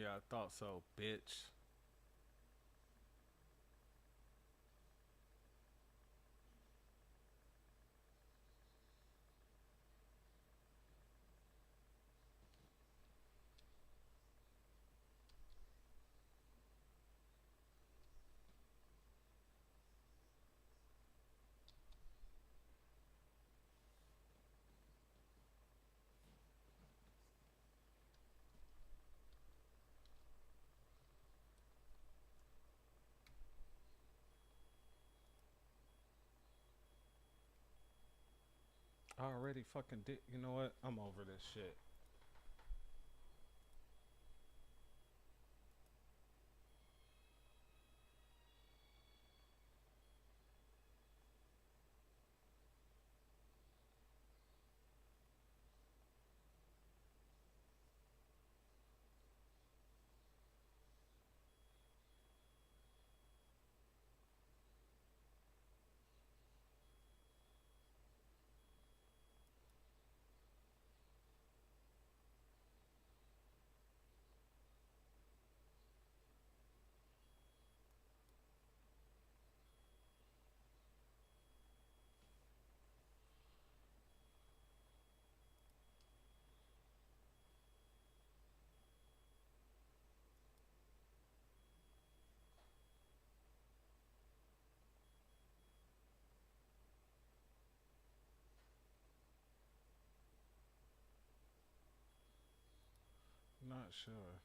Yeah, I thought so, bitch. I already fucking did. You know what? I'm over this shit. Not sure.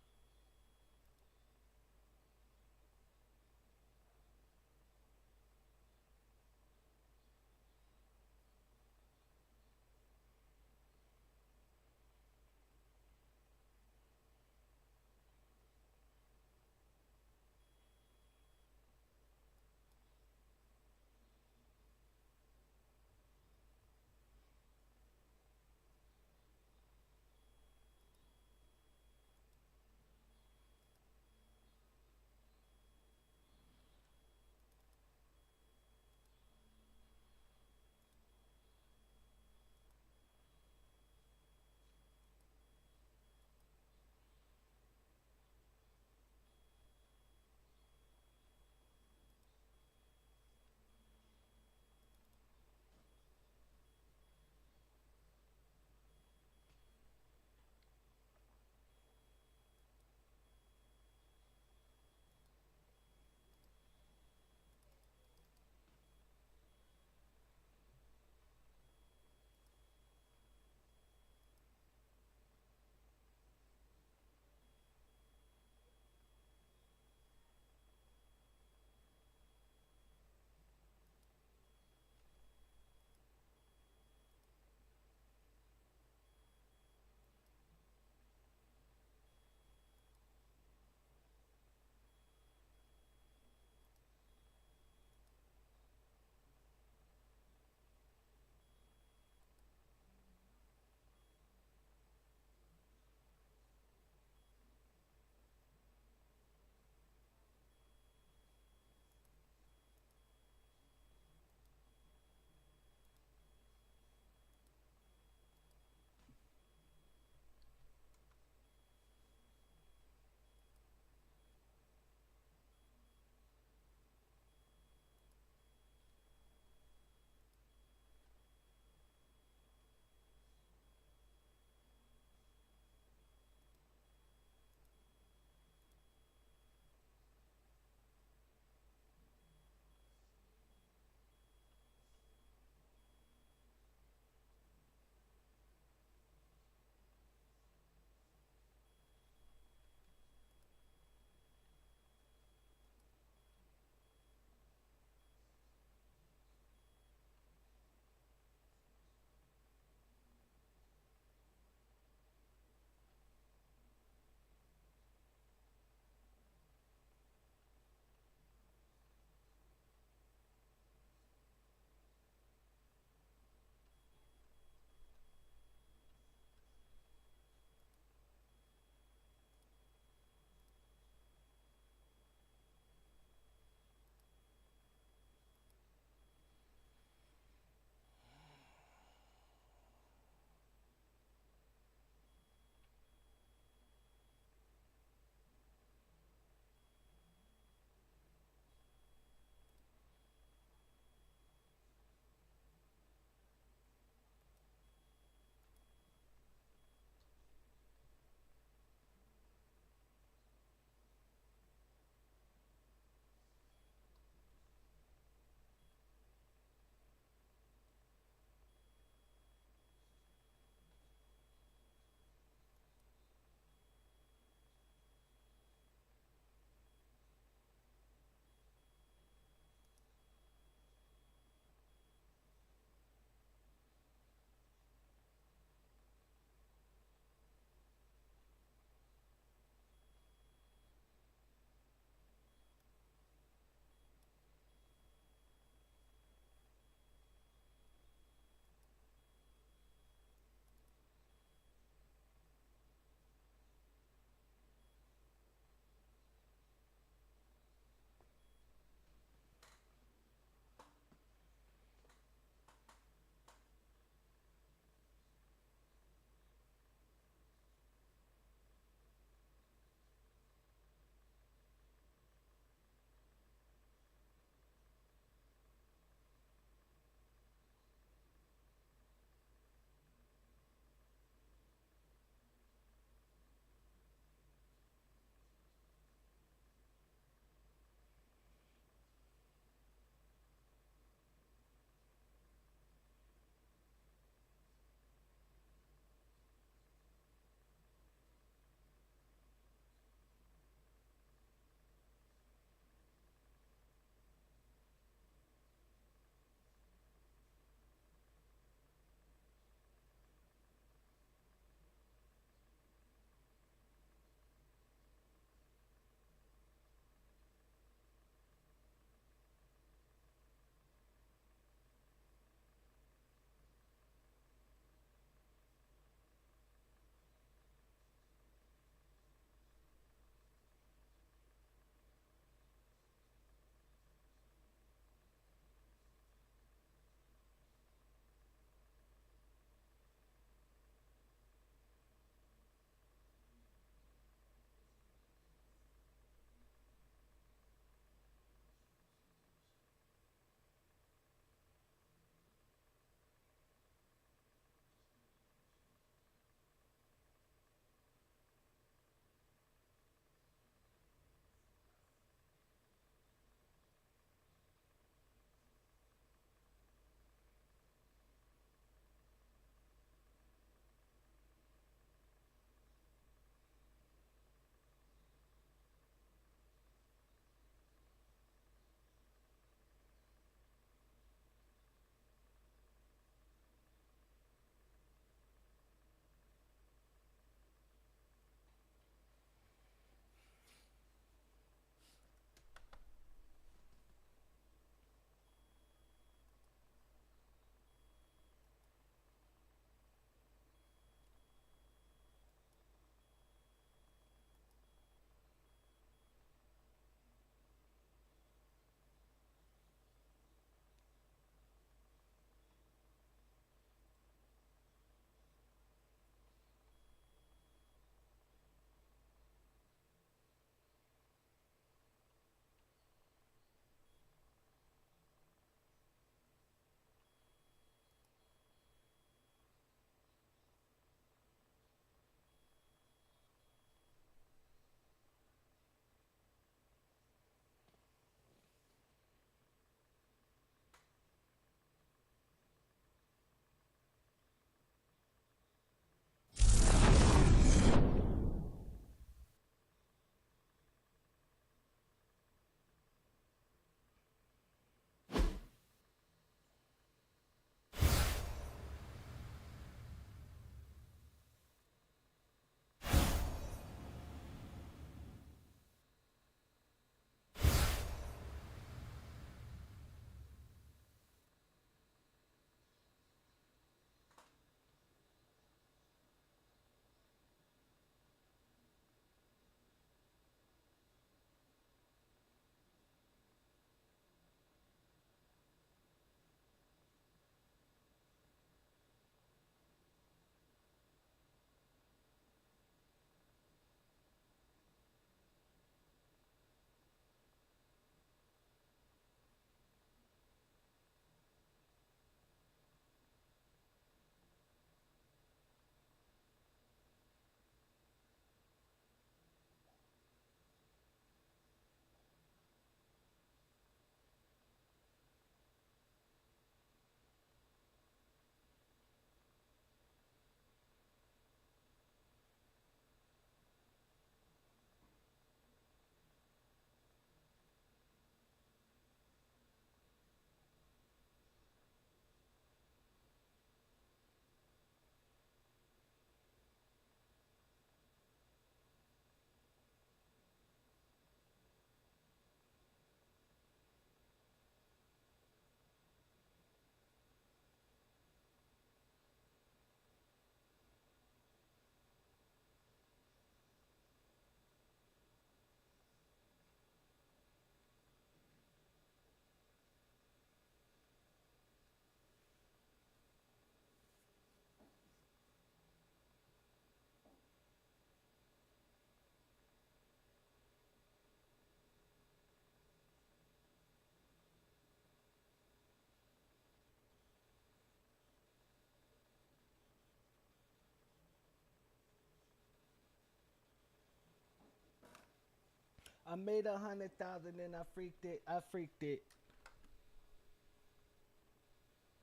I made 100,000 and I freaked it. I freaked it.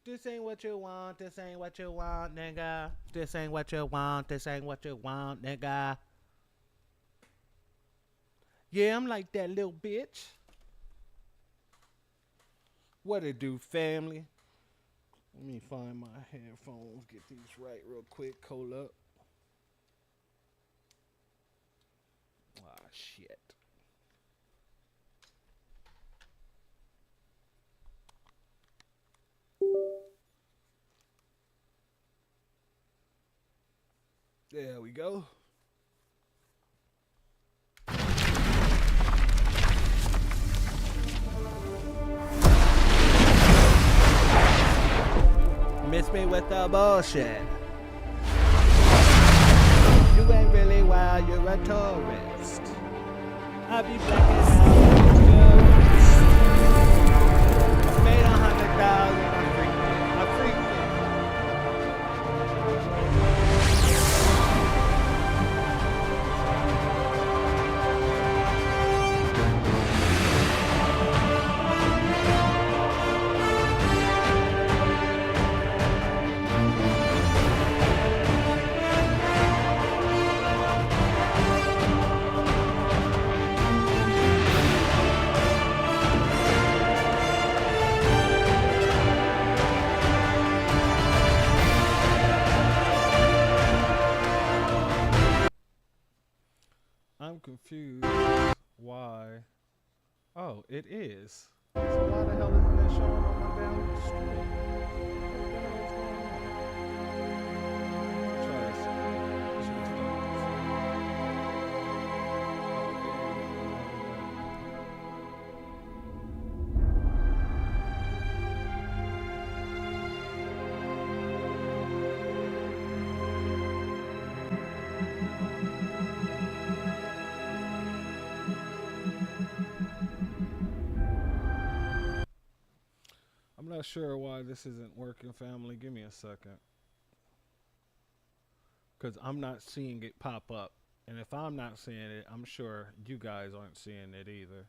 This ain't what you want. This ain't what you want, nigga. This ain't what you want. This ain't what you want, nigga. Yeah, I'm like that little bitch. What it do, family? Let me find my headphones. Get these right real quick. Hold up. Ah, shit. There we go. Miss me with the bullshit. You ain't really wild, you're a tourist. I'll be blacking out. I made 100,000. I freaked it. I'm confused why. Oh, it is. So why the hell isn't it showing on my damn screen? What the hell is going on? Try this. I'm not sure why this isn't working, family. Give me a second. Because I'm not seeing it pop up. And if I'm not seeing it, I'm sure you guys aren't seeing it either.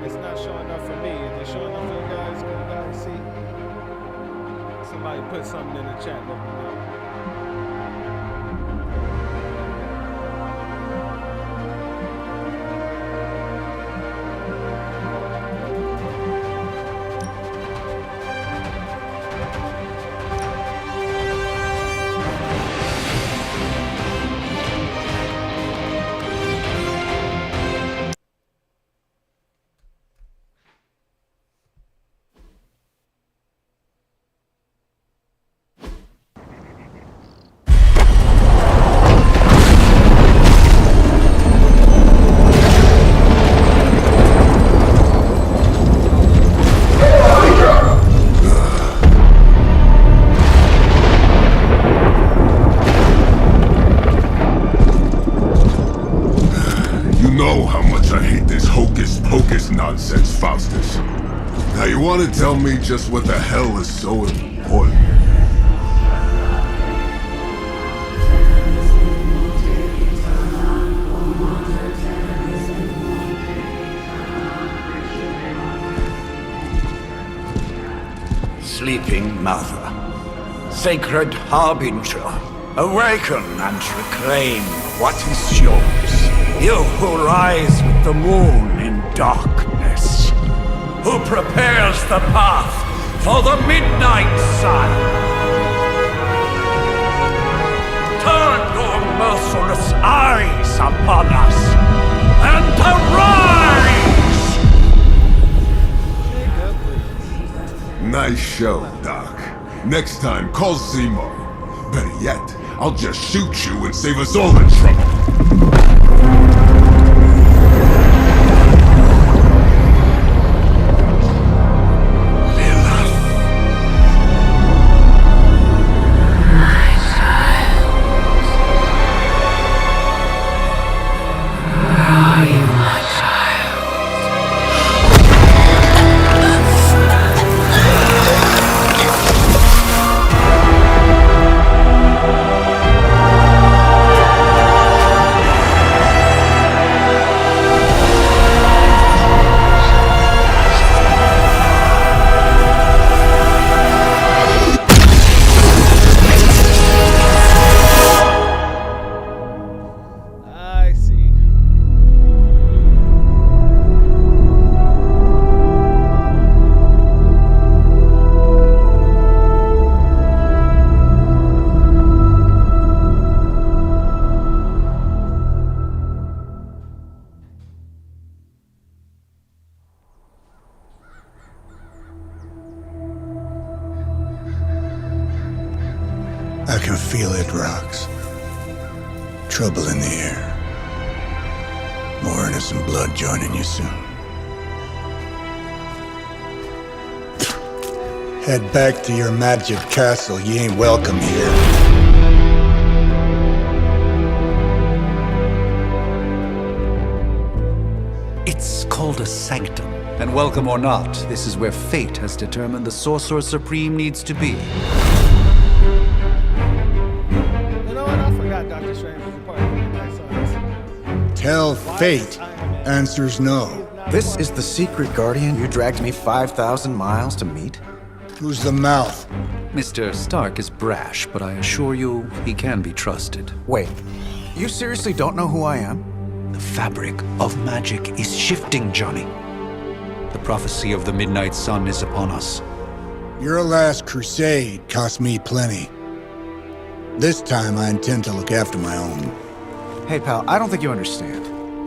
It's not showing up for me. Is it showing up for you guys? Can you guys see? Somebody put something in the chat. Let me know. Nonsense, Faustus. Now you want to tell me just what the hell is so important? Sleeping Mother, Sacred Harbinger, awaken and reclaim what is yours. You who rise with the moon in darkness, who prepares the path for the midnight sun. Turn your merciless eyes upon us. And arise! Jacob, please. Nice show, Doc. Next time, call Zemo. Better yet, I'll just shoot you and save us all the trouble. I see. I can feel it, Rox. Trouble in the air. More innocent blood joining you soon. Head back to your magic castle. You ain't welcome here. It's called a sanctum. And welcome or not, this is where fate has determined the Sorcerer Supreme needs to be. You know what? I forgot Doctor Strange was a part of the Midnight Suns. Tell fate. Answers no. This is the secret guardian you dragged me 5,000 miles to meet? Who's the mouth? Mr. Stark is brash, but I assure you, he can be trusted. Wait, you seriously don't know who I am? The fabric of magic is shifting, Johnny. The prophecy of the Midnight Sun is upon us. Your last crusade cost me plenty. This time I intend to look after my own. Hey pal, I don't think you understand.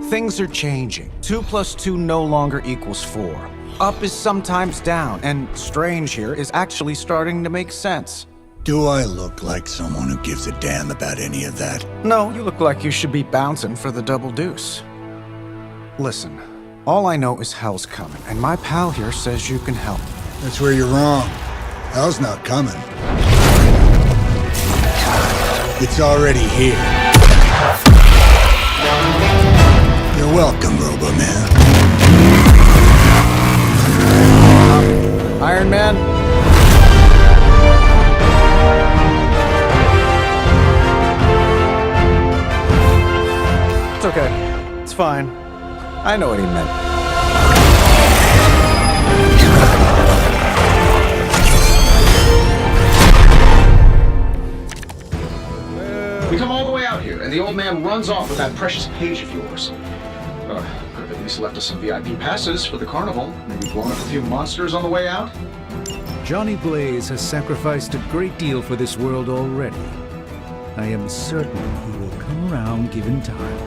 Things are changing. 2 + 2 no longer equals 4. Up is sometimes down, and Strange here is actually starting to make sense. Do I look like someone who gives a damn about any of that? No, you look like you should be bouncing for the double deuce. Listen, all I know is hell's coming, and my pal here says you can help. That's where you're wrong. Hell's not coming. It's already here. You're welcome, Robo-Man. Iron Man? It's okay. It's fine. I know what he meant. We come all the way out here, and the old man runs off with that precious page of yours. Could have at least left us some VIP passes for the carnival. Maybe blown up a few monsters on the way out. Johnny Blaze has sacrificed a great deal for this world already. I am certain he will come around given time.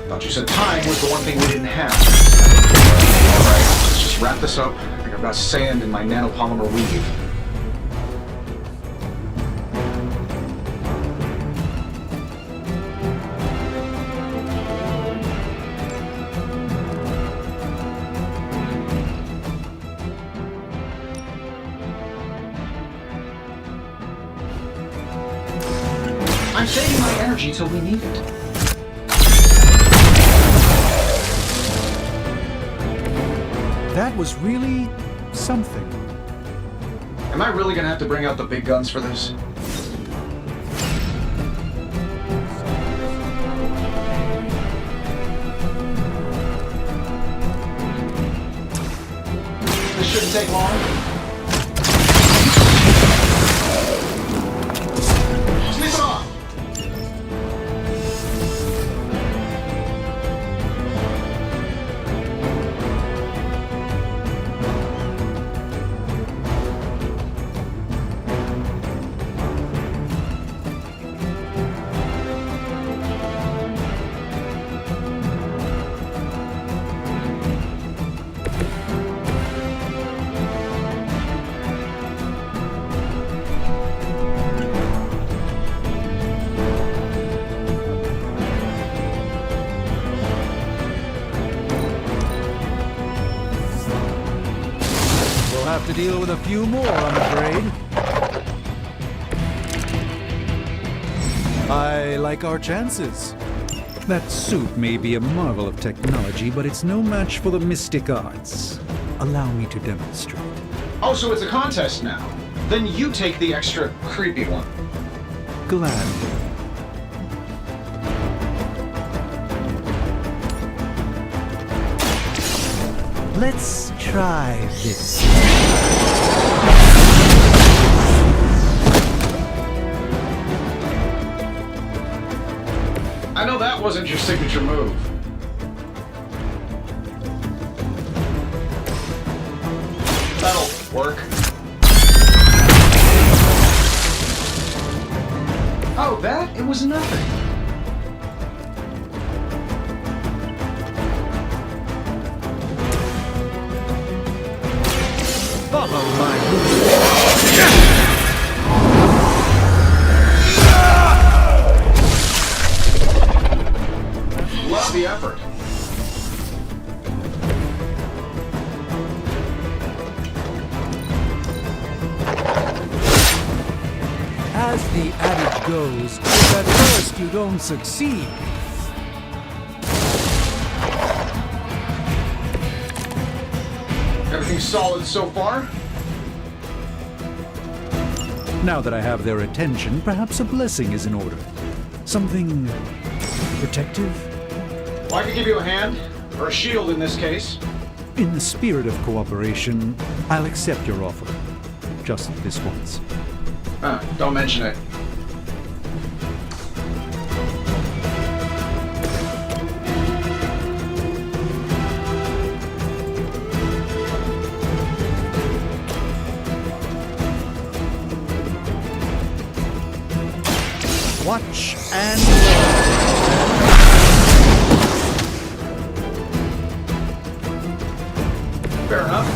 Thought you said time was the one thing we didn't have. Alright, let's just wrap this up. I think I've got sand in my nanopolymer weave. I'm saving my energy till we need it. That was really something. Am I really gonna have to bring out the big guns for this? This shouldn't take long. Sleep it off! We'll have to deal with a few more, I'm afraid. I like our chances. That suit may be a marvel of technology, but it's no match for the mystic arts. Allow me to demonstrate. Oh, so it's a contest now. Then you take the extra creepy one. Gladly. Let's try this. I know that wasn't your signature move. That'll work. Oh, that? It was nothing. Follow my rules. Love the effort. As the adage goes, if at first you don't succeed, Everything solid so far? now that I have their attention, perhaps a blessing is in order. Something protective? Well, I could give you a hand, or a shield in this case. In the spirit of cooperation, I'll accept your offer. Just this once. Don't mention it. Watch and learn. Fair enough.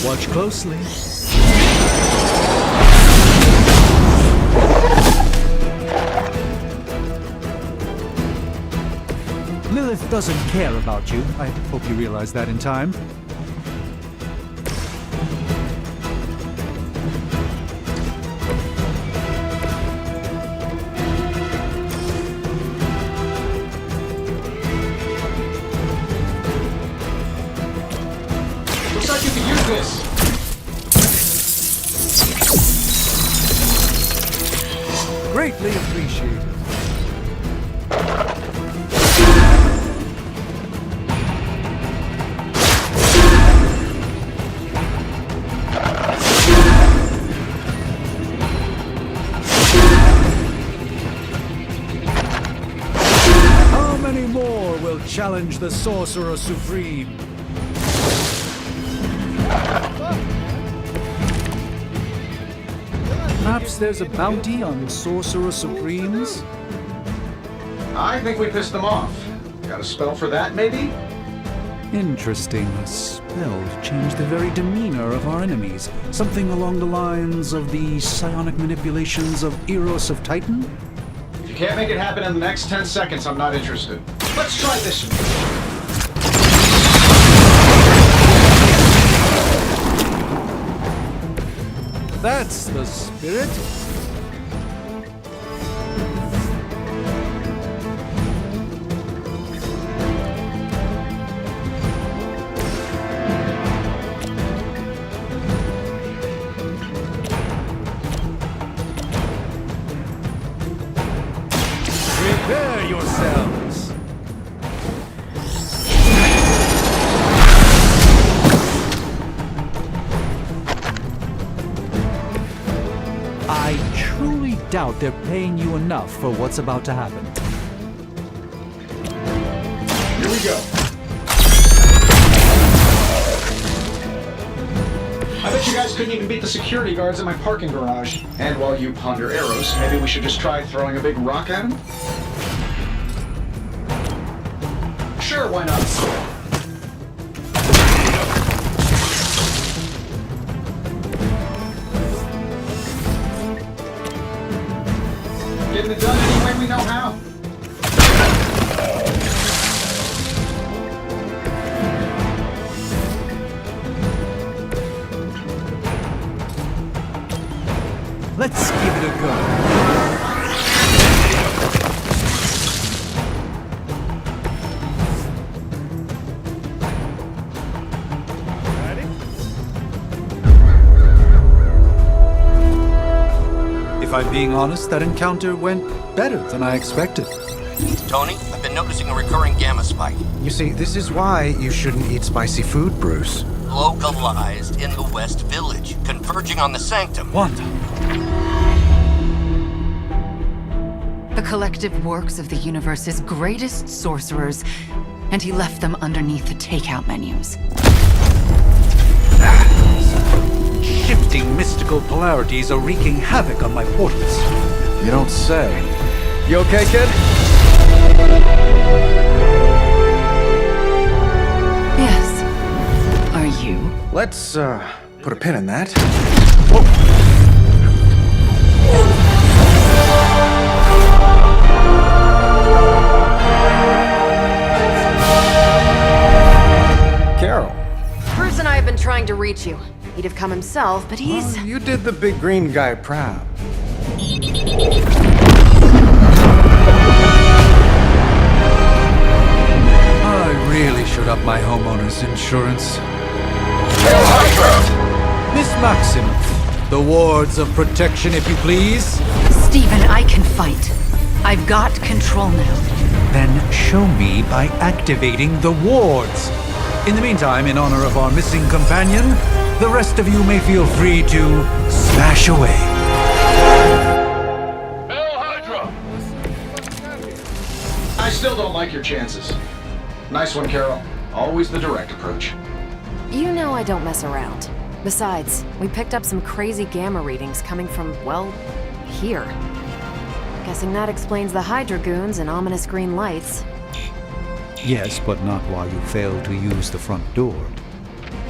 Watch closely. Lilith doesn't care about you. I hope you realize that in time. Looks like you can use this. Greatly appreciated. How many more will challenge the Sorcerer Supreme? Perhaps there's a bounty on Sorcerer Supremes? I think we pissed them off. Got a spell for that, maybe? Interesting. A spell to change the very demeanor of our enemies. Something along the lines of the psionic manipulations of Eros of Titan? If you can't make it happen in the next 10 seconds, I'm not interested. Let's try this one. That's the spirit. Prepare yourselves. I truly doubt they're paying you enough for what's about to happen. Here we go. I bet you guys couldn't even beat the security guards in my parking garage. And while you ponder arrows, maybe we should just try throwing a big rock at them? Sure, why not? it done any way we know how. Let's give it a go. Ready? If I'm being honest, that encounter went better than I expected. Tony, I've been noticing a recurring gamma spike. You see, this is why you shouldn't eat spicy food, Bruce. Localized in the West Village, converging on the Sanctum. Wanda, The collective works of the universe's greatest sorcerers, and he left them underneath the takeout menus. shifting mystical polarities are wreaking havoc on my portals. You don't say. You okay, kid? Yes. Are you? Let's, put a pin in that. Carol. Bruce and I have been trying to reach you. He'd have come himself, but he's... You did the big green guy proud. I really should up my homeowner's insurance. Hail Hydra! Miss Maximoff, the wards of protection, if you please. Stephen, I can fight. I've got control now. Then show me by activating the wards. In the meantime, in honor of our missing companion, the rest of you may feel free to smash away. Hail Hydra! I still don't like your chances. Nice one, Carol. Always the direct approach. You know I don't mess around. Besides, we picked up some crazy gamma readings coming from, well, here. Guessing that explains the Hydra goons and ominous green lights. Yes, but not while you fail to use the front door.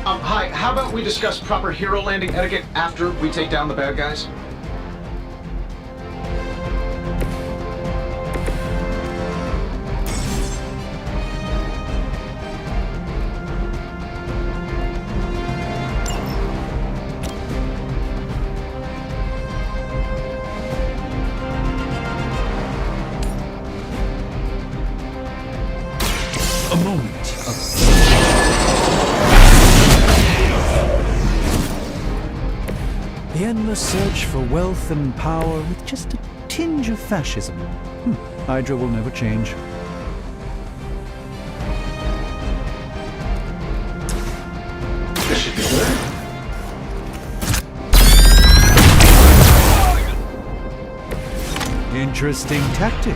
Hi, how about we discuss proper hero landing etiquette after we take down the bad guys? A moment of... The endless search for wealth and power with just a tinge of fascism. Hydra will never change. This should be good. Interesting tactic.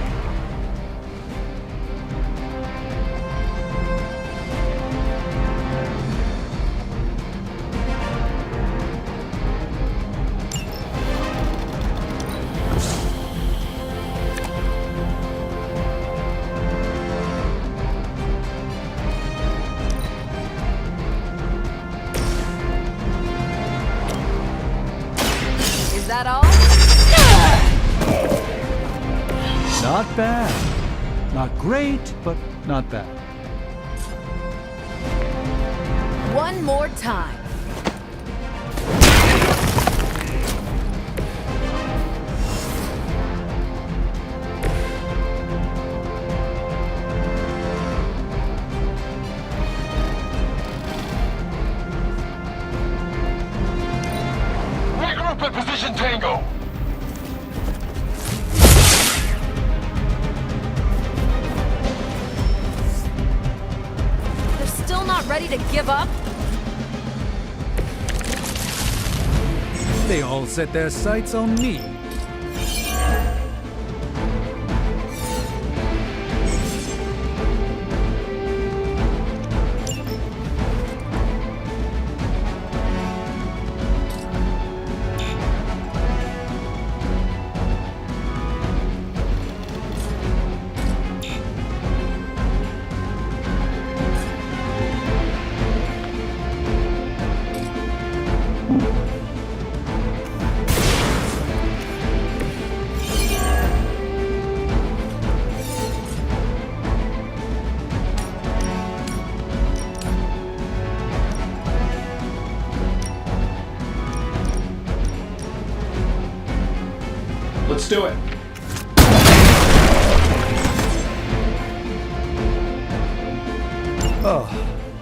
Is that all? Not bad. Not great, but not bad. One more time. Regroup at position Tango! They're still not ready to give up? They all set their sights on me. Let's do it. Oh,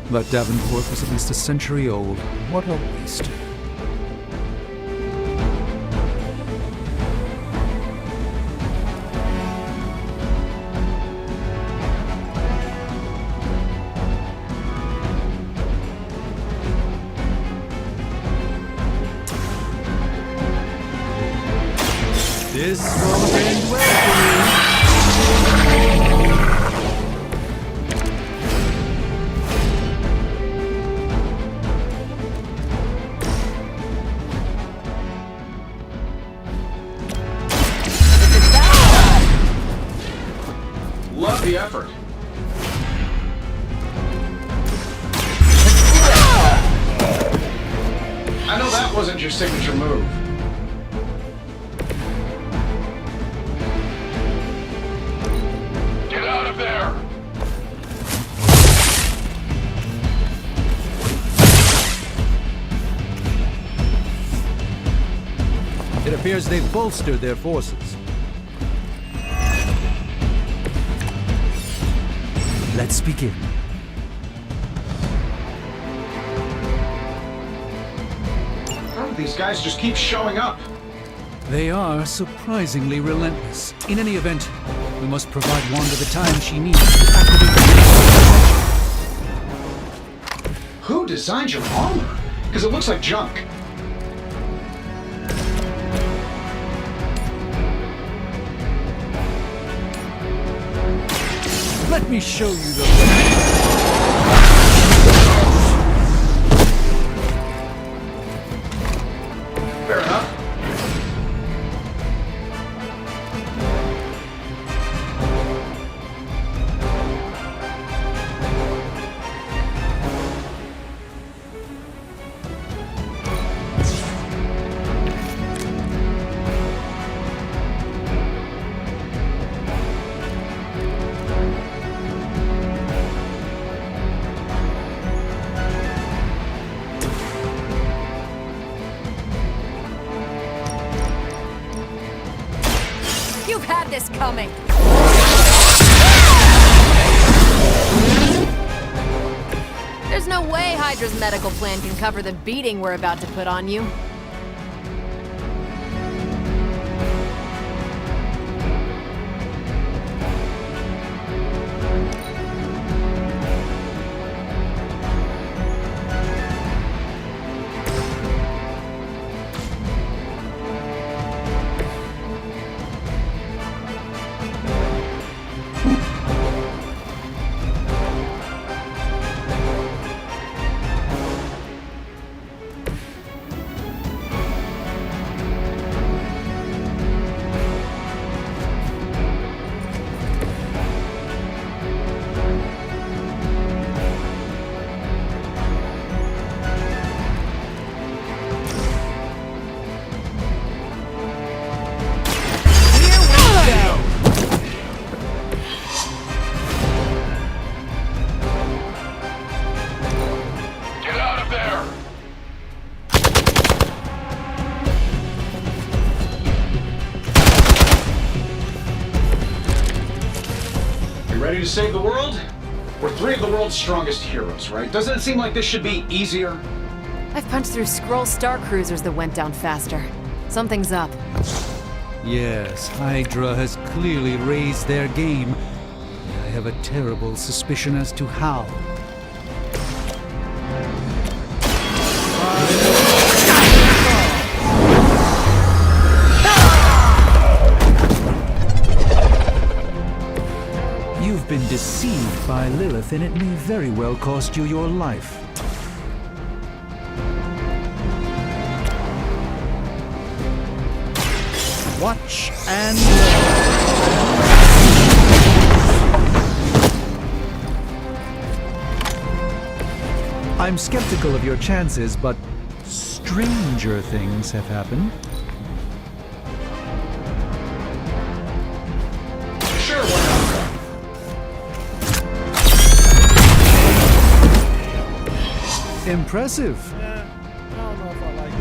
that Davenport was at least a century old. What a waste. This won't end well Love the effort. I know that wasn't your signature move. Get out of there! It appears they've bolstered their forces. Let's begin. These guys just keep showing up. They are surprisingly relentless. In any event, we must provide Wanda the time she needs to activate the... Who designed your armor? Because it looks like junk. Let me show you the way. Fair enough. You've had this coming! There's no way Hydra's medical plan can cover the beating we're about to put on you. Ready to save the world? We're three of the world's strongest heroes, right? Doesn't it seem like this should be easier? I've punched through Skrull Star Cruisers that went down faster. Something's up. Yes, Hydra has clearly raised their game. I have a terrible suspicion as to how. You've been deceived by Lilith, and it may very well cost you your life. Watch and learn. I'm skeptical of your chances, but stranger things have happened. Sure, why not? Impressive. Yeah, I don't know if I like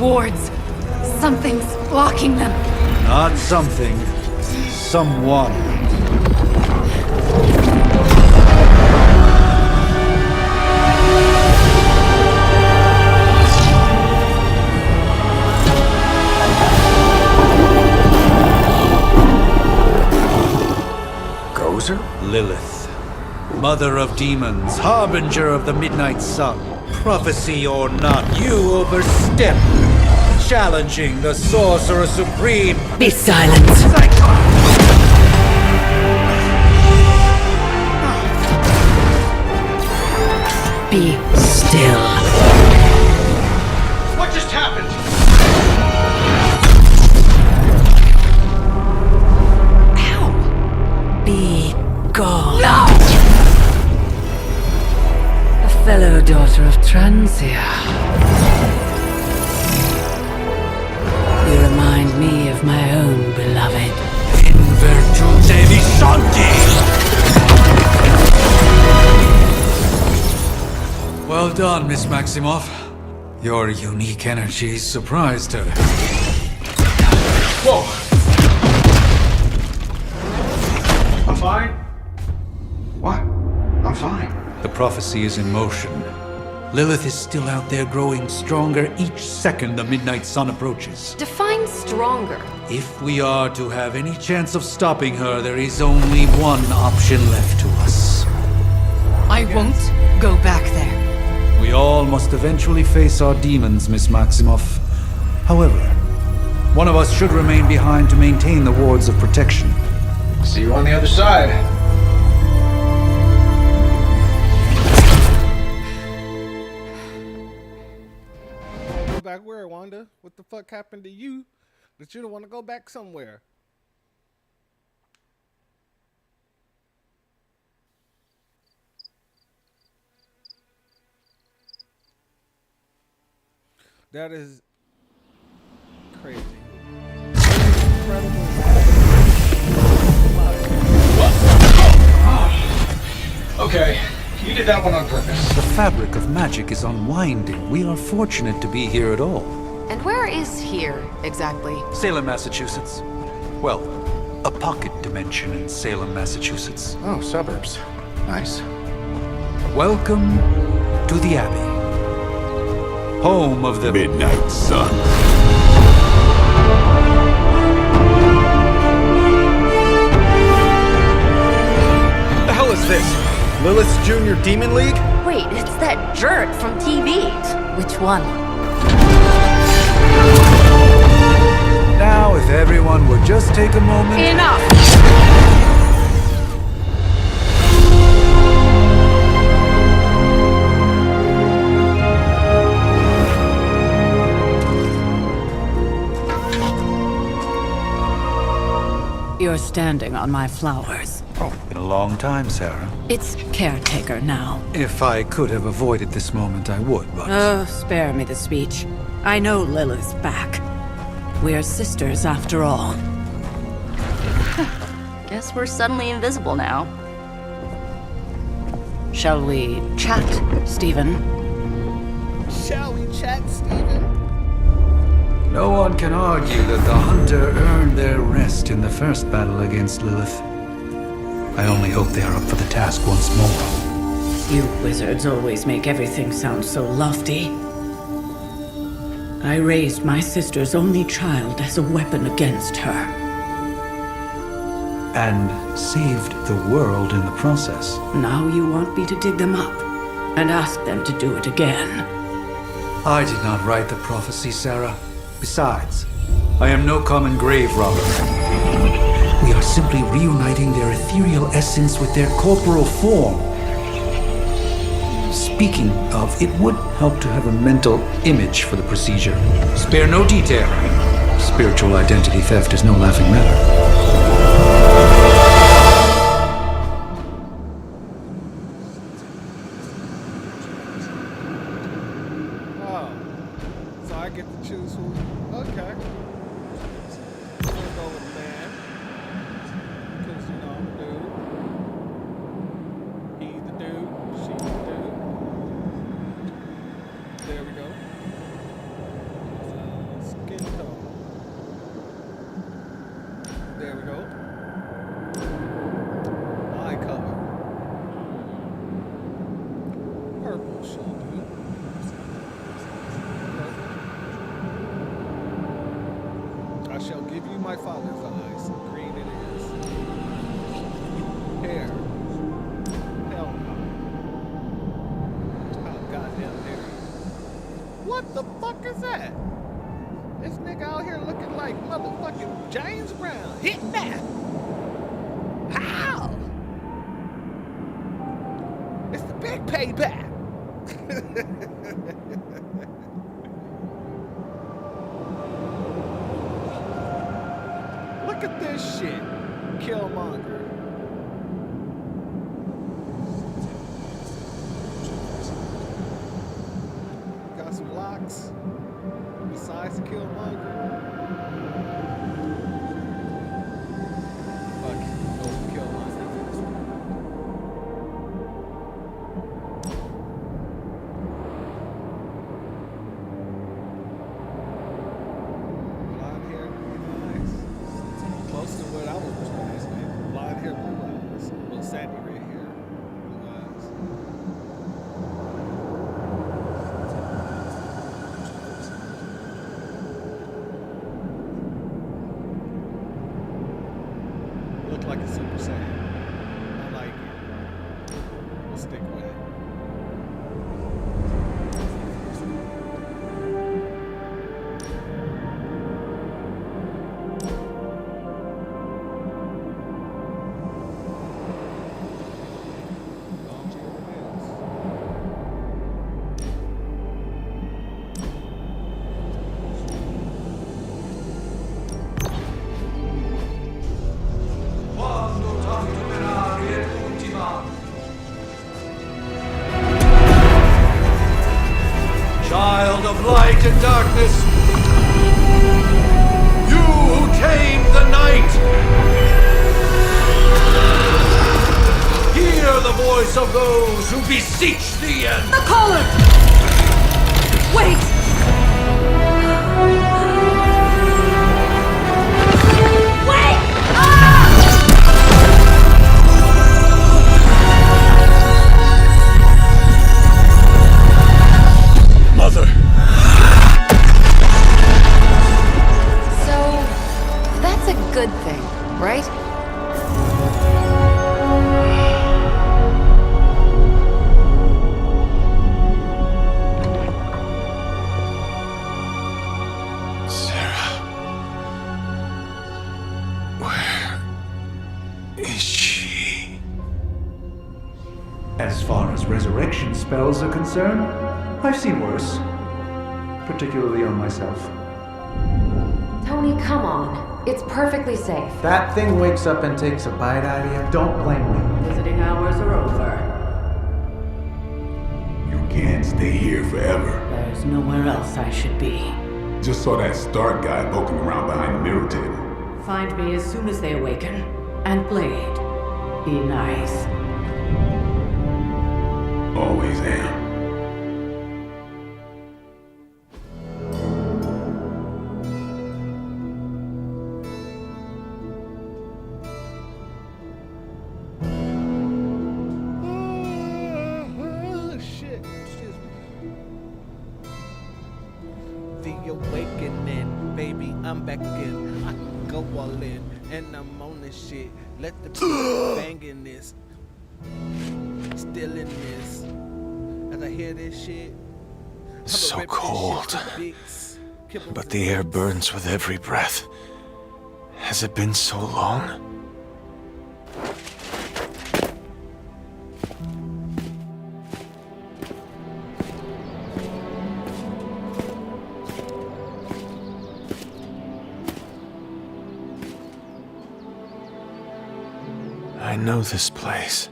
wards. Something's blocking them. Not something. Someone. Gozer? Lilith. Mother of demons, harbinger of the midnight sun. Prophecy or not, you overstep. Challenging the Sorcerer Supreme. Be silent. Be still. What just happened? Be gone. No! A fellow daughter of Transia. You remind me of my own beloved. In virtù Devi Shanti! Well done, Miss Maximoff. Your unique energy surprised her. Whoa! I'm fine. What? I'm fine. The prophecy is in motion. Lilith is still out there growing stronger each second the midnight sun approaches. Define stronger. If we are to have any chance of stopping her, there is only one option left to us. I won't go back there. We all must eventually face our demons, Miss Maximoff. However, one of us should remain behind to maintain the wards of protection. See you on the other side. Go back where, Wanda? What the fuck happened to you that you don't want to go back somewhere? That is crazy. Incredible. Okay, you did that one on purpose. The fabric of magic is unwinding. We are fortunate to be here at all. And where is here, exactly? Salem, Massachusetts. Well, a pocket dimension in Salem, Massachusetts. Oh, suburbs. Nice. Welcome to the Abbey. Home of the Midnight Sun. The hell is this? Lilith's Junior Demon League? Wait, it's that jerk from TV. Which one? Now, if everyone would just take a moment. Enough! You're standing on my flowers. Oh, been a long time, Sarah. It's caretaker now. If I could have avoided this moment, I would, but... Oh, spare me the speech. I know Lilith's back. We're sisters after all. Guess we're suddenly invisible now. Shall we chat, Stephen? Shall we chat, Stephen? No one can argue that the Hunter earned their rest in the first battle against Lilith. I only hope they are up for the task once more. You wizards always make everything sound so lofty. I raised my sister's only child as a weapon against her. And saved the world in the process. Now you want me to dig them up and ask them to do it again. I did not write the prophecy, Sarah. Besides, I am no common grave robber. We are simply reuniting their ethereal essence with their corporal form. Speaking of, it would help to have a mental image for the procedure. Spare no detail. Spiritual identity theft is no laughing matter. Oh. So I get to choose who. Okay. I'm gonna go with man. Because, you know, I'm a dude. He's the dude. She's the dude. There we go. There we go. Eye color. Purple should do. I shall give you my father's eyes. Green it is. Hair. Hell no. Oh, goddamn hair. What the fuck is that? This nigga out here looking like motherfucking James Brown. Hit that! How? It's the big payback. Look at this shit. Killmonger. Got some locks. Besides the Killmonger. Fuck, go with Killmonger. Blonde hair, green eyes. Close to what I was trying to say. Blonde hair, blue eyes. Well, sandy red hair, blue eyes. Look like a Super Saiyan. I like it. We'll stick with it. Long tail nails. Quando tanto penare è ultima. Child of light and darkness, you who tame the night, hear the voice of those who beseech the end. The collar! Wait! Wait! Mother! So, that's a good thing, right? Sarah. Where is she? As far as resurrection spells are concerned, I've seen worse. Particularly on myself. Tony, come on. It's perfectly safe. That thing wakes up and takes a bite out of you. Don't blame me. Visiting hours are over. You can't stay here forever. There's nowhere else I should be. Just saw that Stark guy poking around behind the mirror table. Find me as soon as they awaken. And Blade, be nice. Always am. Shit. Excuse me. The awakening, baby, I'm back again. I can go all in, and I'm on this shit. Let the beat banging this. Still in this. As I hear this shit. It's so cold. But the air burns with every breath. Has it been so long? I know this place.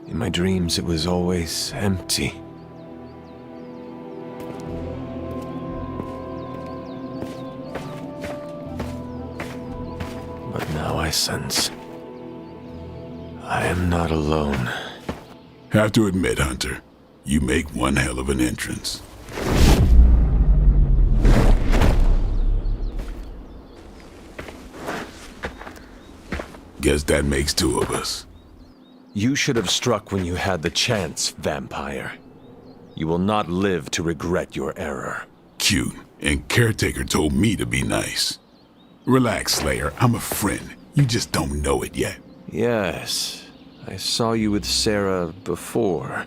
In my dreams, it was always empty. But now I sense I am not alone. Have to admit, Hunter, you make one hell of an entrance. Guess that makes two of us. You should have struck when you had the chance, vampire. You will not live to regret your error. Cute, and Caretaker told me to be nice. Relax, Slayer, I'm a friend. You just don't know it yet. Yes, I saw you with Sarah before.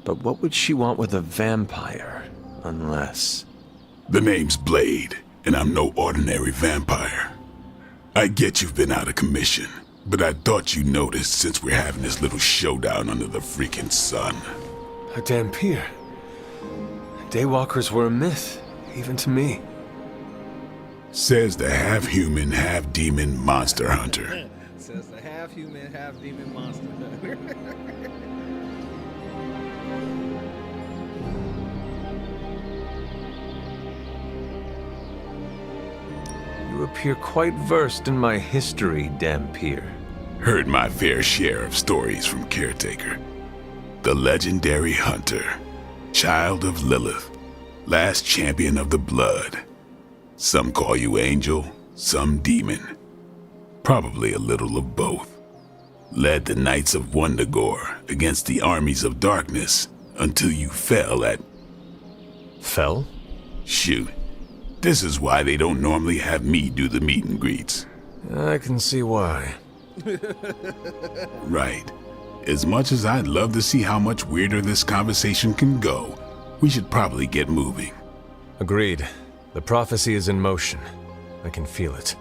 But what would she want with a vampire, unless... The name's Blade, and I'm no ordinary vampire. I get you've been out of commission, but I thought you noticed since we're having this little showdown under the freaking sun. A Dampier. Daywalkers were a myth, even to me. Says the half-human, half-demon monster hunter. Says the half-human, half-demon monster hunter. You appear quite versed in my history, Dampier. Heard my fair share of stories from Caretaker. The legendary hunter, child of Lilith, last champion of the blood. Some call you angel, some demon. Probably a little of both. Led the Knights of Wundagore against the armies of darkness until you fell at... Fell? Shoot. This is why they don't normally have me do the meet and greets. I can see why. Right. As much as I'd love to see how much weirder this conversation can go, we should probably get moving. Agreed. The prophecy is in motion. I can feel it.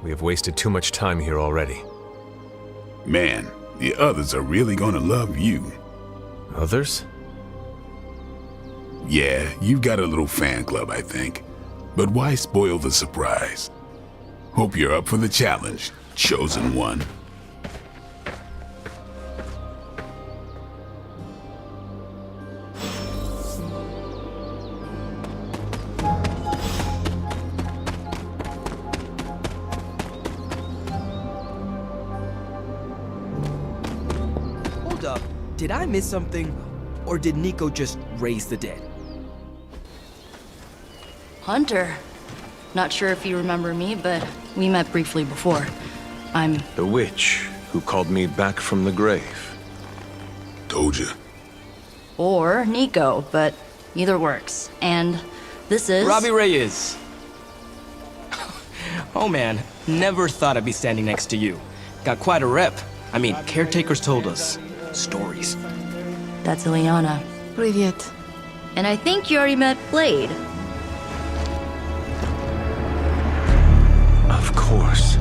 We have wasted too much time here already. Man, the others are really gonna love you. Others? Yeah, you've got a little fan club, I think. But why spoil the surprise? Hope you're up for the challenge, chosen one. Hold up, did I miss something? Or did Nico just raise the dead? Hunter. Not sure if you remember me, but we met briefly before. I'm... The witch who called me back from the grave. Told you. Or Nico, but either works. And this is... Robbie Reyes. Oh man, never thought I'd be standing next to you. Got quite a rep. I mean, caretakers told us stories. That's Ileana. Привет. And I think you already met Blade. Of course.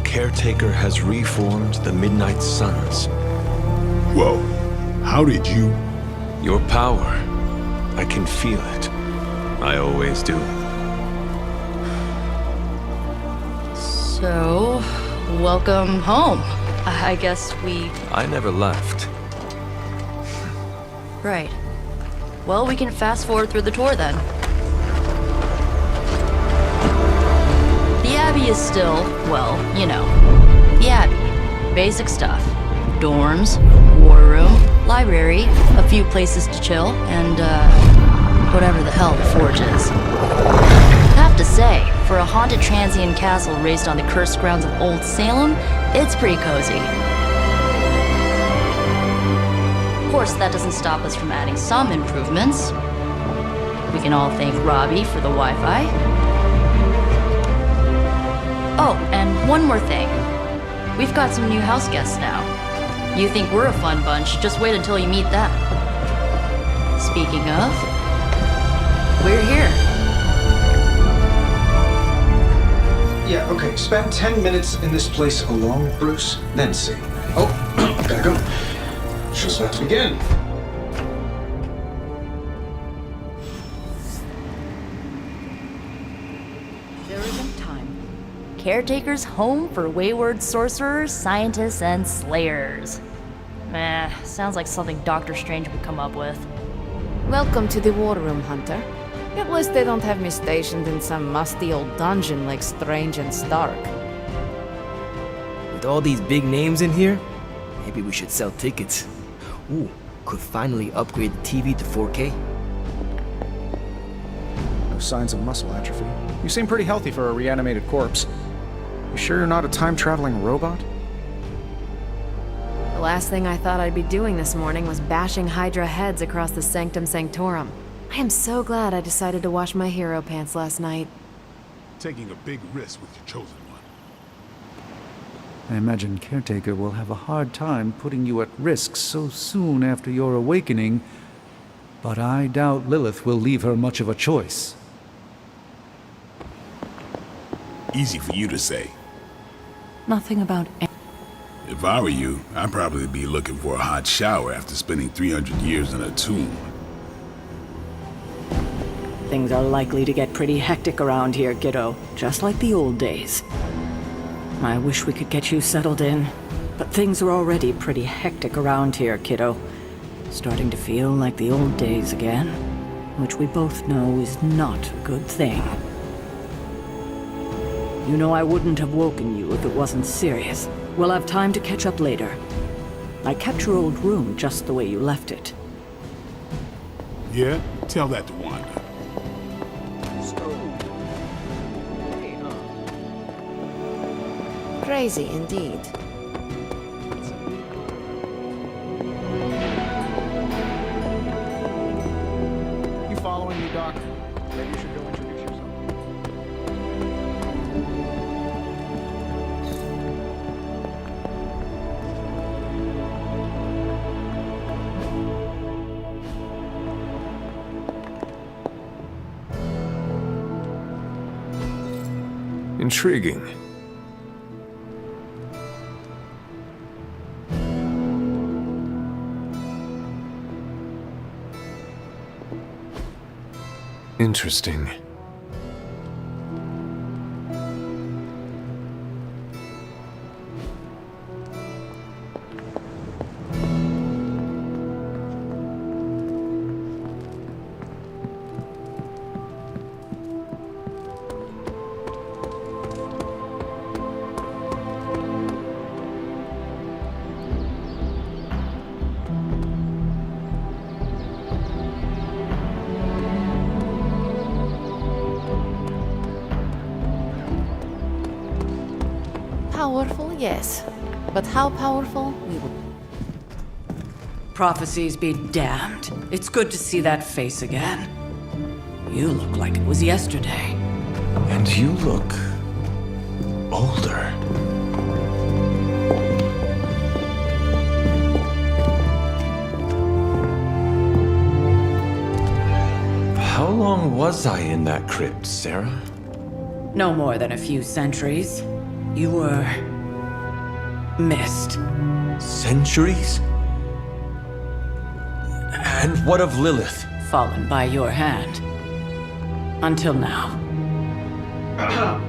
Caretaker has reformed the Midnight Suns. Whoa, how did you... Your power. I can feel it. I always do. So, welcome home. I guess we... I never left. Right. Well, we can fast forward through the tour then. The Abbey is still, well, you know, the Abbey. Basic stuff. Dorms, war room, library, a few places to chill, and, whatever the hell the Forge is. Have to say, for a haunted transient castle raised on the cursed grounds of Old Salem, it's pretty cozy. Of course, that doesn't stop us from adding some improvements. We can all thank Robbie for the Wi-Fi. Oh, and one more thing. We've got some new house guests now. You think we're a fun bunch, just wait until you meet them. Speaking of, we're here. Yeah, okay. Spend 10 minutes in this place alone, Bruce, then see. Oh, gotta go. Show's about to begin. There isn't time. Caretaker's home for wayward sorcerers, scientists, and slayers. Sounds like something Doctor Strange would come up with. Welcome to the War Room, Hunter. At least they don't have me stationed in some musty old dungeon like Strange and Stark. With all these big names in here, maybe we should sell tickets. Ooh, could finally upgrade the TV to 4K. No signs of muscle atrophy. You seem pretty healthy for a reanimated corpse. You sure you're not a time-traveling robot? The last thing I thought I'd be doing this morning was bashing Hydra heads across the Sanctum Sanctorum. I am so glad I decided to wash my hero pants last night. Taking a big risk with your chosen one. I imagine Caretaker will have a hard time putting you at risk so soon after your awakening, but I doubt Lilith will leave her much of a choice. Easy for you to say. Nothing about... If I were you, I'd probably be looking for a hot shower after spending 300 years in a tomb. Things are likely to get pretty hectic around here, kiddo. Just like the old days. I wish we could get you settled in, but things are already pretty hectic around here, kiddo. Starting to feel like the old days again, which we both know is not a good thing. You know I wouldn't have woken you if it wasn't serious. We'll have time to catch up later. I kept your old room just the way you left it. Yeah? Tell that to Wanda. Crazy indeed. You following me, Doc? Maybe you should go introduce yourself. Intriguing. Interesting. Powerful, yes. But how powerful, we will... Prophecies be damned. It's good to see that face again. You look like it was yesterday. And you look... older. How long was I in that crypt, Sarah? No more than a few centuries. You were... missed. Centuries? And what of Lilith? Fallen by your hand. Until now.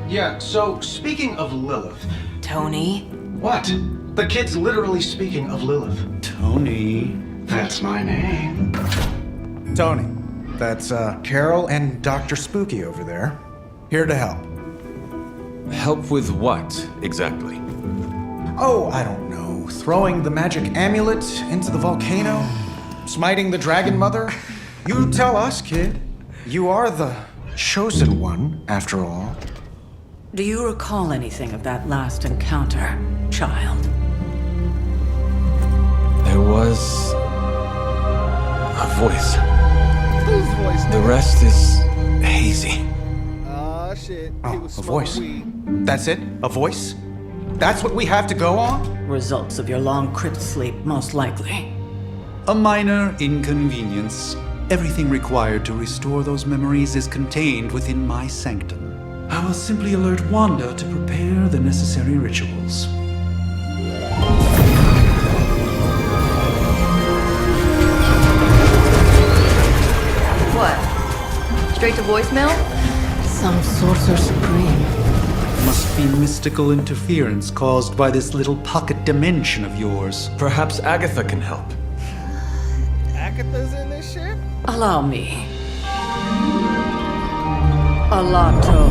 Yeah, so speaking of Lilith... Tony? What? The kid's literally speaking of Lilith. Tony. That's my name. Tony. That's, Carol and Dr. Spooky over there. Here to help. Help with what, exactly? Oh, I don't know. Throwing the magic amulet into the volcano? Smiting the Dragon Mother? You tell us, kid. You are the chosen one, after all. Do you recall anything of that last encounter, child? There was... a voice. Whose voice? The rest is hazy. Oh shit. He was a smoking voice. weed. That's it? A voice? That's what we have to go on? Results of your long crypt sleep, most likely. A minor inconvenience. Everything required to restore those memories is contained within my sanctum. I will simply alert Wanda to prepare the necessary rituals. What? Straight to voicemail? Some sorcerer supreme. Must be mystical interference caused by this little pocket dimension of yours. Perhaps Agatha can help. Agatha's in this shit? Allow me. Alato.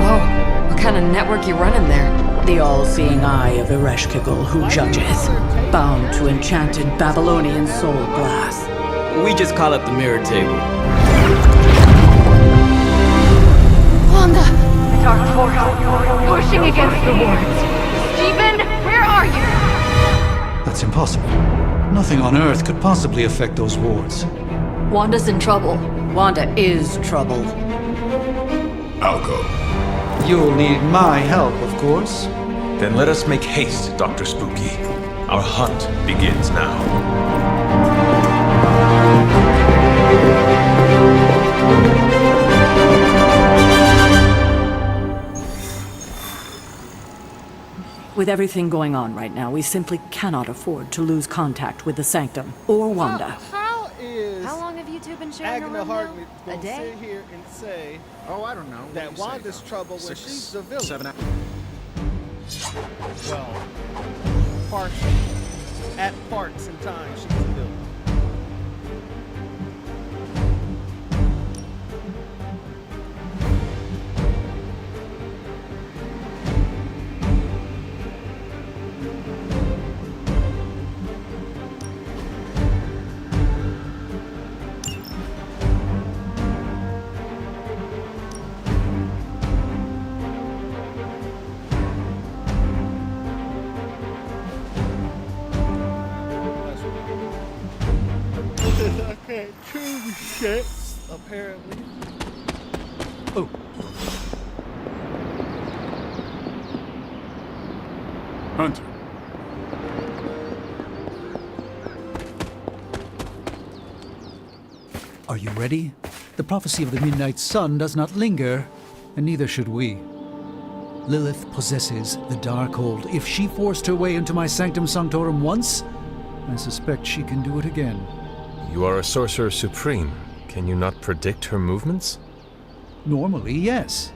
Whoa, what kind of network you running there? The all-seeing eye of Ereshkigal who judges, bound to enchanted Babylonian soul glass. We just call it the mirror table. dark force, pushing against the wards. Stephen, where are you? That's impossible. Nothing on Earth could possibly affect those wards. Wanda's in trouble. Wanda is trouble. I'll go. You'll need my help, of course. Then let us make haste, Dr. Spooky. Our hunt begins now. With everything going on right now, we simply cannot afford to lose contact with the Sanctum or Wanda. How is How long have you two been sharing a Agatha room Hartney now? A gonna day? sit here and say Oh, I don't know. What that do you say, Wanda's though? trouble when 6, she's the villain? 7 hours. Well, partially. At parts and times, she's the villain. I can't choose shit, apparently. Oh. Hunter. Are you ready? The prophecy of the Midnight Sun does not linger, and neither should we. Lilith possesses the Darkhold. If she forced her way into my Sanctum Sanctorum once, I suspect she can do it again. You are a sorcerer supreme. Can you not predict her movements? Normally, yes.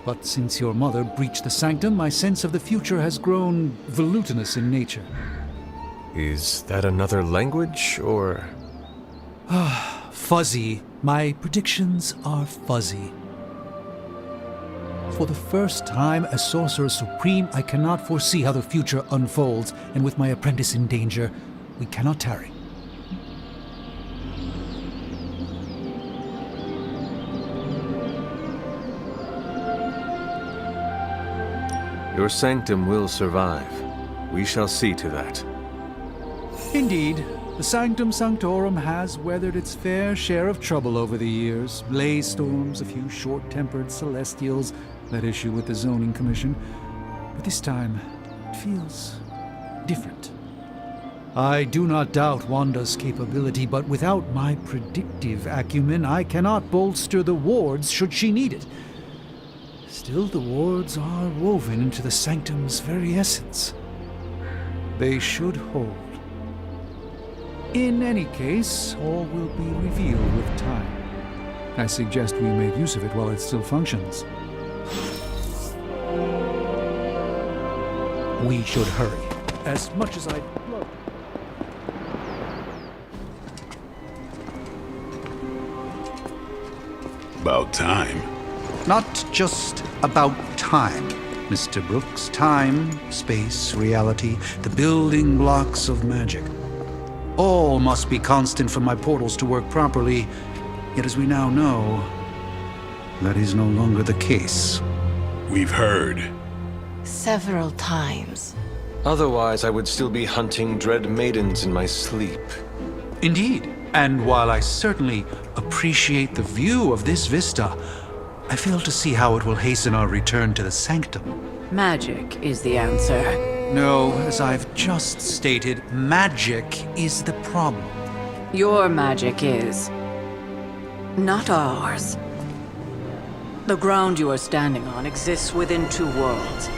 But since your mother breached the Sanctum, my sense of the future has grown volutinous in nature. Is that another language, or...? Fuzzy. My predictions are fuzzy. For the first time as Sorcerer Supreme, I cannot foresee how the future unfolds, and with my apprentice in danger, we cannot tarry. Your sanctum will survive. We shall see to that. Indeed, the Sanctum Sanctorum has weathered its fair share of trouble over the years. Blaze storms, a few short-tempered celestials, that issue with the Zoning Commission. But this time, it feels different. I do not doubt Wanda's capability, but without my predictive acumen, I cannot bolster the wards should she need it. Still, the wards are woven into the Sanctum's very essence. They should hold. In any case, all will be revealed with time. I suggest we make use of it while it still functions. We should hurry. As much as I'd love. About time. Not just about time, Mr. Brooks. Time, space, reality, the building blocks of magic. All must be constant for my portals to work properly. Yet as we now know, that is no longer the case. We've heard. Several times. Otherwise, I would still be hunting dread maidens in my sleep. Indeed. And while I certainly appreciate the view of this vista, I fail to see how it will hasten our return to the Sanctum. Magic is the answer. No, as I've just stated, magic is the problem. Your magic is. Not ours. The ground you are standing on exists within two worlds.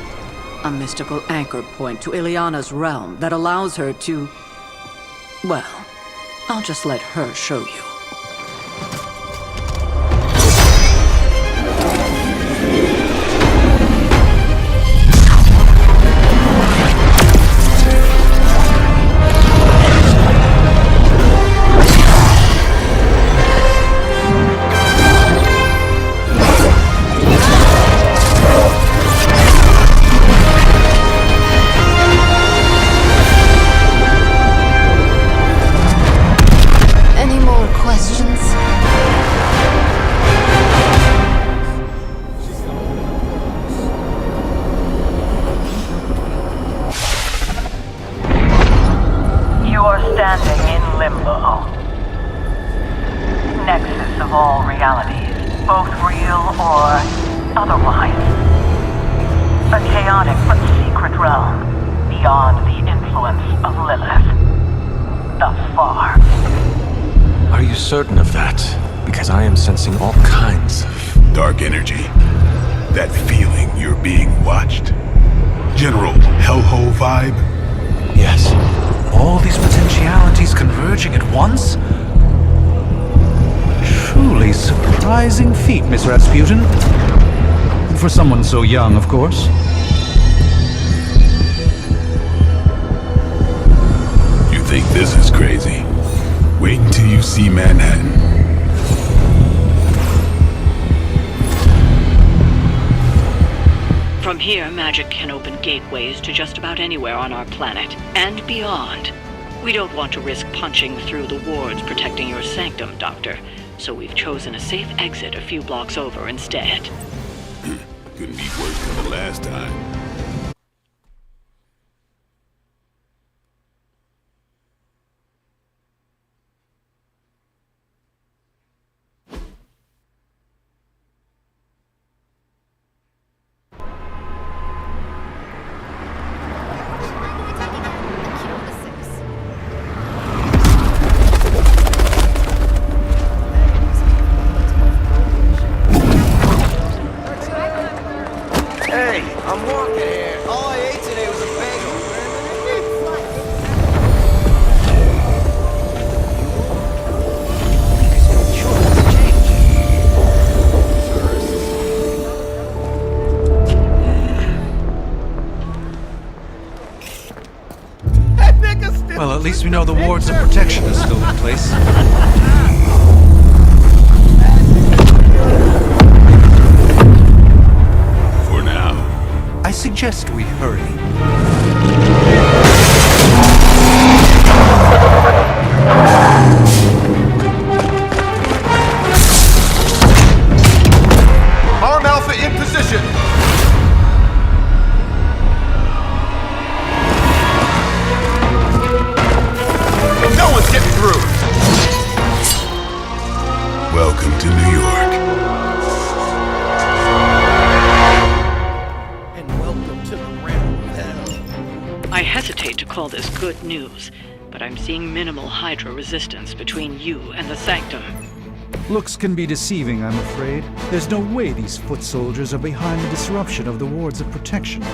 A mystical anchor point to Ileana's realm that allows her to... Well, I'll just let her show you. nexus of all realities, both real or otherwise. A chaotic but secret realm, beyond the influence of Lilith. Thus far. Are you certain of that? Because I am sensing all kinds of... dark energy. That feeling you're being watched. General hellhole vibe? Yes. All these potentialities converging at once? Truly surprising feat, Miss Rasputin. For someone so young, of course. You think this is crazy? Wait until you see Manhattan. From here, magic can open gateways to just about anywhere on our planet, and beyond. We don't want to risk punching through the wards protecting your sanctum, Doctor, so we've chosen a safe exit a few blocks over instead. Couldn't be worse than the last time. Well, at least we know the wards of protection are still in place. For now. I suggest we hurry. Arm Alpha in position! No one's getting through! Welcome to New York. And welcome to the realm of hell. I hesitate to call this good news, but I'm seeing minimal Hydra resistance between you and the Sanctum. Looks can be deceiving, I'm afraid. There's no way these foot soldiers are behind the disruption of the wards of protection.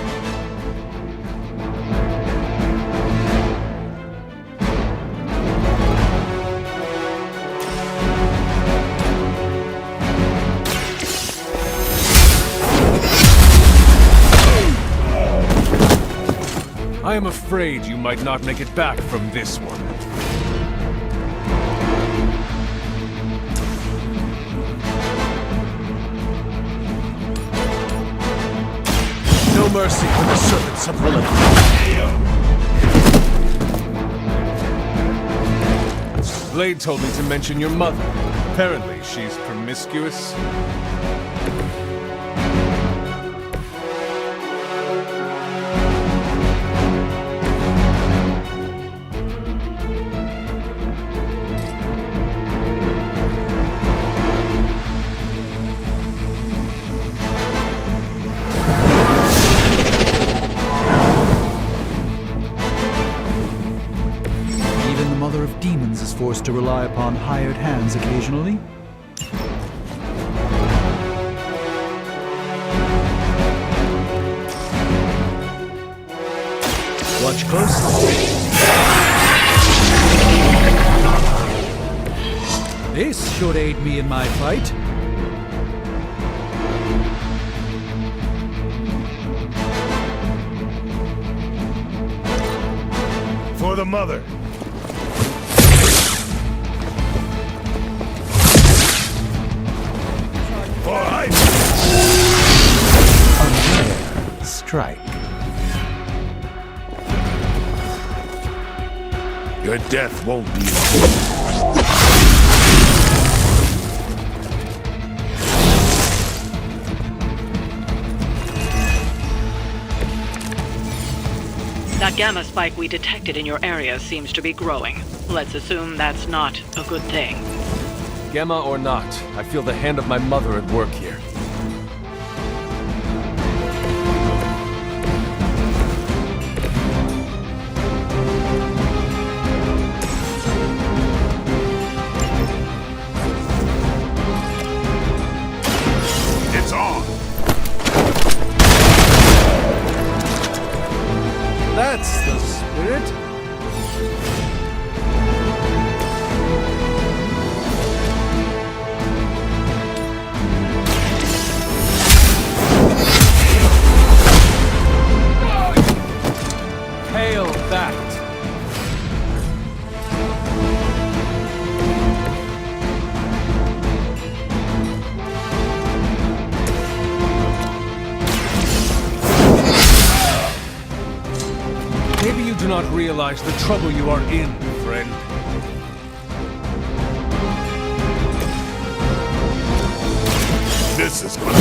I am afraid you might not make it back from this one. No mercy for the servants of Lilith. Blade told me to mention your mother. Apparently, she's promiscuous. Is forced to rely upon hired hands occasionally. Watch closely. This should aid me in my fight. For the mother. Strike. Your death won't be That gamma spike we detected in your area seems to be growing. Let's assume that's not a good thing. Gemma or not, I feel the hand of my mother at work here. It's on! That's the spirit. Hail that! Maybe you do not realize the trouble you are in, friend. This is gonna...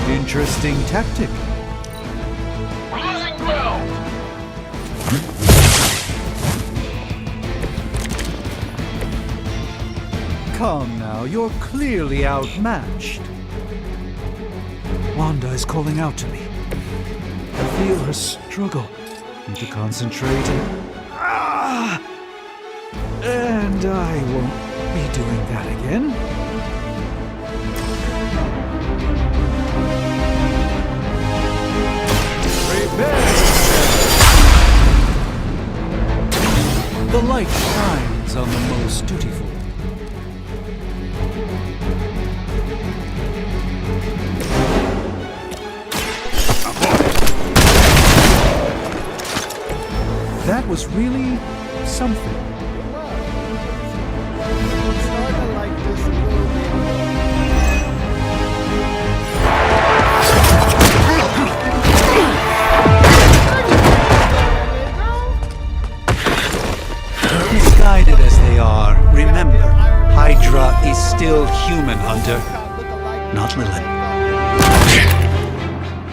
Interesting tactic. Losing ground! Come now, you're clearly outmatched. Wanda is calling out to me. I feel her struggle. Need to concentrate and I won't be doing that again. The light shines on the most dutiful. That was really something. Misguided as they are, remember, Hydra is still human, Hunter. Not Lilith.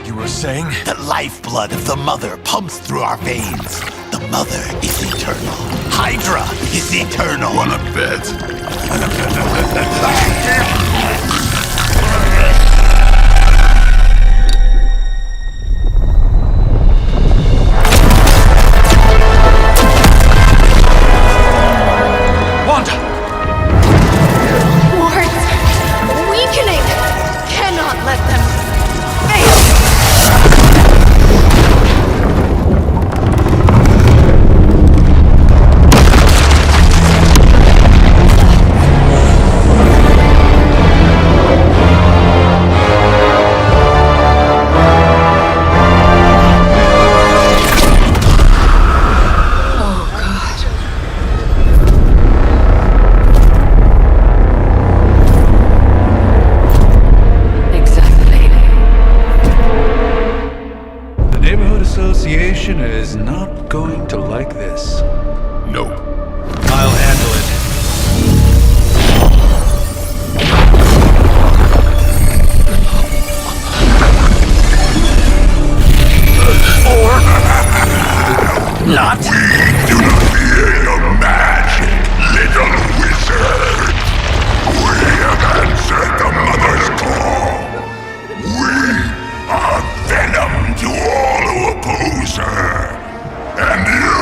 You were saying? The lifeblood of the Mother pumps through our veins. The Mother is eternal. Hydra is eternal. Wanna bet? Wanda! Wards! Weakening! Cannot let them fail! Association is not going to like this. Nope. I'll handle it. Or not. We do not fear your magic, little wizard. We have answered the Mother's call. We are venom to all who oppose her. And you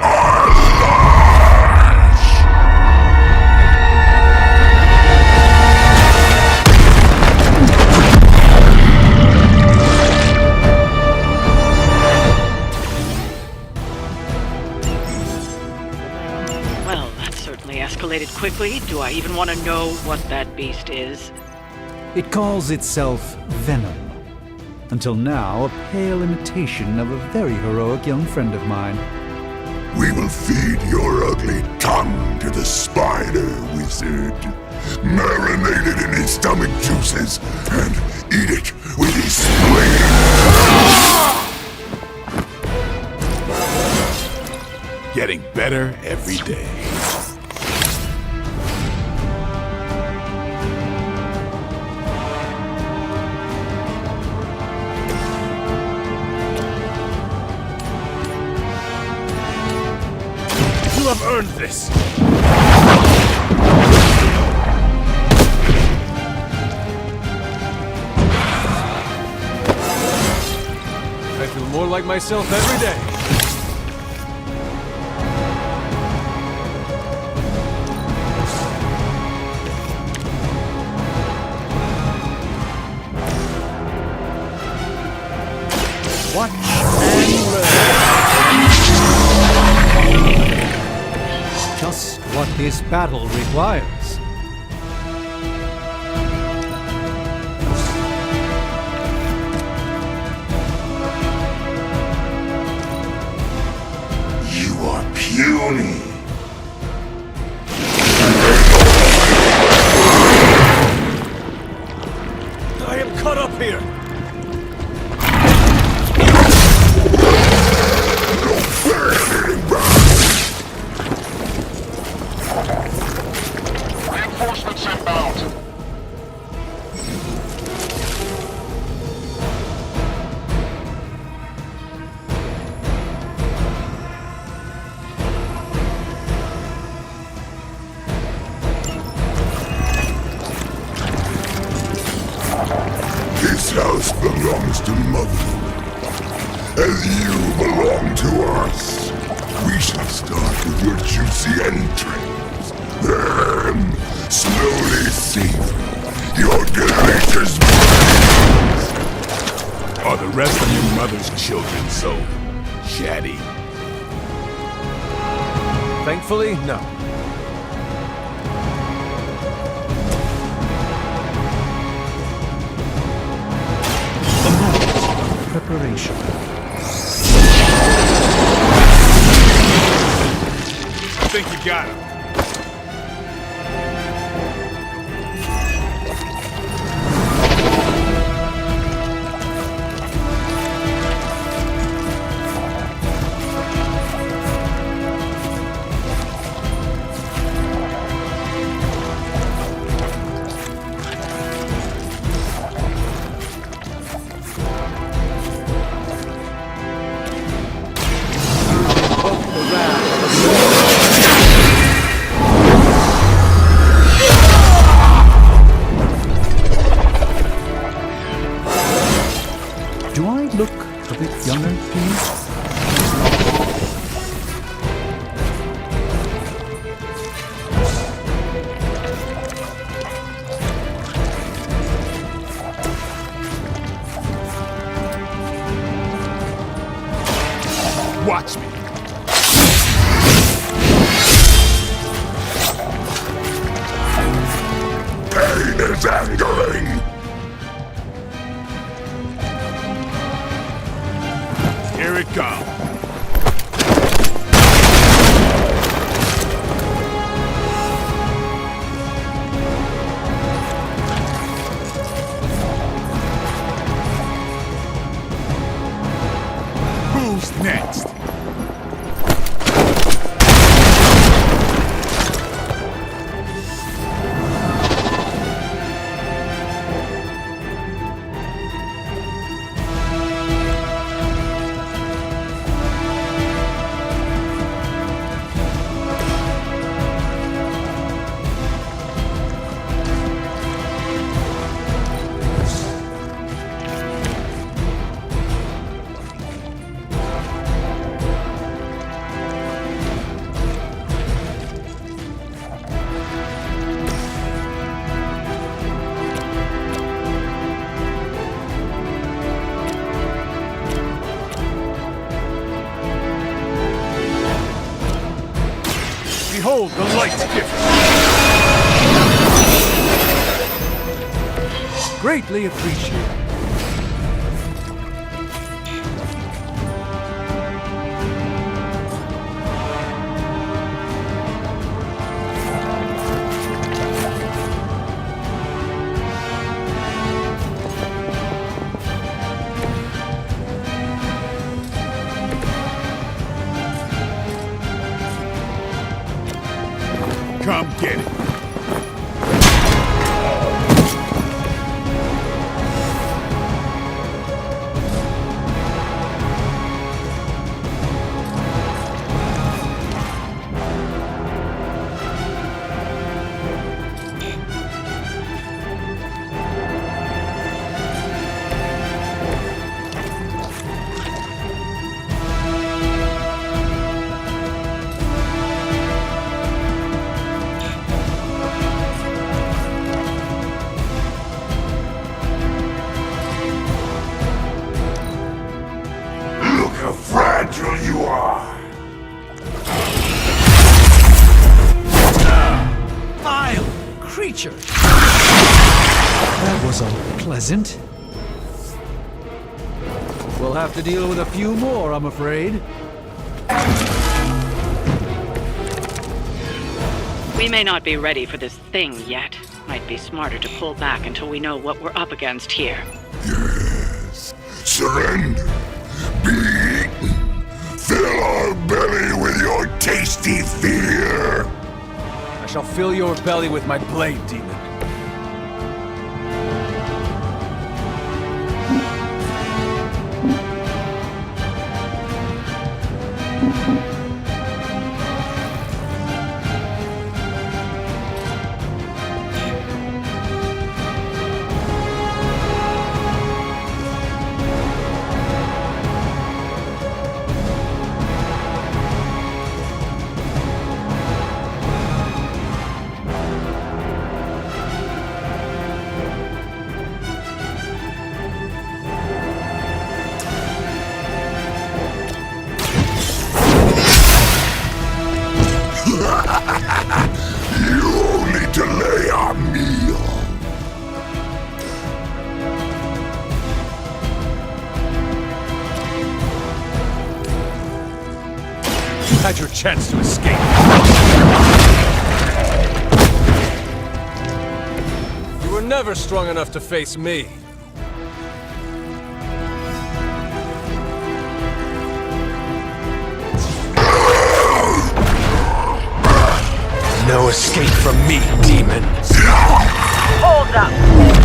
are lost. Well, that certainly escalated quickly. Do I even want to know what that beast is? It calls itself Venom. Until now, a pale imitation of a very heroic young friend of mine. We will feed your ugly tongue to the spider wizard. Marinate it in his stomach juices and eat it with his spleen. Getting better every day. You have earned this! I feel more like myself every day. Watch and learn. Just what this battle requires. You are puny. I am caught up here! Reinforcements inbound. This house belongs to Mother, as you belong to us. We shall start with your juicy entrails, then slowly savor your delicious brains. Are the rest of your mother's children so chatty? Thankfully, no. Preparation. I think you got him. Do I look a bit younger, please? Watch me. Pain is angering. Here it comes. Who's next? Behold the light's gift. Greatly appreciated. Get it. Look how fragile you are. Vile creature! That was unpleasant. We'll have to deal with a few more, I'm afraid. We may not be ready for this thing yet. Might be smarter to pull back until we know what we're up against here. Yes. Surrender. Be eaten. Fill our belly with your tasty fear. I shall fill your belly with my blade, demon. You only delay our meal. You had your chance to escape. You were never strong enough to face me. No escape from me, demon. Hold up.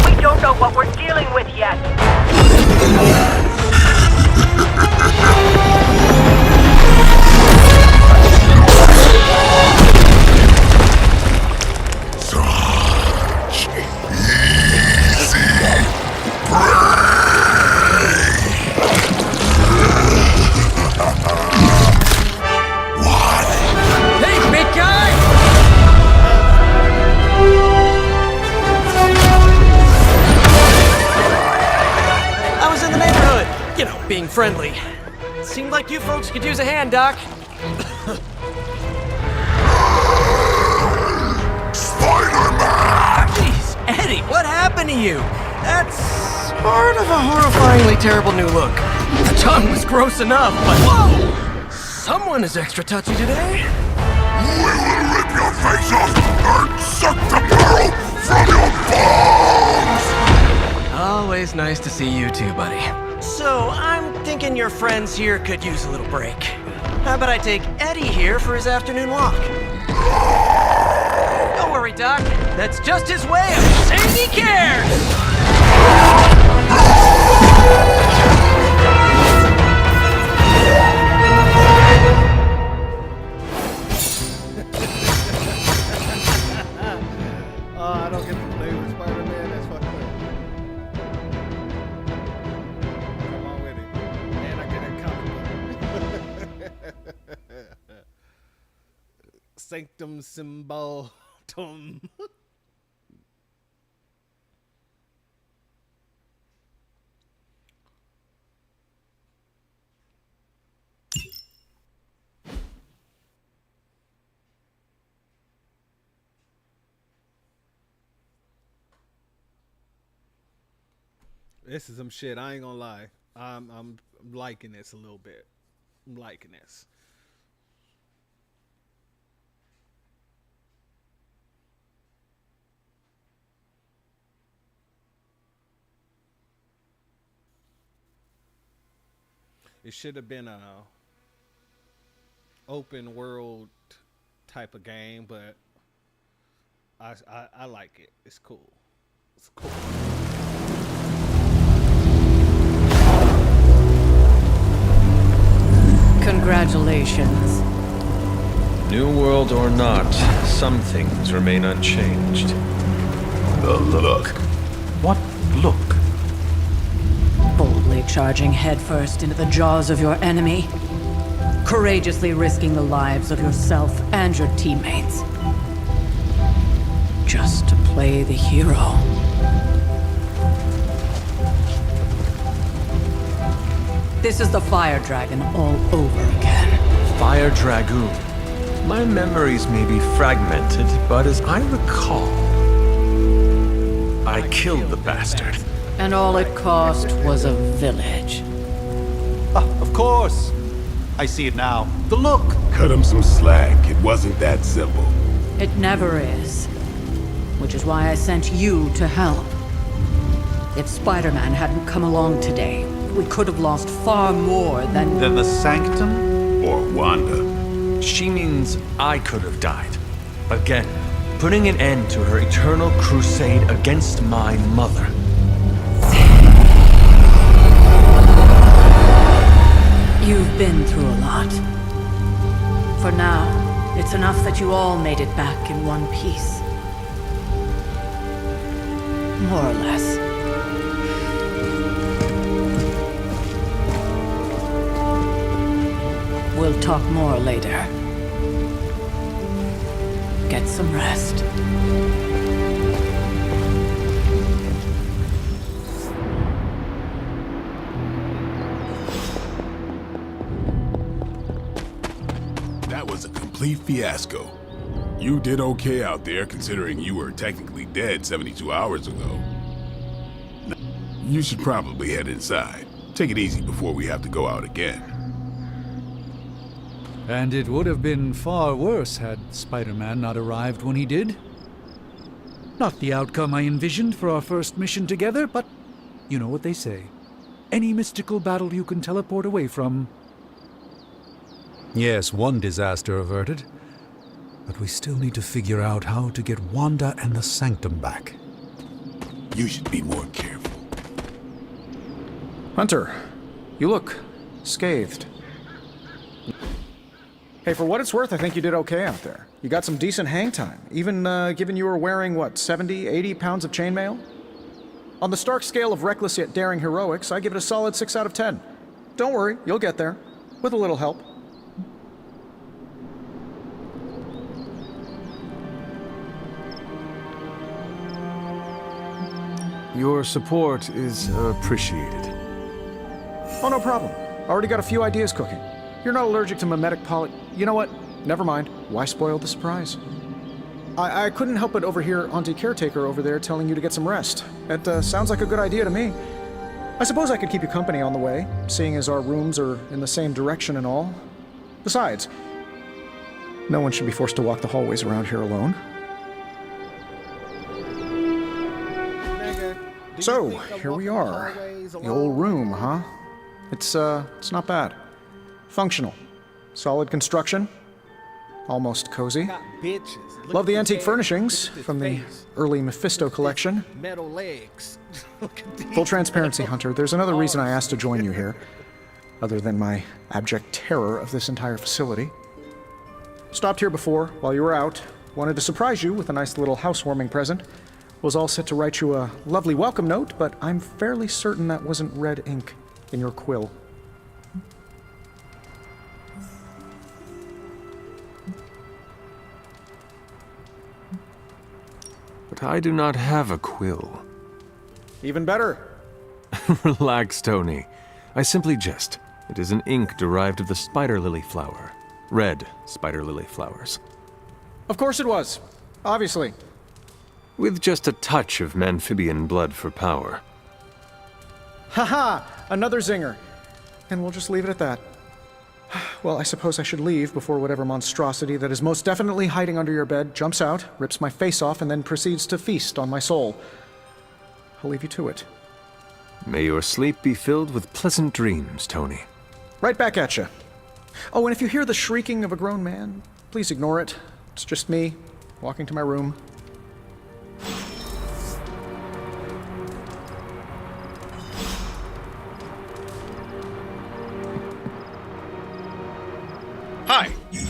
We don't know what we're dealing with yet. Such easy Hey, big guy! I was in the neighborhood, you know, being friendly. Seemed like you folks could use a hand, Doc. Spider-Man! Jeez, Eddie, what happened to you? That's sort of a horrifyingly terrible new look. The tongue was gross enough, but whoa! Someone is extra touchy today. We will rip your face off and suck the marrow from your bones! Always nice to see you too, buddy. So, I'm thinking your friends here could use a little break. How about I take Eddie here for his afternoon walk? Don't worry, Doc. That's just his way of saying he cares! I don't get to play with Spider-Man. That's fucked up. Come on with it. And I get a comic book. Sanctum Symboltum. This is some shit. I ain't gonna lie. I'm liking this a little bit. I'm liking this. It should have been a open world type of game, but I like it. It's cool. It's cool. Congratulations. New world or not, some things remain unchanged. The look. What look? Boldly charging headfirst into the jaws of your enemy. Courageously risking the lives of yourself and your teammates. Just to play the hero. This is the Fire Dragon all over again. Fire Dragoon. My memories may be fragmented, but as I recall, I killed the bastard. And all it cost was a village. Of course. I see it now. The look. Cut him some slack. It wasn't that simple. It never is. Which is why I sent you to help. If Spider-Man hadn't come along today, we could have lost far more than... Than the Sanctum? Or Wanda. She means I could have died. Again, putting an end to her eternal crusade against my mother. You've been through a lot. For now, it's enough that you all made it back in one piece. More or less. We'll talk more later. Get some rest. That was a complete fiasco. You did okay out there, considering you were technically dead 72 hours ago. You should probably head inside. Take it easy before we have to go out again. And it would have been far worse had Spider-Man not arrived when he did. Not the outcome I envisioned for our first mission together, but you know what they say. Any mystical battle you can teleport away from. Yes, one disaster averted. But we still need to figure out how to get Wanda and the Sanctum back. You should be more careful. Hunter, you look scathed. Hey, for what it's worth, I think you did okay out there. You got some decent hang time, even given you were wearing, what, 70, 80 pounds of chainmail? On the Stark scale of reckless yet daring heroics, I give it a solid 6 out of 10. Don't worry, you'll get there. With a little help. Your support is appreciated. Oh, no problem. Already got a few ideas cooking. You're not allergic to mimetic poly... You know what? Never mind. Why spoil the surprise? I couldn't help but overhear Auntie Caretaker over there telling you to get some rest. It sounds like a good idea to me. I suppose I could keep you company on the way, seeing as our rooms are in the same direction and all. Besides, no one should be forced to walk the hallways around here alone. So, here we are. The old room, huh? It's not bad. Functional. Solid construction. Almost cozy. Love the antique furnishings from the early Mephisto collection. Metal legs. Full transparency, Hunter, there's another reason I asked to join you here, other than my abject terror of this entire facility. Stopped here before, while you were out. Wanted to surprise you with a nice little housewarming present. Was all set to write you a lovely welcome note, but I'm fairly certain that wasn't red ink in your quill. But I do not have a quill. Even better. Relax, Tony. I simply jest. It is an ink derived of the spider lily flower. Red spider lily flowers. Of course it was. Obviously. With just a touch of amphibian blood for power. Haha! Another zinger. And we'll just leave it at that. Well, I suppose I should leave before whatever monstrosity that is most definitely hiding under your bed jumps out, rips my face off, and then proceeds to feast on my soul. I'll leave you to it. May your sleep be filled with pleasant dreams, Tony. Right back at you. Oh, and if you hear the shrieking of a grown man, please ignore it. It's just me, walking to my room.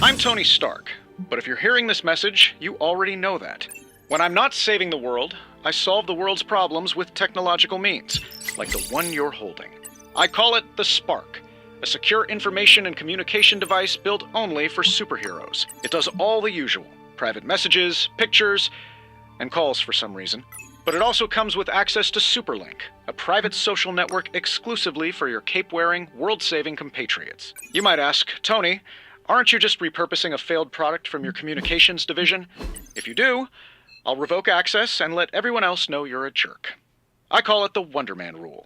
I'm Tony Stark, but if you're hearing this message, you already know that. When I'm not saving the world, I solve the world's problems with technological means, like the one you're holding. I call it the Spark, a secure information and communication device built only for superheroes. It does all the usual, private messages, pictures, and calls for some reason. But it also comes with access to Superlink, a private social network exclusively for your cape-wearing, world-saving compatriots. You might ask, Tony, aren't you just repurposing a failed product from your communications division? If you do, I'll revoke access and let everyone else know you're a jerk. I call it the Wonder Man rule.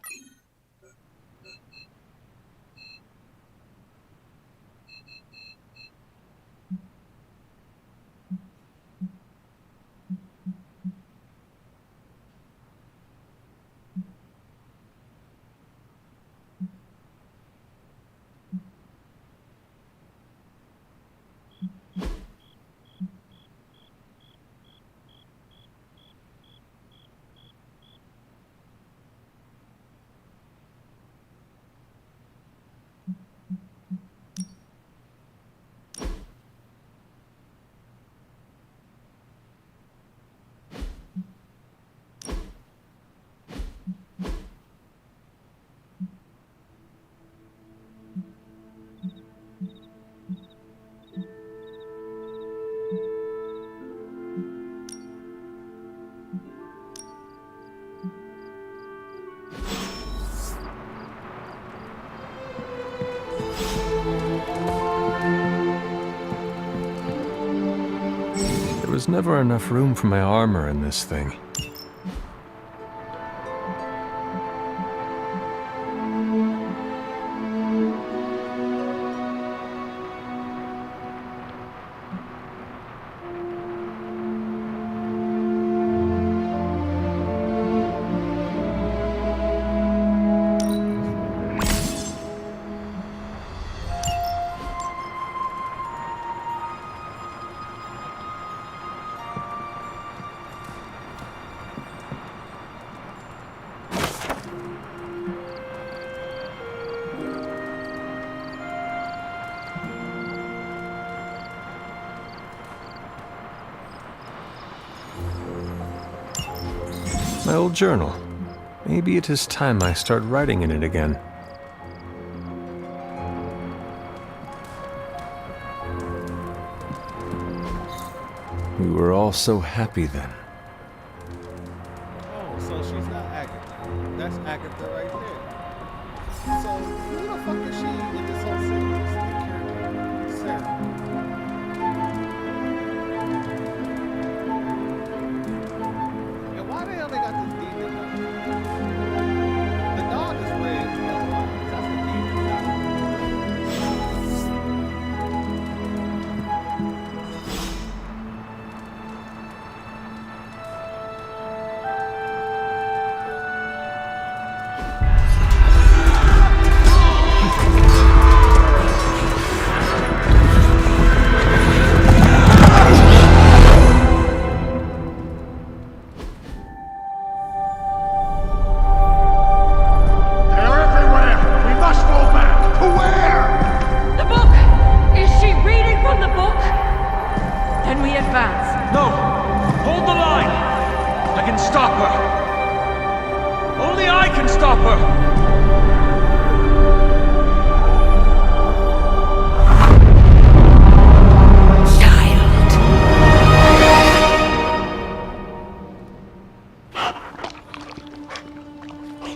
There was never enough room for my armor in this thing. My old journal. Maybe it is time I start writing in it again. We were all so happy then. Oh, so she's not Agatha. That's Agatha right there. So who the fuck is she in this whole series? The character, Sarah. And why the hell they got this demon dog? The dog is red. That's the demon dog.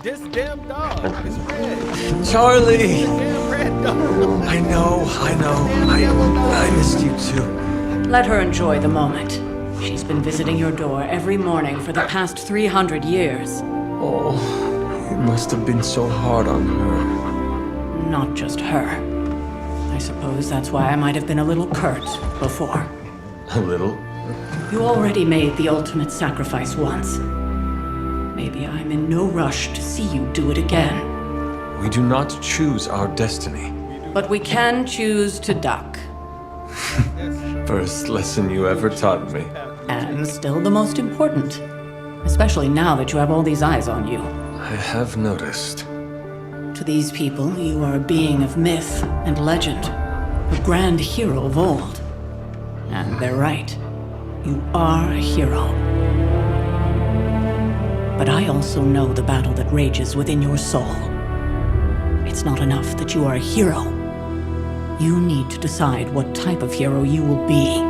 This damn dog is red. Charlie! Damn red dog. I know. I missed you too. Let her enjoy the moment. She's been visiting your door every morning for the past 300 years. Oh, it must have been so hard on her. Not just her. I suppose that's why I might have been a little curt before. A little? You already made the ultimate sacrifice once. Maybe I'm in no rush to see you do it again. We do not choose our destiny. But we can choose to duck. First lesson you ever taught me. And still the most important. Especially now that you have all these eyes on you. I have noticed. To these people, you are a being of myth and legend. a grand hero of old. And they're right. You are a hero. But I also know the battle that rages within your soul. It's not enough that you are a hero. You need to decide what type of hero you will be.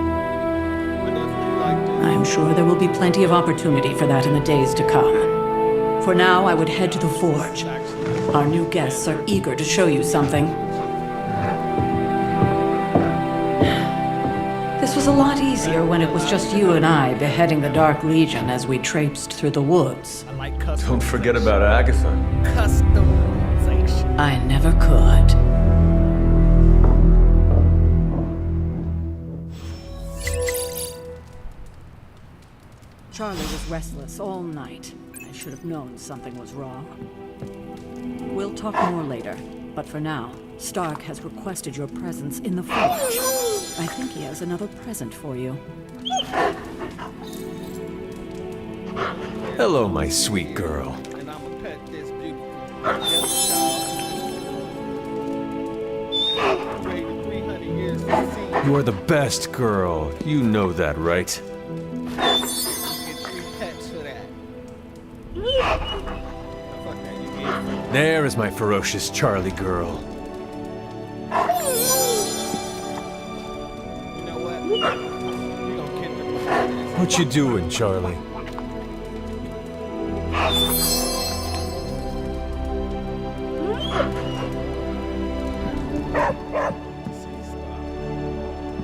I'm sure there will be plenty of opportunity for that in the days to come. For now, I would head to the Forge. Our new guests are eager to show you something. This was a lot easier when it was just you and I beheading the Dark Legion as we traipsed through the woods. Don't forget about Agatha. Customization. I never could. Charlie was restless all night. I should have known something was wrong. We'll talk more later, but for now, Stark has requested your presence in the Forge. I think he has another present for you. Hello, my sweet girl. And I'ma pet this beautiful. Waited 300 years to see. You are the best girl. You know that, right? Get 3 pets for that. Fuck that, you get. There is my ferocious Charlie girl. What you doing, Charlie?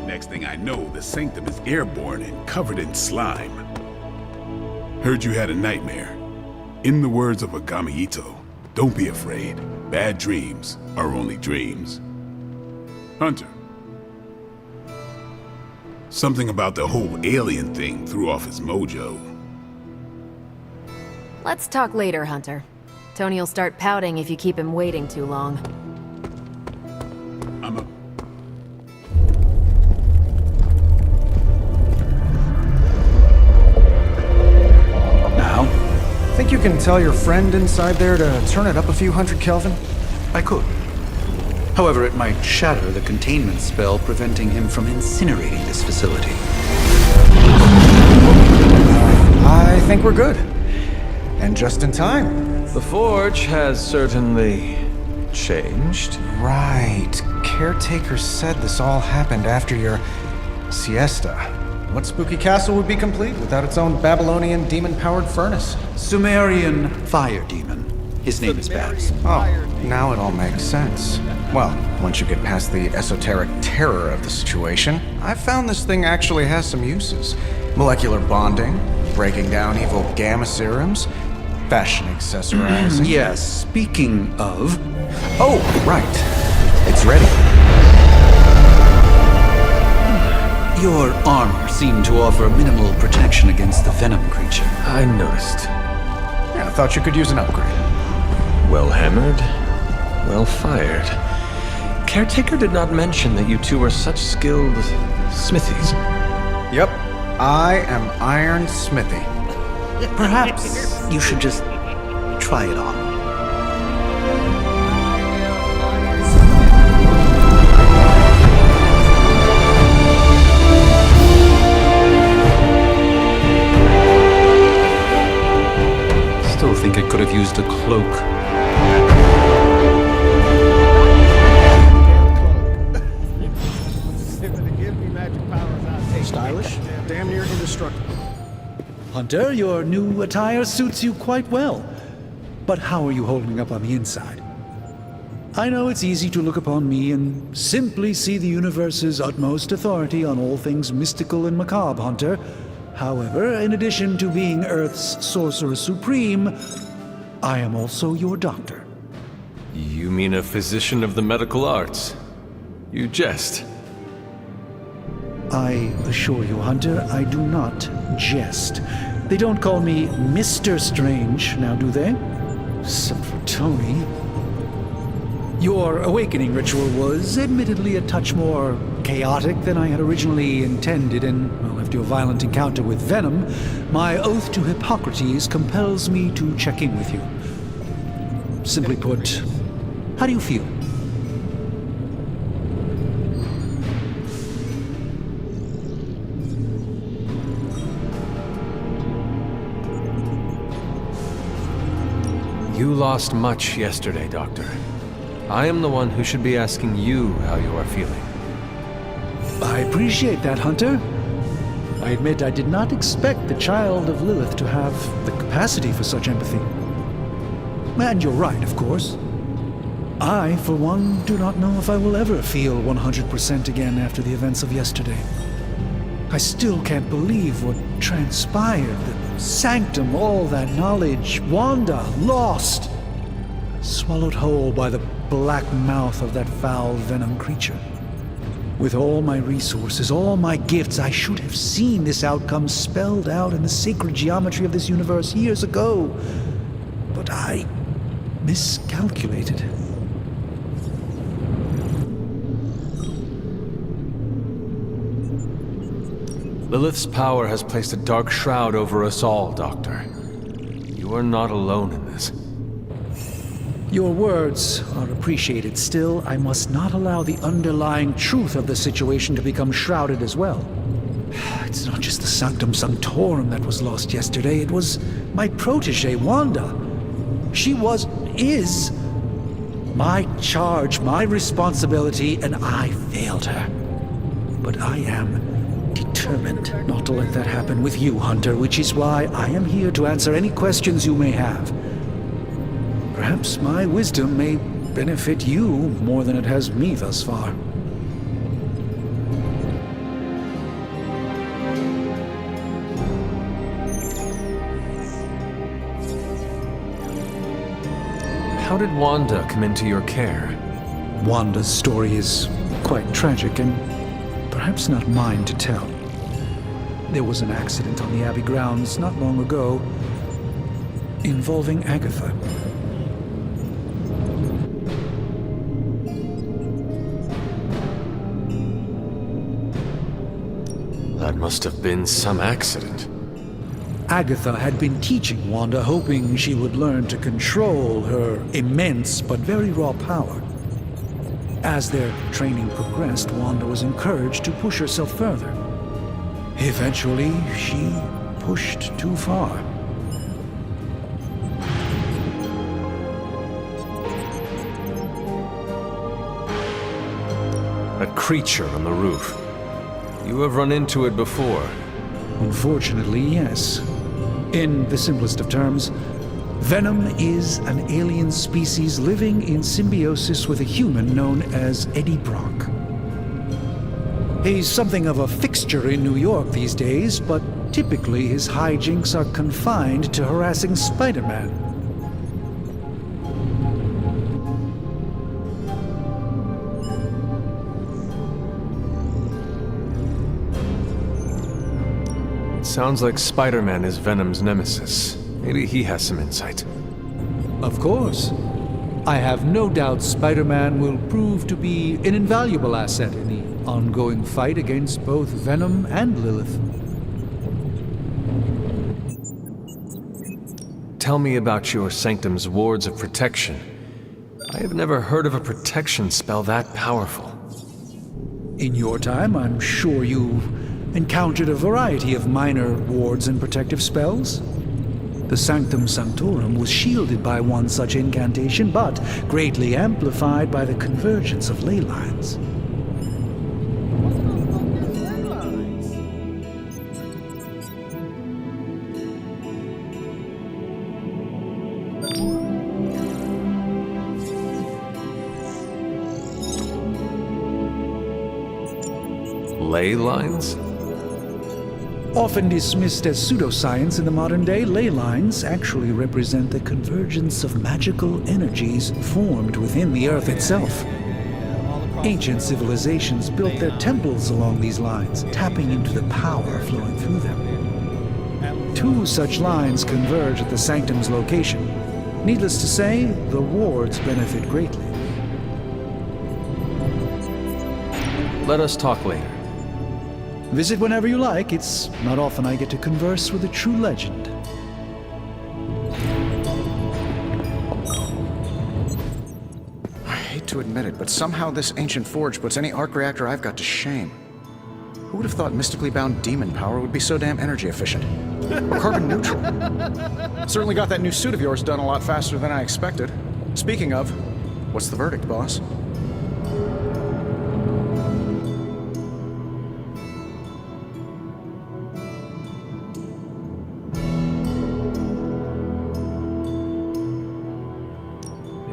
Next thing I know, the Sanctum is airborne and covered in slime. Heard you had a nightmare. In the words of Agami Ito, don't be afraid. Bad dreams are only dreams. Hunter. Something about the whole alien thing threw off his mojo. Let's talk later, Hunter. Tony'll start pouting if you keep him waiting too long. Now? Think you can tell your friend inside there to turn it up a few hundred Kelvin? I could. However, it might shatter the containment spell preventing him from incinerating this facility. I think we're good. And just in time. The Forge has certainly changed. Right. Caretaker said this all happened after your siesta. What spooky castle would be complete without its own Babylonian demon-powered furnace? Sumerian fire demon. His name is Babs. Oh, now it all makes sense. Well, once you get past the esoteric terror of the situation, I've found this thing actually has some uses. Molecular bonding, breaking down evil gamma serums, fashion accessorizing. Yes, speaking of... Oh, right. It's ready. Your armor seemed to offer minimal protection against the venom creature. I noticed. Yeah, I thought you could use an upgrade. Well hammered, well fired. Caretaker did not mention that you two were such skilled smithies. Yep, I am Iron Smithy. Perhaps you should just try it on. Still think it could have used a cloak. Stylish, damn near indestructible. Hunter, your new attire suits you quite well. But how are you holding up on the inside? I know it's easy to look upon me and simply see the universe's utmost authority on all things mystical and macabre, Hunter. However, in addition to being Earth's Sorcerer Supreme, I am also your doctor. You mean a physician of the medical arts? You jest. I assure you, Hunter, I do not jest. They don't call me Mr. Strange, now do they? Except for Tony. Your awakening ritual was admittedly a touch more chaotic than I had originally intended, and, well, after your violent encounter with Venom, my oath to Hippocrates compels me to check in with you. Simply put, how do you feel? You lost much yesterday, Doctor. I am the one who should be asking you how you are feeling. I appreciate that, Hunter. I admit I did not expect the child of Lilith to have the capacity for such empathy. And you're right, of course. I, for one, do not know if I will ever feel 100% again after the events of yesterday. I still can't believe what transpired. The Sanctum, all that knowledge, Wanda, lost. Swallowed whole by the black mouth of that foul venom creature. With all my resources, all my gifts, I should have seen this outcome spelled out in the sacred geometry of this universe years ago. But I miscalculated. Lilith's power has placed a dark shroud over us all, Doctor. You are not alone in this. Your words are appreciated. Still, I must not allow the underlying truth of the situation to become shrouded as well. It's not just the Sanctum Sanctorum that was lost yesterday. It was my protege, Wanda. She is my charge, my responsibility, and I failed her. But I am determined not to let that happen with you, Hunter, which is why I am here to answer any questions you may have. Perhaps my wisdom may benefit you more than it has me thus far. How did Wanda come into your care? Wanda's story is quite tragic and perhaps not mine to tell. There was an accident on the Abbey grounds not long ago involving Agatha. That must have been some accident. Agatha had been teaching Wanda, hoping she would learn to control her immense but very raw power. As their training progressed, Wanda was encouraged to push herself further. Eventually, she pushed too far. That creature on the roof. You have run into it before. Unfortunately, yes. In the simplest of terms, Venom is an alien species living in symbiosis with a human known as Eddie Brock. He's something of a fixture in New York these days, but typically his hijinks are confined to harassing Spider-Man. Sounds like Spider-Man is Venom's nemesis. Maybe he has some insight. Of course. I have no doubt Spider-Man will prove to be an invaluable asset in the ongoing fight against both Venom and Lilith. Tell me about your Sanctum's wards of protection. I have never heard of a protection spell that powerful. In your time, I'm sure you encountered a variety of minor wards and protective spells. The Sanctum Sanctorum was shielded by one such incantation, but greatly amplified by the convergence of ley lines. Ley lines? Often dismissed as pseudoscience in the modern day, ley lines actually represent the convergence of magical energies formed within the Earth itself. Ancient civilizations built their temples along these lines, tapping into the power flowing through them. Two such lines converge at the Sanctum's location. Needless to say, the wards benefit greatly. Let us talk later. Visit whenever you like. It's not often I get to converse with a true legend. I hate to admit it, but somehow this ancient forge puts any arc reactor I've got to shame. Who would have thought mystically bound demon power would be so damn energy efficient? Or carbon neutral? Certainly got that new suit of yours done a lot faster than I expected. Speaking of, what's the verdict, boss?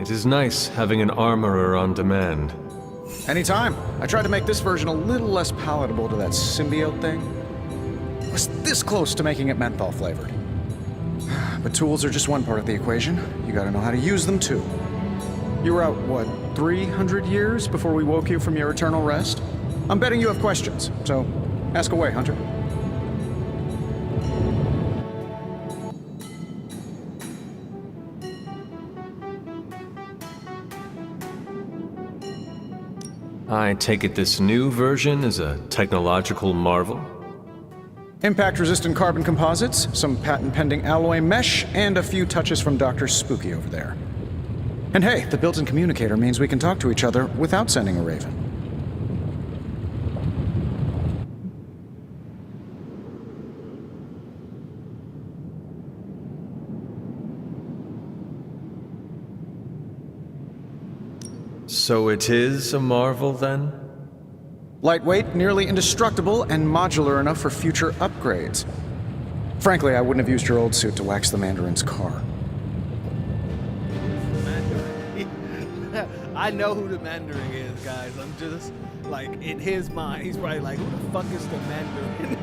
It is nice having an armorer on demand. Anytime. I tried to make this version a little less palatable to that symbiote thing. It was this close to making it menthol flavored. But tools are just one part of the equation. You gotta know how to use them too. You were out, what, 300 years before we woke you from your eternal rest? I'm betting you have questions, so ask away, Hunter. I take it this new version is a technological marvel? Impact-resistant carbon composites, some patent-pending alloy mesh, and a few touches from Dr. Spooky over there. And hey, the built-in communicator means we can talk to each other without sending a raven. So it is a marvel, then? Lightweight, nearly indestructible, and modular enough for future upgrades. Frankly, I wouldn't have used your old suit to wax the Mandarin's car. I know who the Mandarin is, guys. I'm just, like, in his mind, he's probably like, who the fuck is the Mandarin?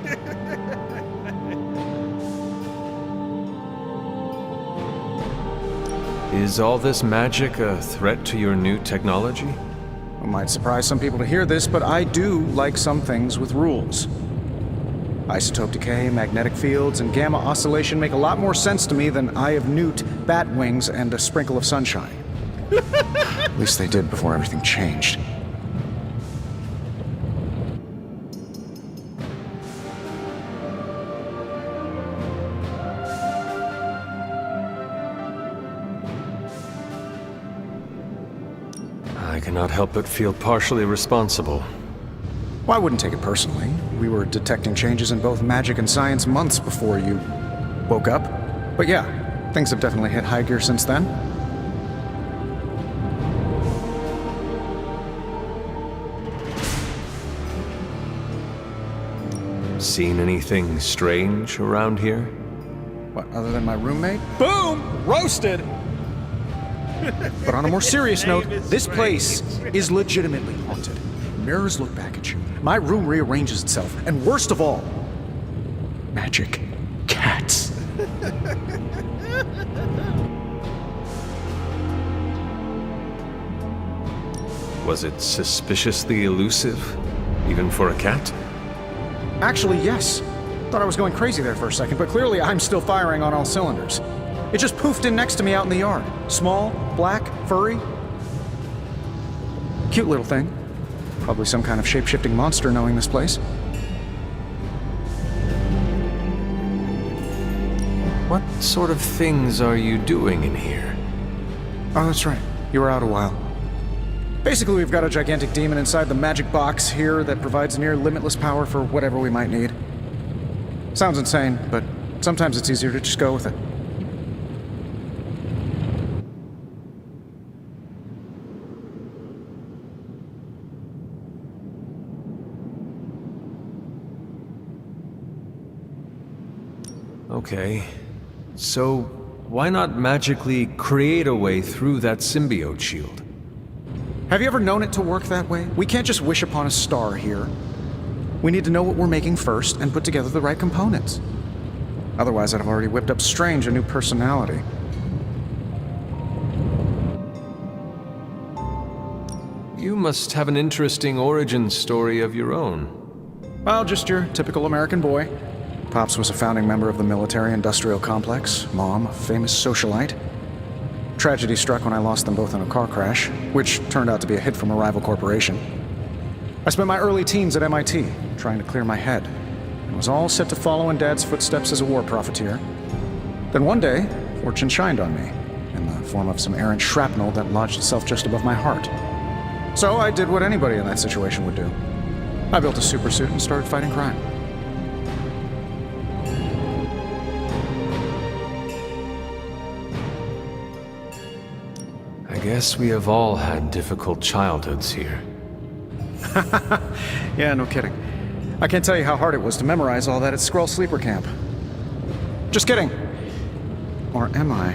Is all this magic a threat to your new technology? It might surprise some people to hear this, but I do like some things with rules. Isotope decay, magnetic fields, and gamma oscillation make a lot more sense to me than Eye of Newt, bat wings, and a sprinkle of sunshine. At least they did before everything changed. I cannot help but feel partially responsible. Well, I wouldn't take it personally. We were detecting changes in both magic and science months before you woke up. But yeah, things have definitely hit high gear since then. Seen anything strange around here? What, other than my roommate? Boom! Roasted! But on a more serious note, this place is legitimately haunted. Mirrors look back at you. My room rearranges itself. And worst of all, magic cats. Was it suspiciously elusive, even for a cat? Actually, yes. Thought I was going crazy there for a second, but clearly I'm still firing on all cylinders. It just poofed in next to me out in the yard. Small, black, furry. Cute little thing. Probably some kind of shape-shifting monster knowing this place. What sort of things are you doing in here? Oh, that's right. You were out a while. Basically, we've got a gigantic demon inside the magic box here that provides near limitless power for whatever we might need. Sounds insane, but sometimes it's easier to just go with it. Okay. So, why not magically create a way through that symbiote shield? Have you ever known it to work that way? We can't just wish upon a star here. We need to know what we're making first and put together the right components. Otherwise, I'd have already whipped up Strange a new personality. You must have an interesting origin story of your own. Well, just your typical American boy. Pops was a founding member of the military-industrial complex. Mom, a famous socialite. Tragedy struck when I lost them both in a car crash, which turned out to be a hit from a rival corporation. I spent my early teens at MIT, trying to clear my head, and was all set to follow in Dad's footsteps as a war profiteer. Then one day, fortune shined on me, in the form of some errant shrapnel that lodged itself just above my heart. So I did what anybody in that situation would do. I built a supersuit and started fighting crime. guess we have all had difficult childhoods here. Yeah, no kidding. I can't tell you how hard it was to memorize all that at Skrull Sleeper Camp. Just kidding. Or am I?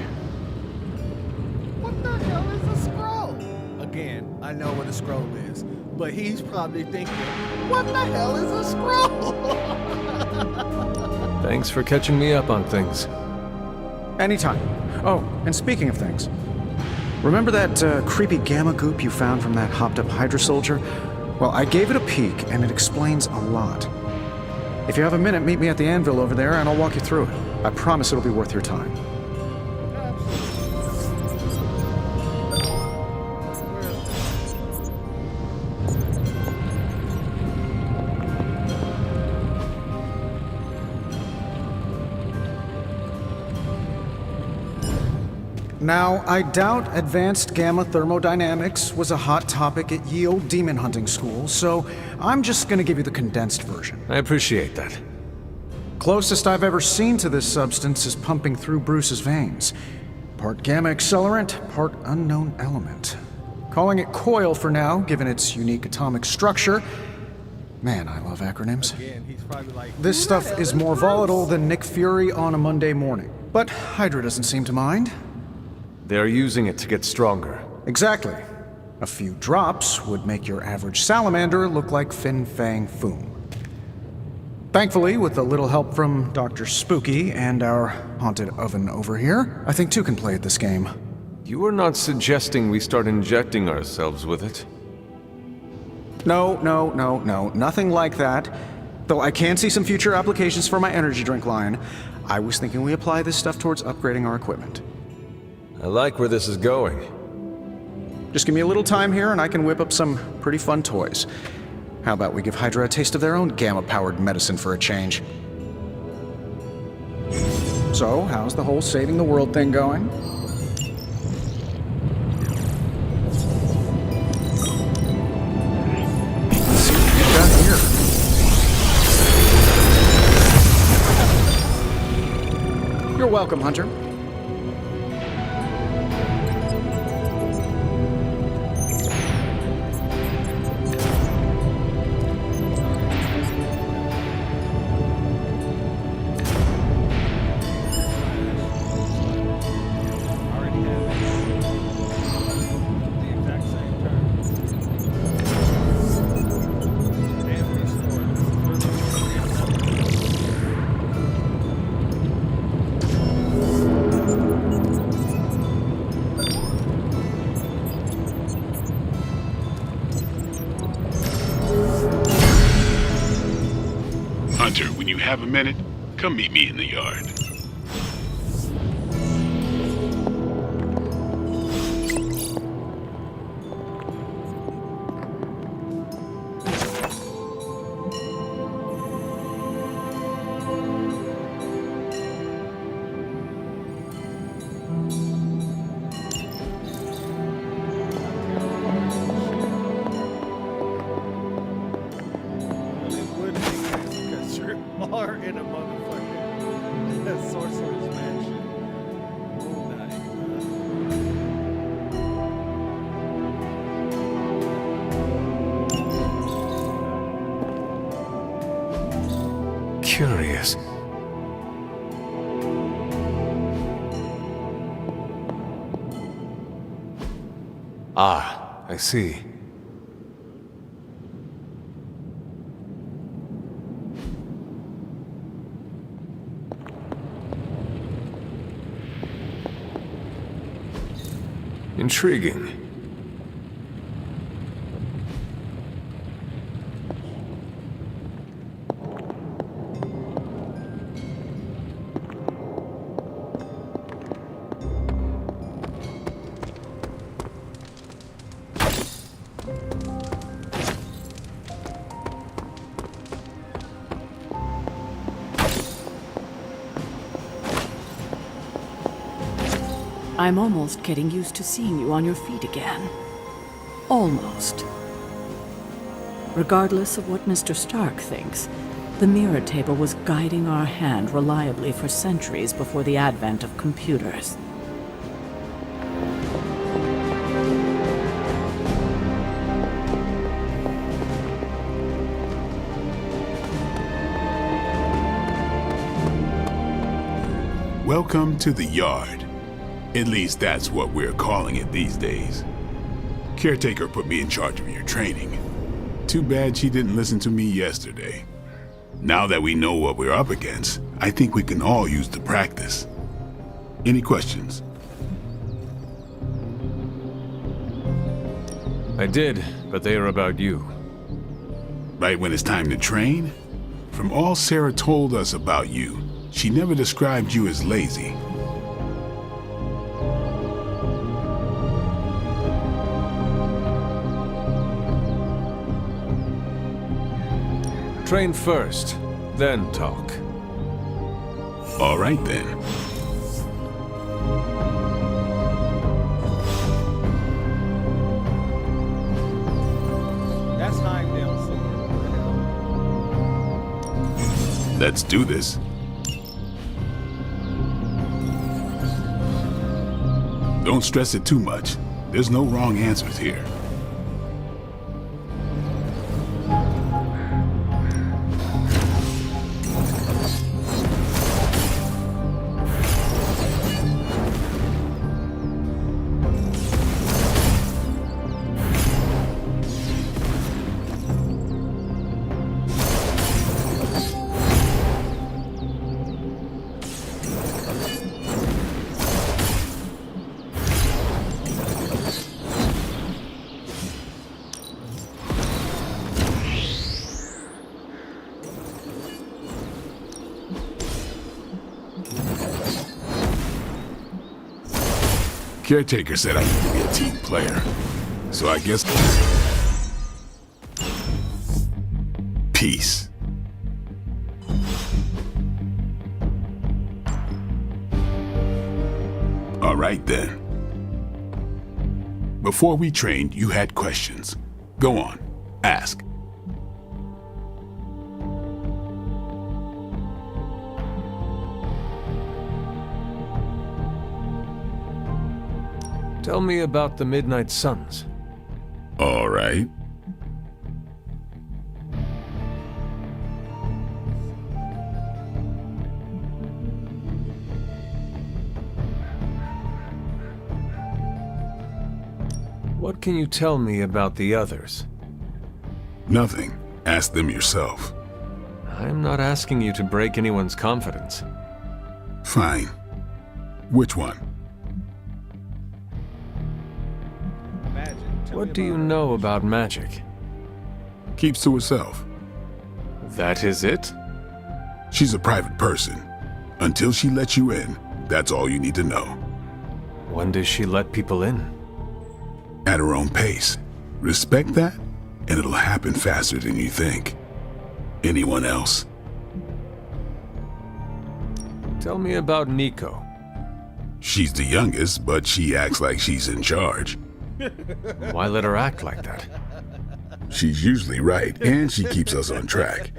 What the hell is a scroll? Again, I know what a scroll is, but he's probably thinking, what the hell is a scroll? Thanks for catching me up on things. Anytime. Oh, and speaking of things, remember that creepy gamma goop you found from that hopped-up Hydra soldier? Well, I gave it a peek, and it explains a lot. If you have a minute, meet me at the anvil over there, and I'll walk you through it. I promise it'll be worth your time. Now, I doubt advanced gamma thermodynamics was a hot topic at ye old demon hunting school, so I'm just gonna give you the condensed version. I appreciate that. Closest I've ever seen to this substance is pumping through Bruce's veins. Part gamma accelerant, part unknown element. Calling it coil for now, given its unique atomic structure. Man, I love acronyms. Again, he's probably like, This stuff is more volatile than Nick Fury on a Monday morning. But Hydra doesn't seem to mind. They're using it to get stronger. Exactly. A few drops would make your average salamander look like Fin Fang Foom. Thankfully, with a little help from Dr. Spooky and our haunted oven over here, I think two can play at this game. You are not suggesting we start injecting ourselves with it? No, nothing like that. Though I can see some future applications for my energy drink line. I was thinking we apply this stuff towards upgrading our equipment. I like where this is going. Just give me a little time here and I can whip up some pretty fun toys. How about we give Hydra a taste of their own gamma-powered medicine for a change? So, how's the whole saving the world thing going? Let's see what we've got here. You're welcome, Hunter. Hunter, when you have a minute, come meet me in the yard. Are in a motherfucking sorcerer's mansion. Curious. Ah, I see. Intriguing. I'm almost getting used to seeing you on your feet again. Almost. Regardless of what Mr. Stark thinks, the mirror table was guiding our hand reliably for centuries before the advent of computers. Welcome to the yard. At least that's what we're calling it these days. Caretaker put me in charge of your training. Too bad she didn't listen to me yesterday. Now that we know what we're up against, I think we can all use the practice. Any questions? I did, but they are about you. Right when it's time to train? From all Sarah told us about you, she never described you as lazy. Train first, then talk. All right then. That's Heimdall sword. Let's do this. Don't stress it too much. There's no wrong answers here. Caretaker said I need to be a team player, so I guess... Peace. All right then. Before we trained, you had questions. Go on, ask. Tell me about the Midnight Suns. All right. What can you tell me about the others? Nothing. Ask them yourself. I'm not asking you to break anyone's confidence. Fine. Which one? What do you know about magic? Keeps to herself. That is it? She's a private person. Until she lets you in, that's all you need to know. When does she let people in? At her own pace. Respect that, and it'll happen faster than you think. Anyone else? Tell me about Nico. She's the youngest, but she acts like she's in charge. Why let her act like that? She's usually right, and she keeps us on track.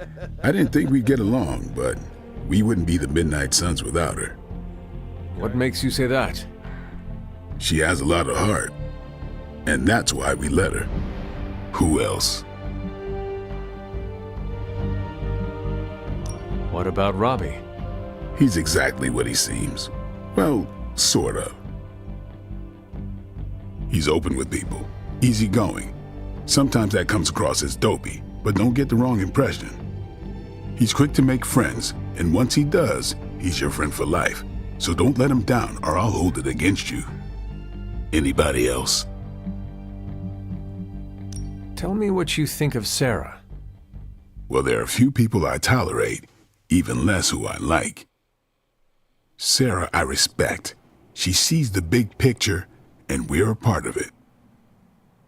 I didn't think we'd get along, but we wouldn't be the Midnight Suns without her. What makes you say that? She has a lot of heart, and that's why we let her. Who else? What about Robbie? He's exactly what he seems. Well, sort of. He's open with people, easygoing. Sometimes that comes across as dopey, but don't get the wrong impression. He's quick to make friends, and once he does, he's your friend for life. So don't let him down or I'll hold it against you. Anybody else? Tell me what you think of Sarah. Well, there are few people I tolerate, even less who I like. Sarah I respect. She sees the big picture, and we're a part of it.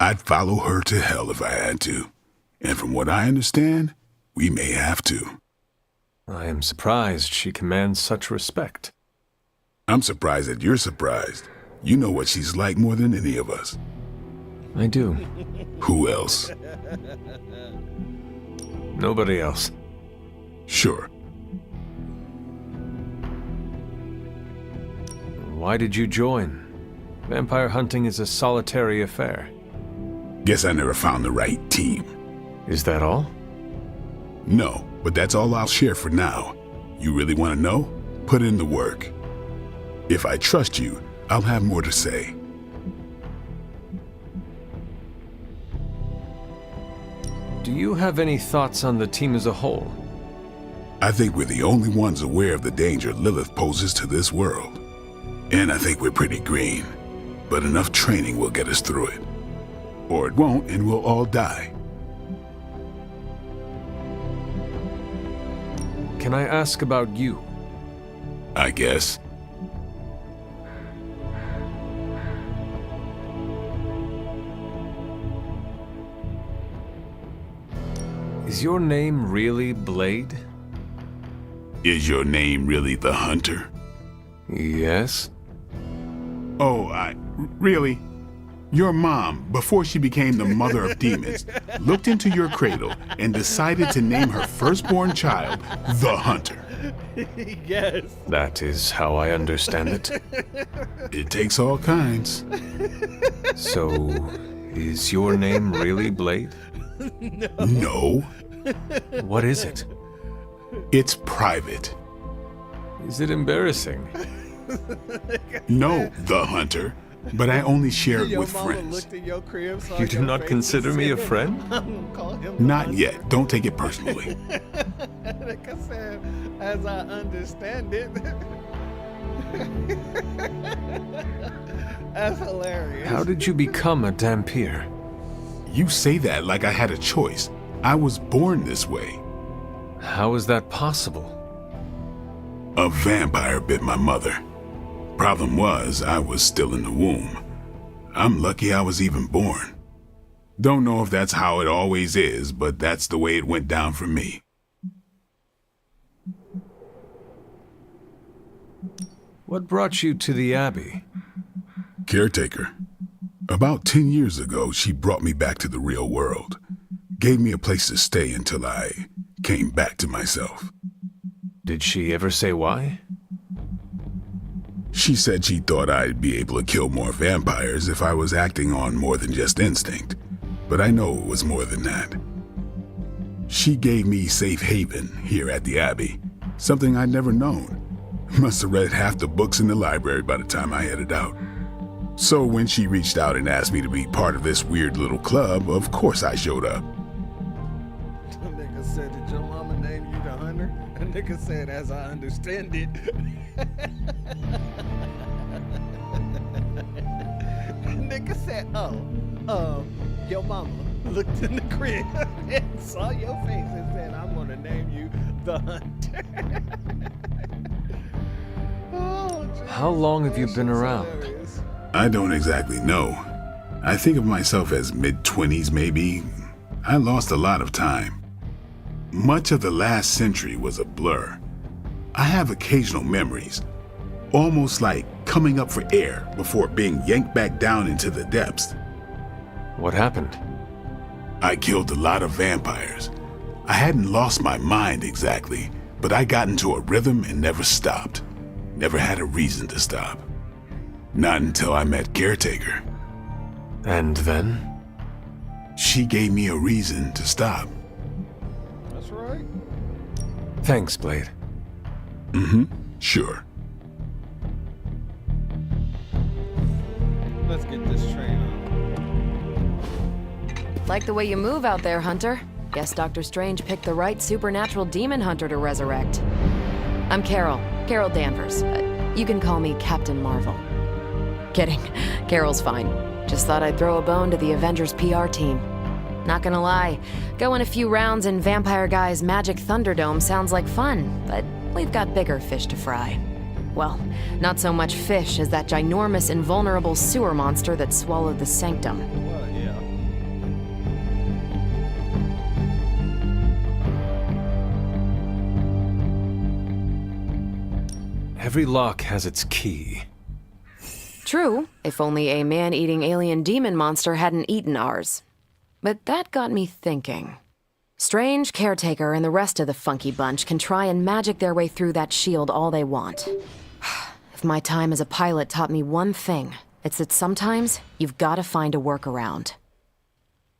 I'd follow her to hell if I had to. And from what I understand, we may have to. I am surprised she commands such respect. I'm surprised that you're surprised. You know what she's like more than any of us. I do. Who else? Nobody else. Sure. Why did you join? Vampire hunting is a solitary affair. Guess I never found the right team. Is that all? No, but that's all I'll share for now. You really want to know? Put in the work. If I trust you, I'll have more to say. Do you have any thoughts on the team as a whole? I think we're the only ones aware of the danger Lilith poses to this world. And I think we're pretty green. But enough training will get us through it. Or it won't, and we'll all die. Can I ask about you? I guess. Is your name really Blade? Is your name really the Hunter? Yes. Oh, really? Your mom, before she became the mother of demons, looked into your cradle and decided to name her firstborn child the Hunter. Yes. That is how I understand it. It takes all kinds. So, is your name really Blade? No. What is it? It's private. Is it embarrassing? No, the Hunter. But I only share it Your with mama friends. looked in your crib, saw You do your not face, consider and me a said, friend? Call him Not yet. Don't take it personally. Like I said, as I understand it. That's hilarious. How did you become a Dampier? You say that like I had a choice. I was born this way. How is that possible? A vampire bit my mother. Problem was, I was still in the womb. I'm lucky I was even born. Don't know if that's how it always is, but that's the way it went down for me. What brought you to the Abbey? Caretaker. About 10 years ago, she brought me back to the real world. Gave me a place to stay until I came back to myself. Did she ever say why? She said she thought I'd be able to kill more vampires if I was acting on more than just instinct, but I know it was more than that. She gave me safe haven here at the Abbey, something I'd never known. Must have read half the books in the library by the time I headed out. So when she reached out and asked me to be part of this weird little club, of course I showed up. The nigga said, did your mama name you the Hunter? The nigga said, as I understand it. Nigga said, your mama looked in the crib and saw your face and said, I'm gonna name you the Hunter. Oh, geez, how long have you been around? Hilarious. I don't exactly know. I think of myself as mid-20s maybe. I lost a lot of time. Much of the last century was a blur. I have occasional memories, almost like coming up for air before being yanked back down into the depths. What happened? I killed a lot of vampires. I hadn't lost my mind exactly, but I got into a rhythm and never stopped. Never had a reason to stop. Not until I met Caretaker. And then? She gave me a reason to stop. That's right. Thanks, Blade. Sure. Let's get this train on. Like the way you move out there, Hunter. Guess Dr. Strange picked the right supernatural demon hunter to resurrect. I'm Carol Danvers. You can call me Captain Marvel. Kidding. Carol's fine. Just thought I'd throw a bone to the Avengers PR team. Not gonna lie, going a few rounds in Vampire Guy's Magic Thunderdome sounds like fun, but we've got bigger fish to fry. Well, not so much fish as that ginormous invulnerable sewer monster that swallowed the Sanctum. Well, yeah. Every lock has its key. True, if only a man-eating alien demon monster hadn't eaten ours. But that got me thinking. Strange, Caretaker, and the rest of the funky bunch can try and magic their way through that shield all they want. If my time as a pilot taught me one thing, it's that sometimes you've got to find a workaround.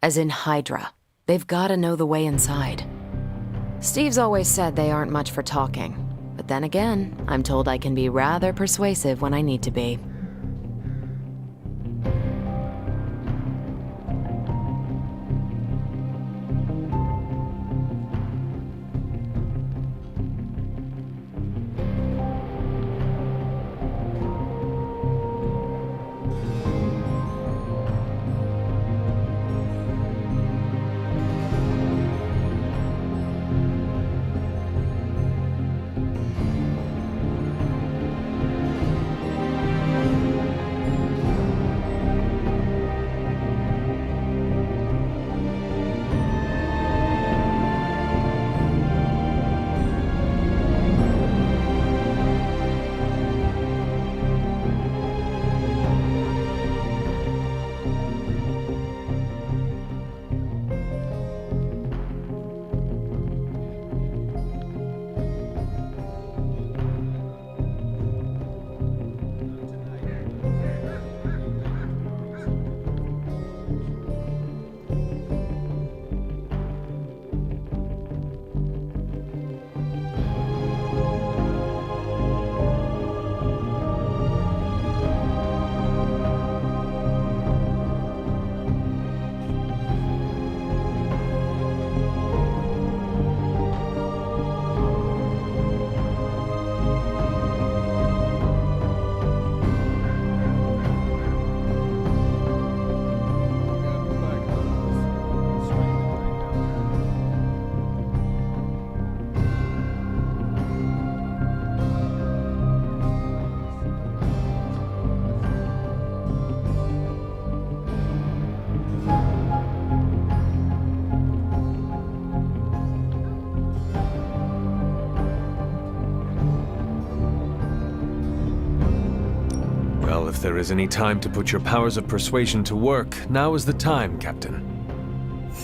As in Hydra. They've got to know the way inside. Steve's always said they aren't much for talking, but But then again, I'm told I can be rather persuasive when I need to be. Well, if there is any time to put your powers of persuasion to work, now is the time, Captain.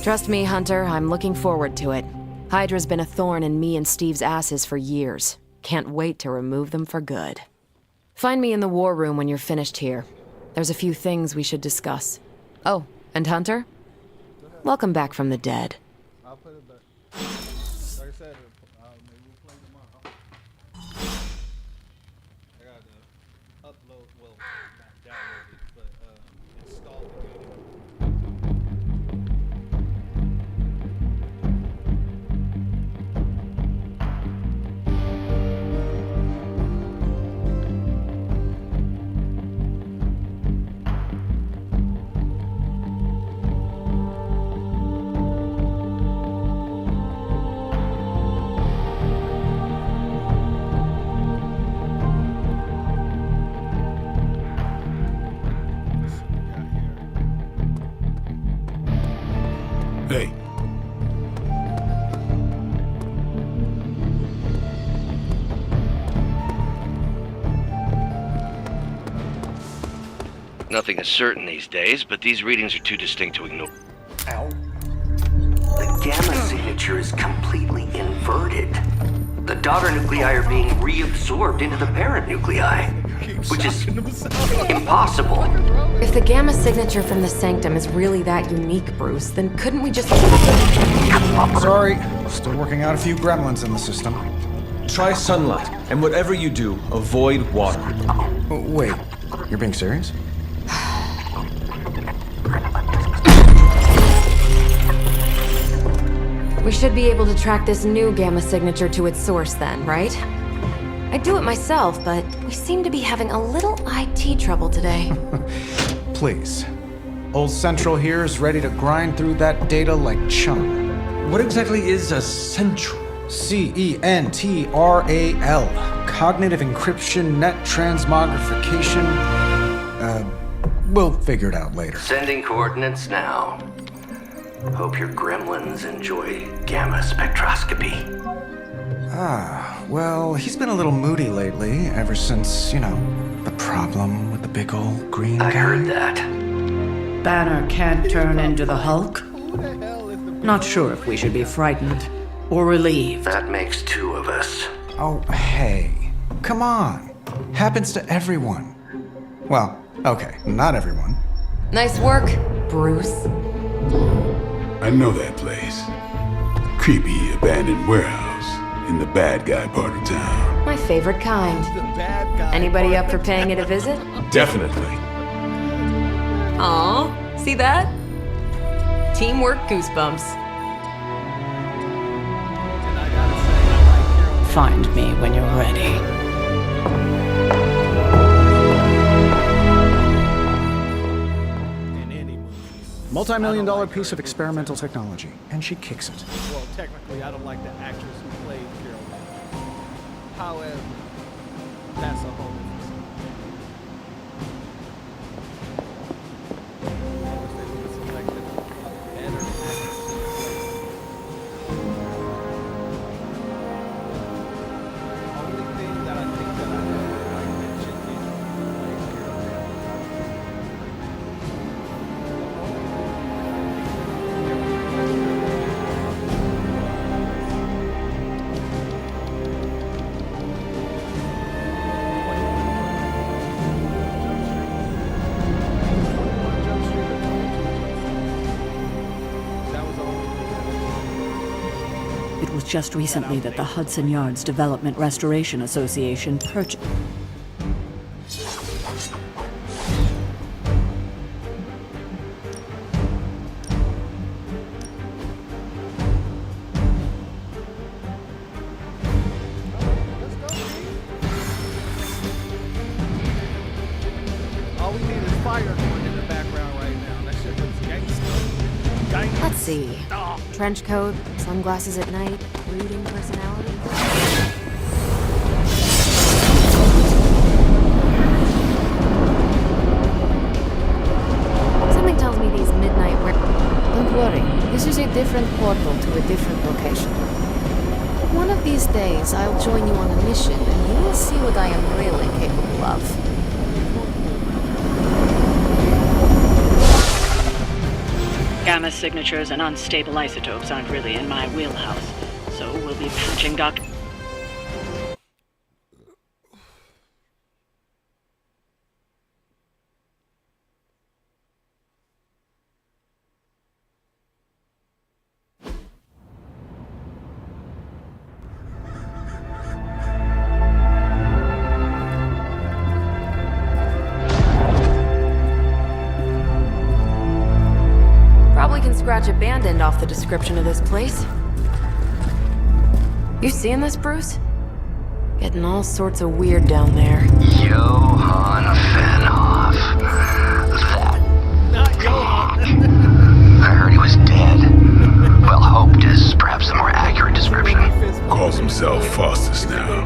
Trust me, Hunter, I'm looking forward to it. Hydra's been a thorn in me and Steve's asses for years. Can't wait to remove them for good. Find me in the war room when you're finished here. There's a few things we should discuss. Oh, and Hunter? Welcome back from the dead. I'll put it back. Like I said, maybe we'll play tomorrow. I gotta upload, well, not download it, but install the game. Hey. Nothing is certain these days, but these readings are too distinct to ignore. Ow. The gamma signature is completely inverted. The daughter nuclei are being reabsorbed into the parent nuclei, which is impossible. If the gamma signature from the Sanctum is really that unique, Bruce, then couldn't we just... Sorry, still working out a few gremlins in the system. Try sunlight, and whatever you do, avoid water. Oh, wait, you're being serious? We should be able to track this new gamma signature to its source then, right? I'd do it myself, but we seem to be having a little IT trouble today. Please. Old Central here is ready to grind through that data like chum. What exactly is a Central? CENTRAL. Cognitive encryption, net transmogrification. We'll figure it out later. Sending coordinates now. Hope your gremlins enjoy gamma spectroscopy. Ah, well, he's been a little moody lately, ever since, you know, the problem with the big old green guy. I heard that. Banner can't turn into the Hulk? Not sure if we should be frightened or relieved. That makes two of us. Oh, hey. Come on. Happens to everyone. Well, okay, not everyone. Nice work, Bruce. I know that place. Creepy abandoned warehouse. in the bad guy part of town. My favorite kind. Anybody up for paying it a visit? Definitely. Aw, see that? Teamwork goosebumps. Find me when you're ready. Multi-million-dollar piece of experimental technology, and she kicks it. Well, technically, I don't like the actress who played Carol. However, that's a whole different story. I wish they would have selected a better actress to play. Only thing that I think that I mentioned is played Carol. It was just recently that the Hudson Yards Development Restoration Association purchased. All we need is fire going in the background right now. That shit looks gangster. Let's see. Trench coat, sunglasses at night, brooding personality. Something tells me these midnight Don't worry, this is a different portal to a different location. One of these days, I'll join you on a mission, and you will see what I am really capable of. Gamma signatures and unstable isotopes aren't really in my wheelhouse, so we'll be patching Dr. Probably can scratch a band end off the description of this place. You seeing this, Bruce? Getting all sorts of weird down there. Johann Fenhoff. That. Not Johann. I heard he was dead. Well, hoped is perhaps the more accurate description. Calls himself Faustus now.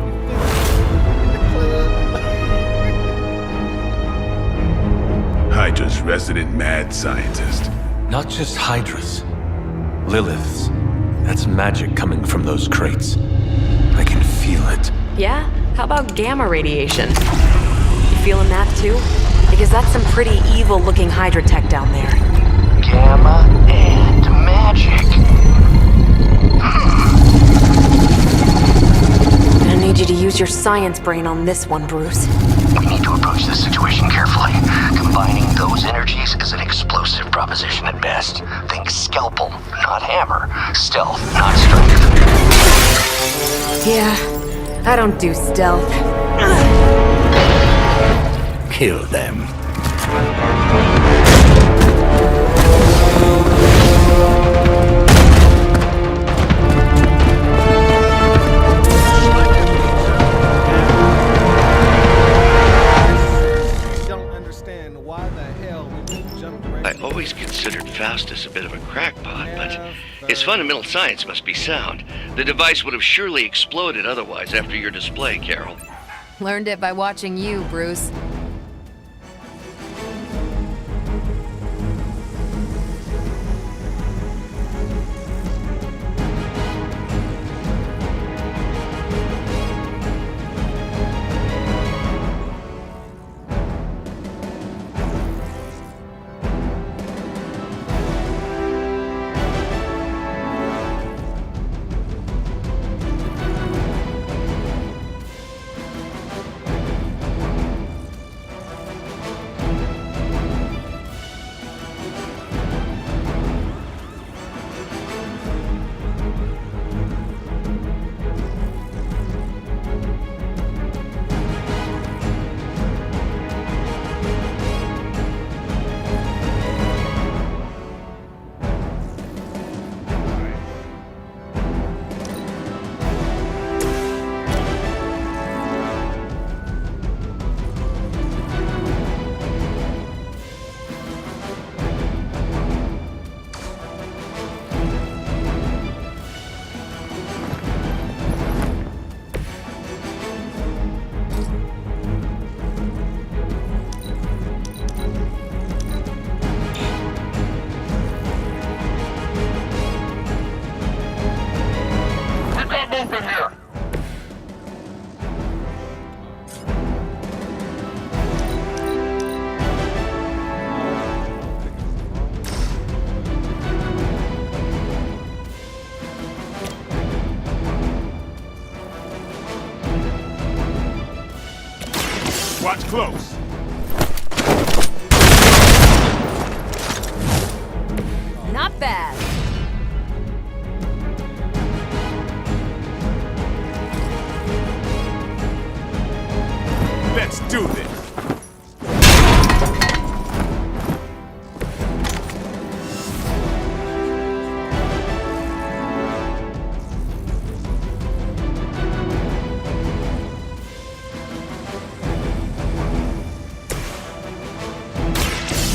Hydra's resident mad scientist. Not just Hydra's. Lilith's. That's magic coming from those crates. I can feel it. Yeah? How about gamma radiation? You feeling that too? Because that's some pretty evil-looking Hydra tech down there. Gamma and magic. I need you to use your science brain on this one, Bruce. We need to approach this situation carefully. Combining those energies is an explosive proposition at best. Think scalpel, not hammer. Stealth, not strength. Yeah, I don't do stealth. Kill them. I always considered Faustus a bit of a crackpot, but his fundamental science must be sound. The device would have surely exploded otherwise after your display, Carol. Learned it by watching you, Bruce. open here! Watch close. Not bad. Let's do this.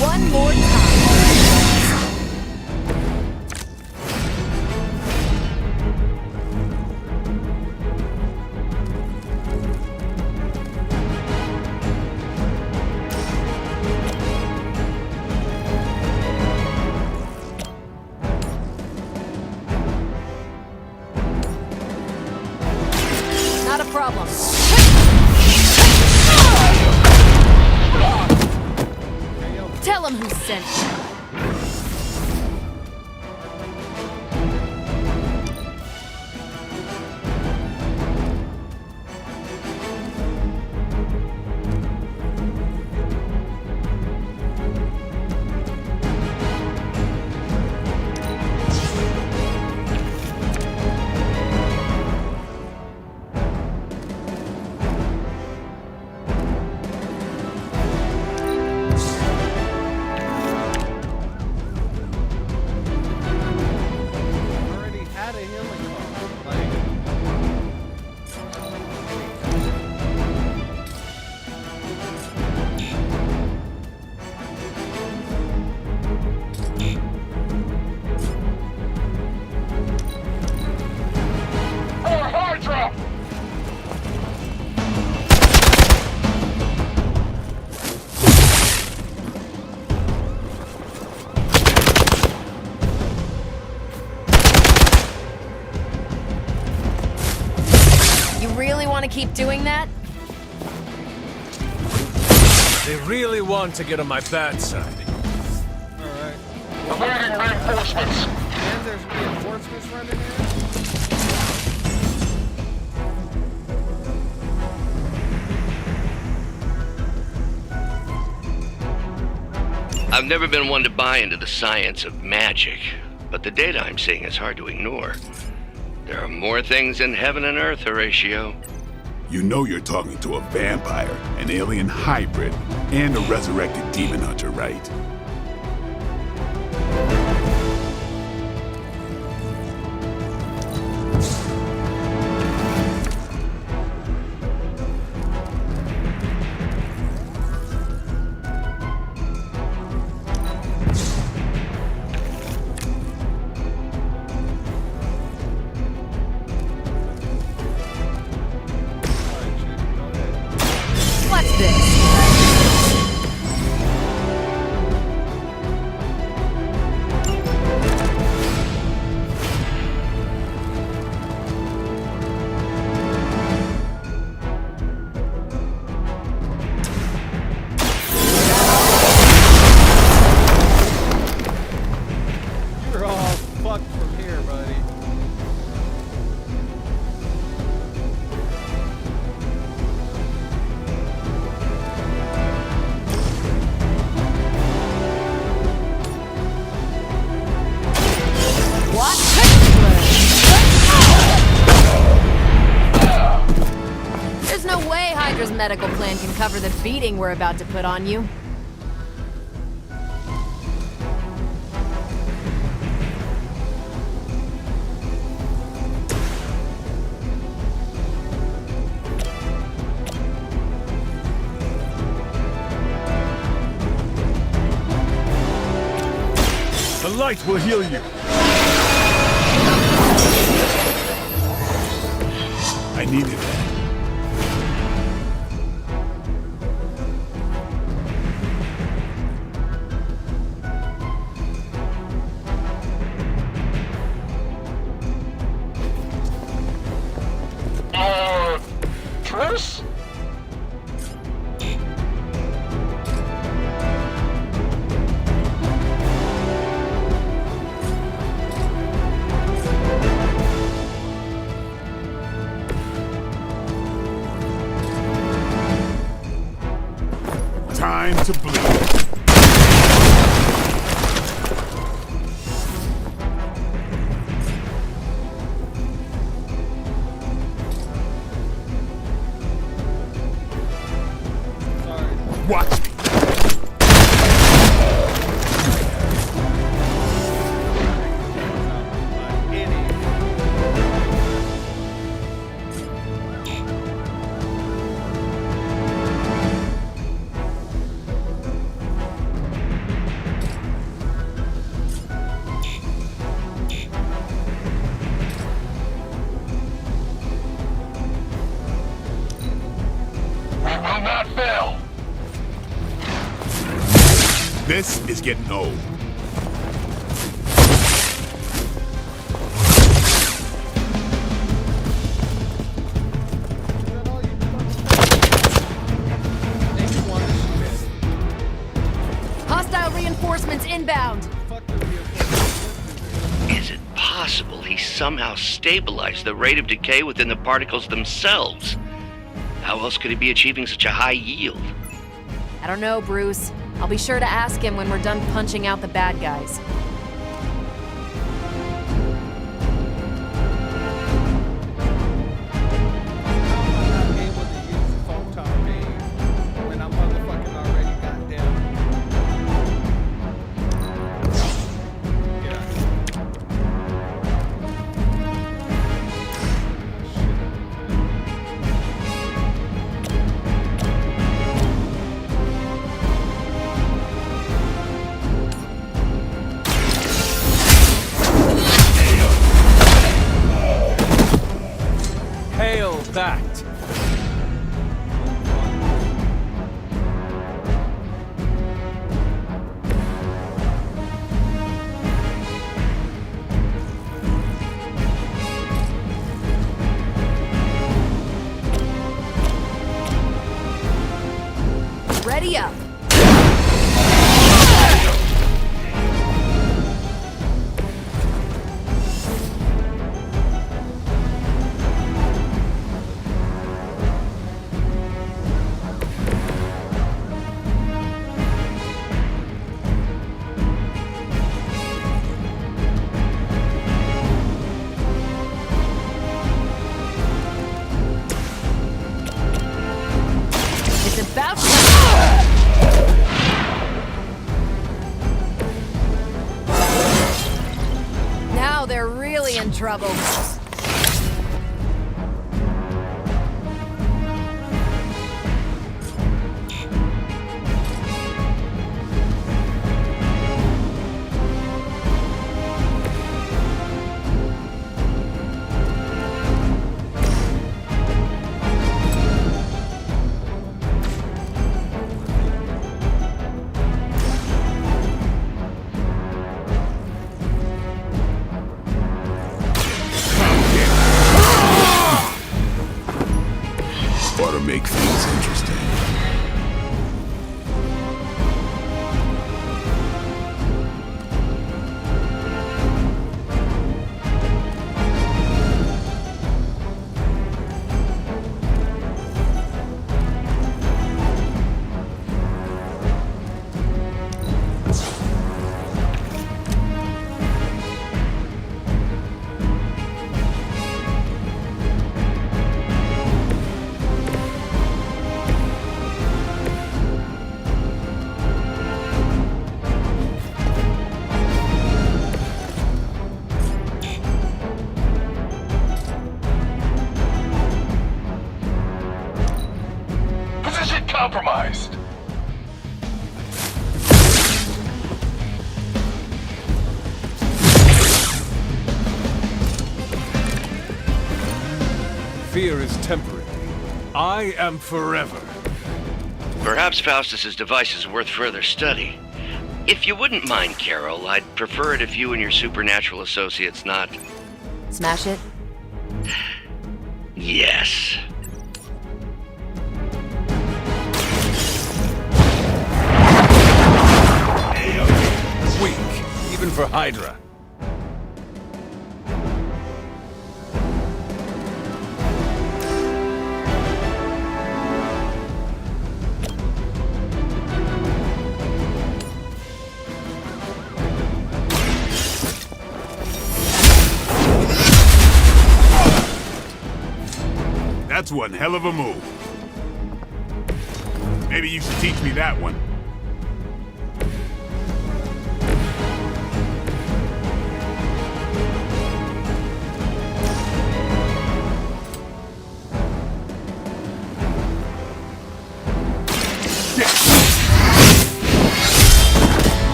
One more time. Not a problem. Tell him who sent you. Already had a healing card. Like, Hydra! You really want to keep doing that? They really want to get on my bad side. alright. Awaiting reinforcements. And there's reinforcements running in? I've never been one to buy into the science of magic, but the data I'm seeing is hard to ignore. There are more things in heaven and earth, Horatio. You know you're talking to a vampire, an alien hybrid, and a resurrected demon hunter, right? What's this? You're all fucked from here, buddy. What? There's no way Hydra's medical plan can cover the beating we're about to put on you. The light will heal you. I needed that. to bleed. Watch me. This is getting old. Hostile reinforcements inbound. Is it possible he somehow stabilized the rate of decay within the particles themselves? How else could he be achieving such a high yield? I don't know, Bruce. I'll be sure to ask him when we're done punching out the bad guys. That. Ready up. Now they're really in trouble. Ought to make things interesting. Compromised. Fear is temporary. I am forever. Perhaps Faustus's device is worth further study. If you wouldn't mind, Carol, I'd prefer it if you and your supernatural associates not... Smash it? Yes. Weak, even for Hydra. That's one hell of a move. Maybe you should teach me that one.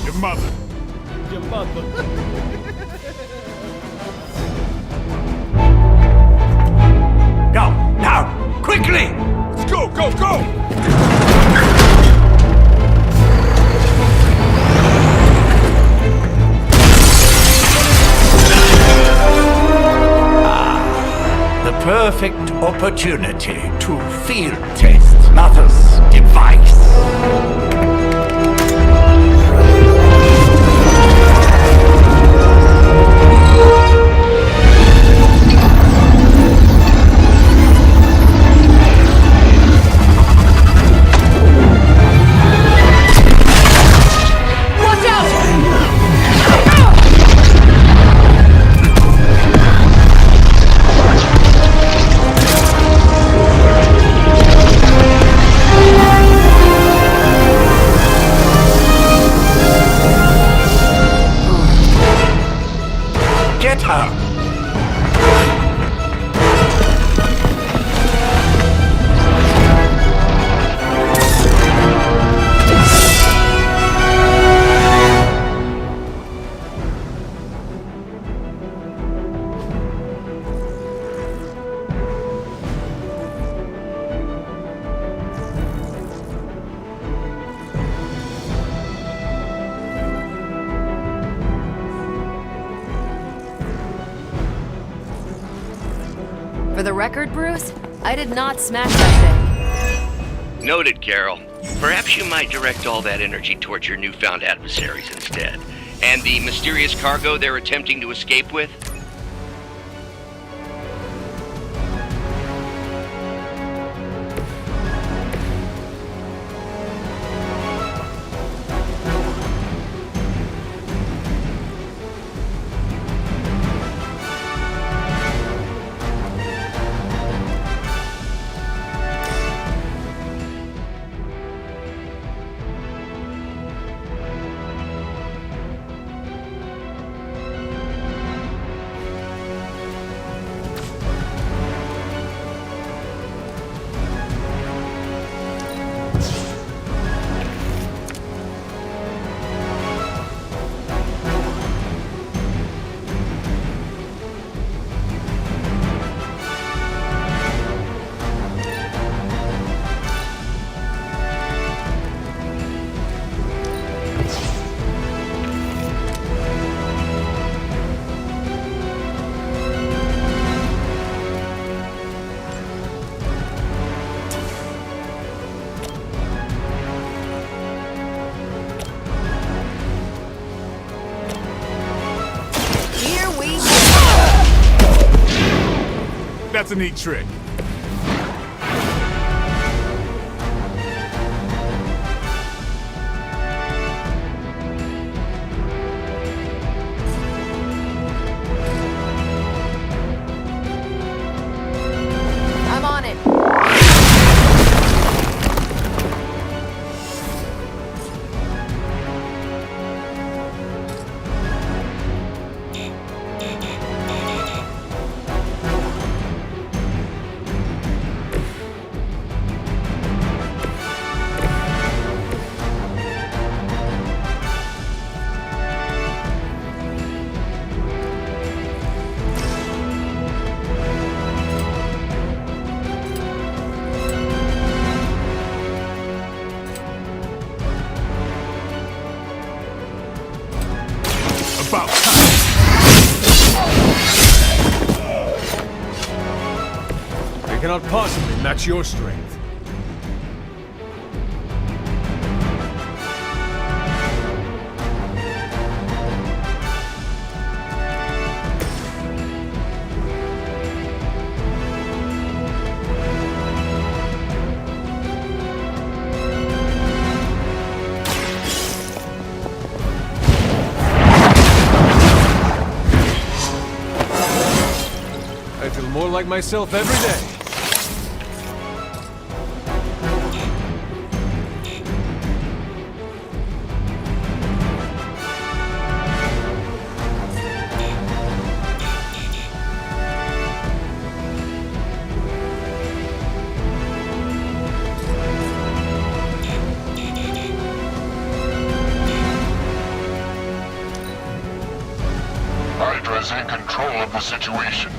Your mother. Your mother. Go, now, quickly! Let's go, go, go! The perfect opportunity to field test Mother's device. Get her! For the record, Bruce, I did not smash that thing. Noted, Carol. Perhaps you might direct all that energy towards your newfound adversaries instead. And the mysterious cargo they're attempting to escape with? That's a neat trick. I'm on it. About time. They cannot possibly match your strength. more like myself every day. Hydra's in control of the situation.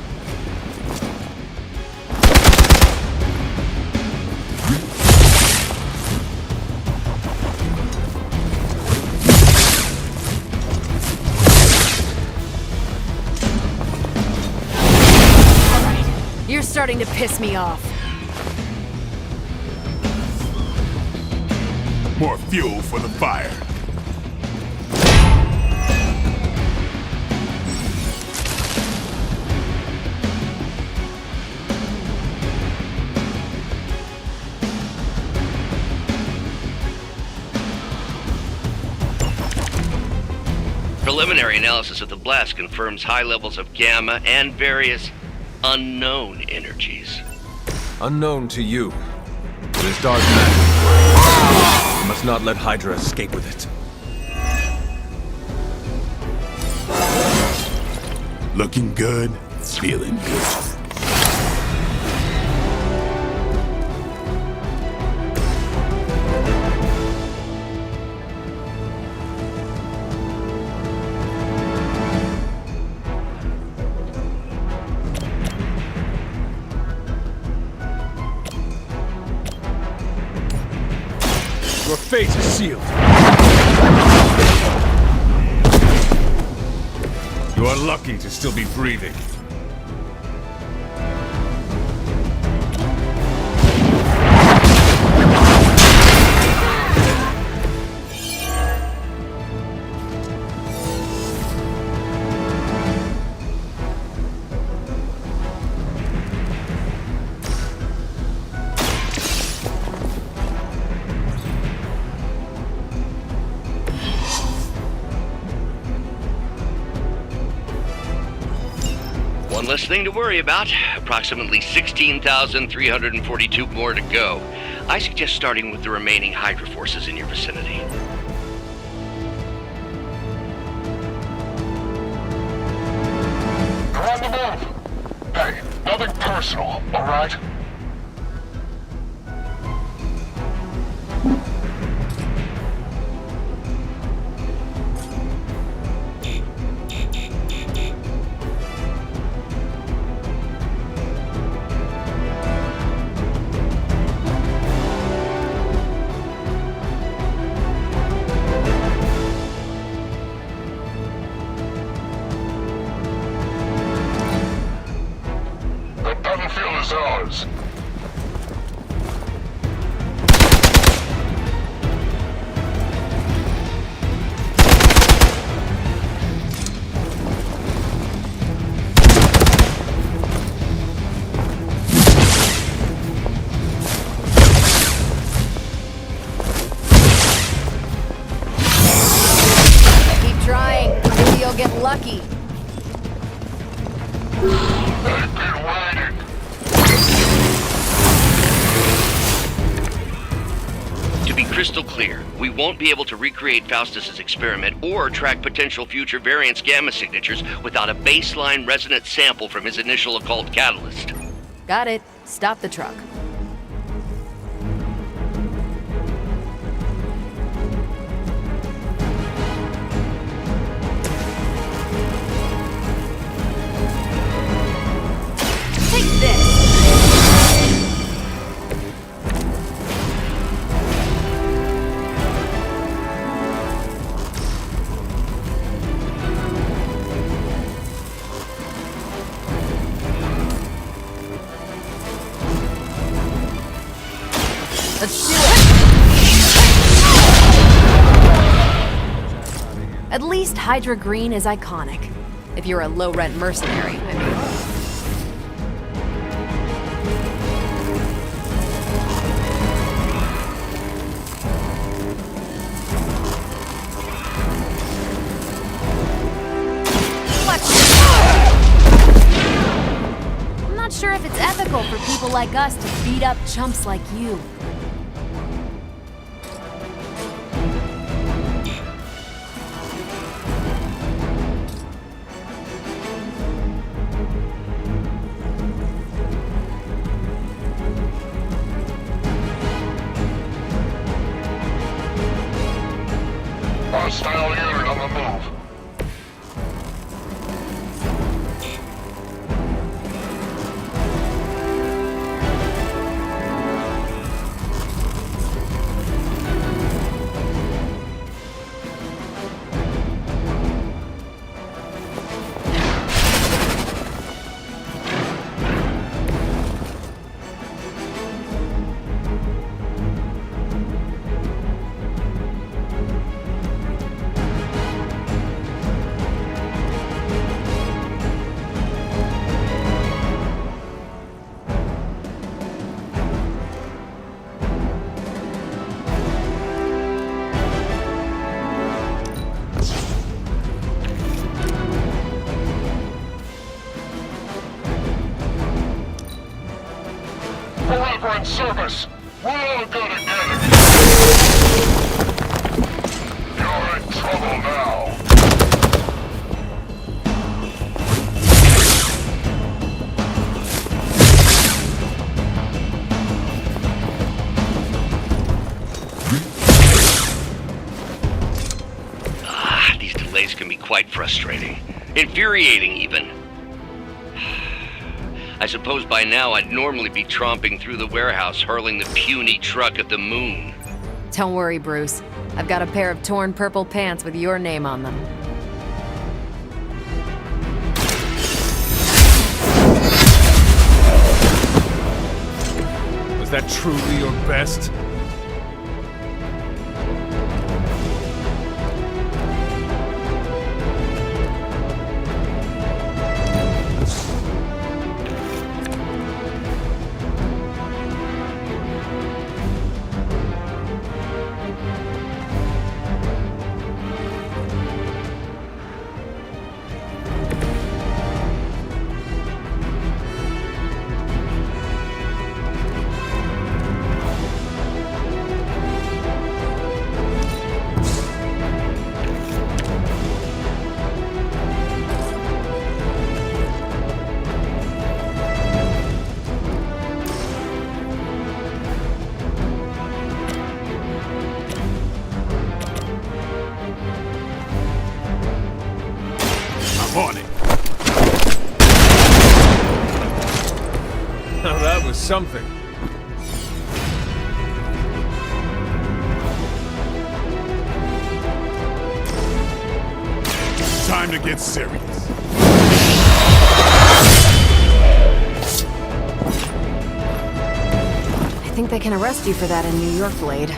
You're starting to piss me off. More fuel for the fire. Preliminary analysis of the blast confirms high levels of gamma and various unknown energies. Unknown to you. It is dark magic. You must not let Hydra escape with it. Looking good, feeling good. Your fate is sealed. You are lucky to still be breathing. One less thing to worry about. Approximately 16,342 more to go. I suggest starting with the remaining Hydra forces in your vicinity. You're on the move! Hey, nothing personal, alright? The battlefield is ours. Keep trying. Maybe you'll get lucky. To be crystal clear, we won't be able to recreate Faustus's experiment or track potential future variance gamma signatures without a baseline resonant sample from his initial occult catalyst. Got it. Stop the truck. Take this! Let's do it! At least Hydra Green is iconic. If you're a low-rent mercenary, I mean. not sure if it's ethical for people like us to beat up chumps like you. Hostile unit on the move. Forever in service. We're all good again. You're in trouble now. These delays can be quite frustrating. Infuriating, even. I suppose by now I'd normally be tromping through the warehouse hurling the puny truck at the moon. Don't worry, Bruce. I've got a pair of torn purple pants with your name on them. Was that truly your best? On it. Now that was something. Time to get serious. I think they can arrest you for that in New York, Blade.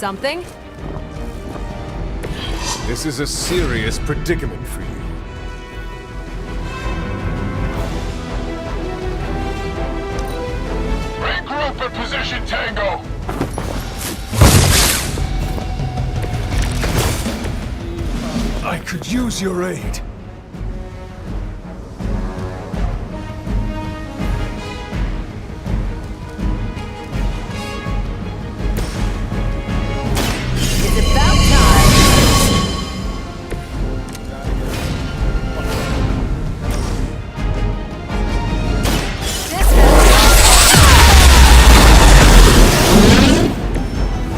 something? This is a serious predicament for you. Regroup at position, Tango! I could use your aid. It's about time!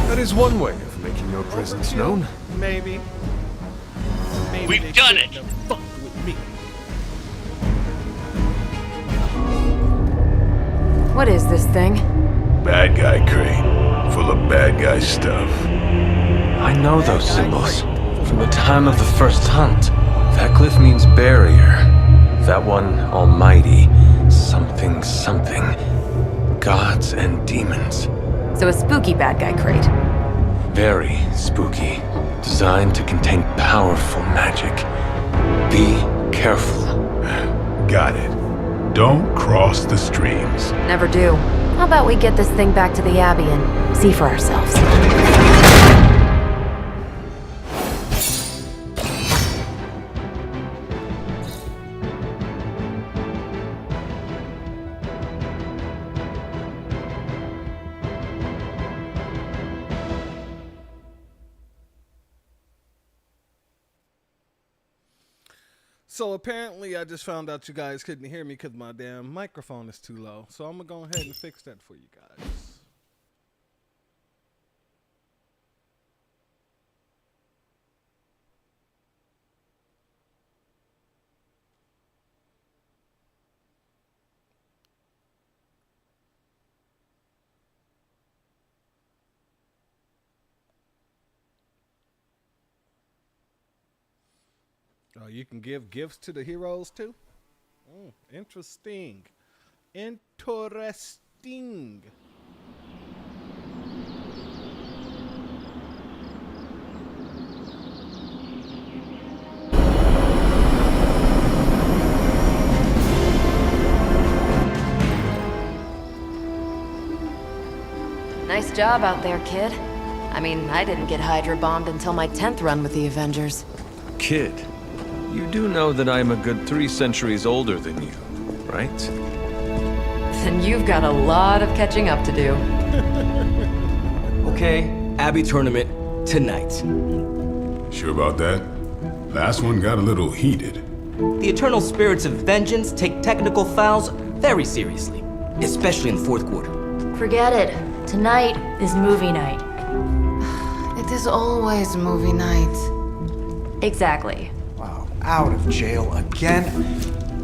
That is one way of making your presence known. Maybe. We've done it! Fuck with me. What is this thing? Bad guy crate, full of bad guy stuff. I know those symbols from the time of the first hunt. That glyph means barrier. That one, almighty. Something, something. Gods and demons. So a spooky bad guy crate. Very spooky. Designed to contain powerful magic. Be careful. Got it. Don't cross the streams. Never do. How about we get this thing back to the Abbey and see for ourselves? So apparently I just found out you guys couldn't hear me because my damn microphone is too low. So I'm going to go ahead and fix that for you guys. Oh, you can give gifts to the heroes too? Interesting. Interesting. Nice job out there, kid. I mean, I didn't get Hydra bombed until my 10th run with the Avengers. Kid, you do know that I'm a good 3 centuries older than you, right? Then you've got a lot of catching up to do. Okay, Abbey tournament tonight. Sure about that? Last one got a little heated. The eternal spirits of vengeance take technical fouls very seriously, especially in the fourth quarter. Forget it. Tonight is movie night. It is always movie night. Exactly. Wow, out of jail again?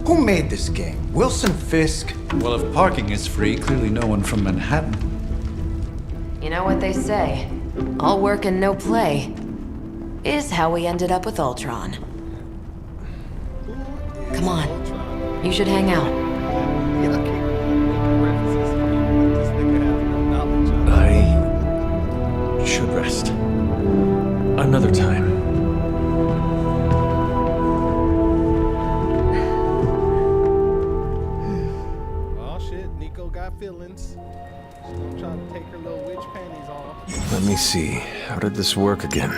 Who made this game? Wilson Fisk? Well, if parking is free, clearly no one from Manhattan. You know what they say? All work and no play is how we ended up with Ultron. Come on. You should hang out. I should rest. Another time. Oh shit, Nico got feelings. She's gonna try to take her little witch panties off. Let me see. How did this work again?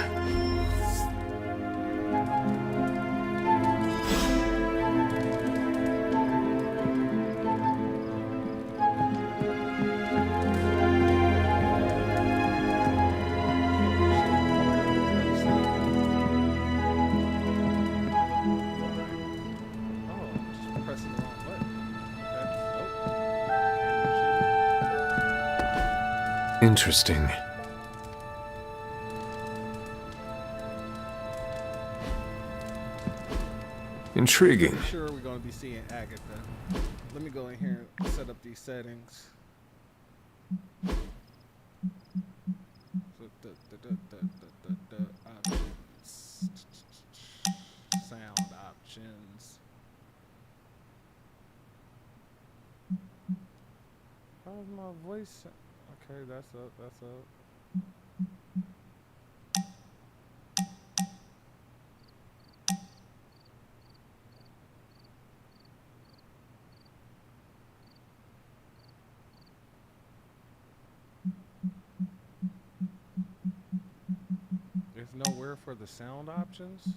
Interesting. Intriguing. I'm sure we're going to be seeing Agatha. Let me go in here and set up these settings. Options. Sound options. How's my voice? Okay, that's up, that's up. nowhere for the sound options?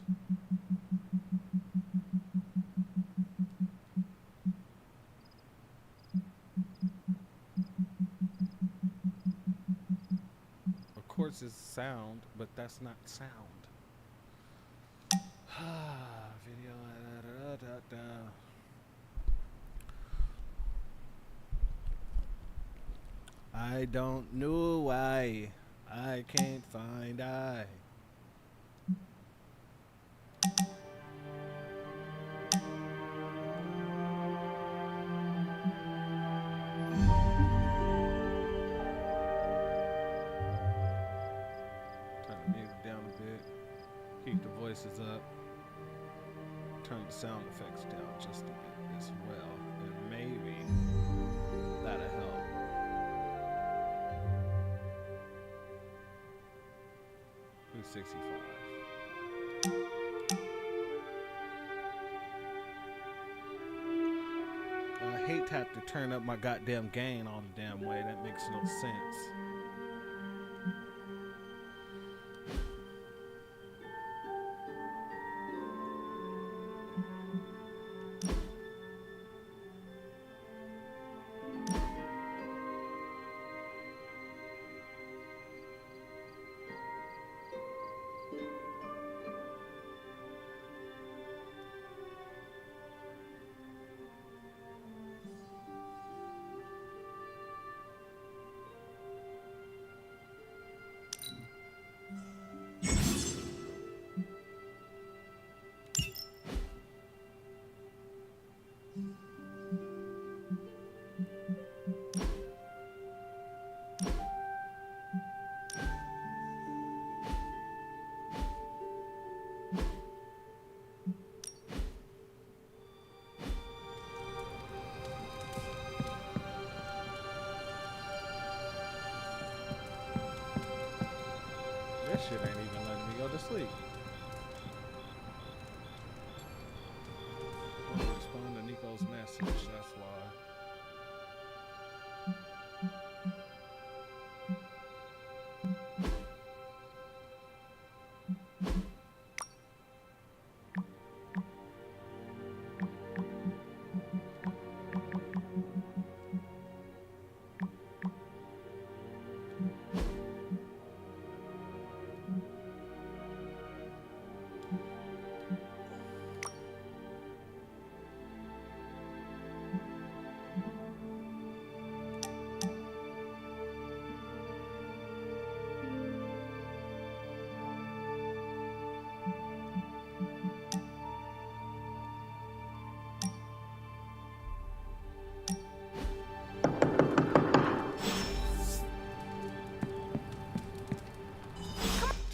Of course it's sound, but that's not sound. Video. I don't know why I can't find I. Turn the music down a bit. Keep the voices up. Turn the sound effects down just a bit as well. And maybe that'll help. Who's 65? I hate to have to turn up my goddamn gain all the damn way. That makes no sense. That shit ain't even letting me go to sleep. I don't respond to Nico's message, that's why.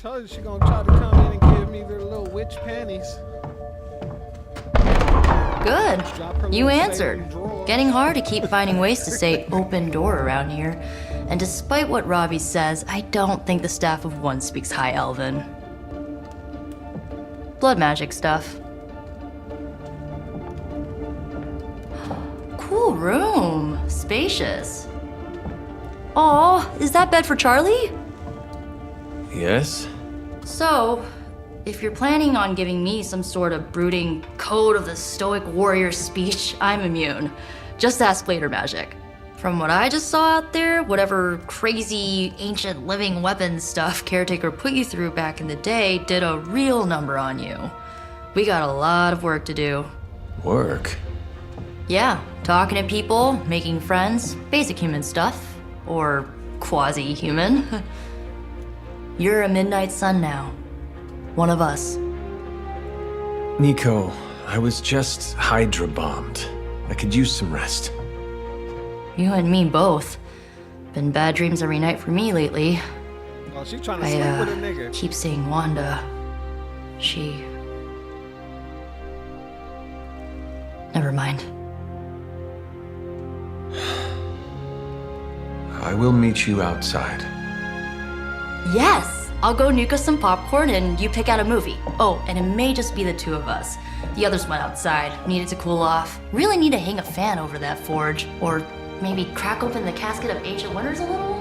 Told you she gonna try to come in and give me their little witch panties. Good. You answered. Getting hard to keep finding ways to say open door around here. And despite what Robbie says, I don't think the staff of one speaks High Elven. Blood magic stuff. Cool room. Spacious. Aw, is that bed for Charlie? Yes? So, if you're planning on giving me some sort of brooding code of the stoic warrior speech, I'm immune. Just ask later, Magic. From what I just saw out there, whatever crazy ancient living weapons stuff Caretaker put you through back in the day did a real number on you. We got a lot of work to do. Work? Yeah, talking to people, making friends, basic human stuff. Or quasi-human. You're a Midnight Sun now. One of us. Nico, I was just Hydra bombed. I could use some rest. You and me both. Been bad dreams every night for me lately. Oh, she trying to sleep with a nigga. Keep seeing Wanda. She... Never mind. I will meet you outside. Yes! I'll go nuke us some popcorn and you pick out a movie. Oh, and it may just be the two of us. The others went outside, needed to cool off. Really need to hang a fan over that forge. Or maybe crack open the casket of ancient wonders a little?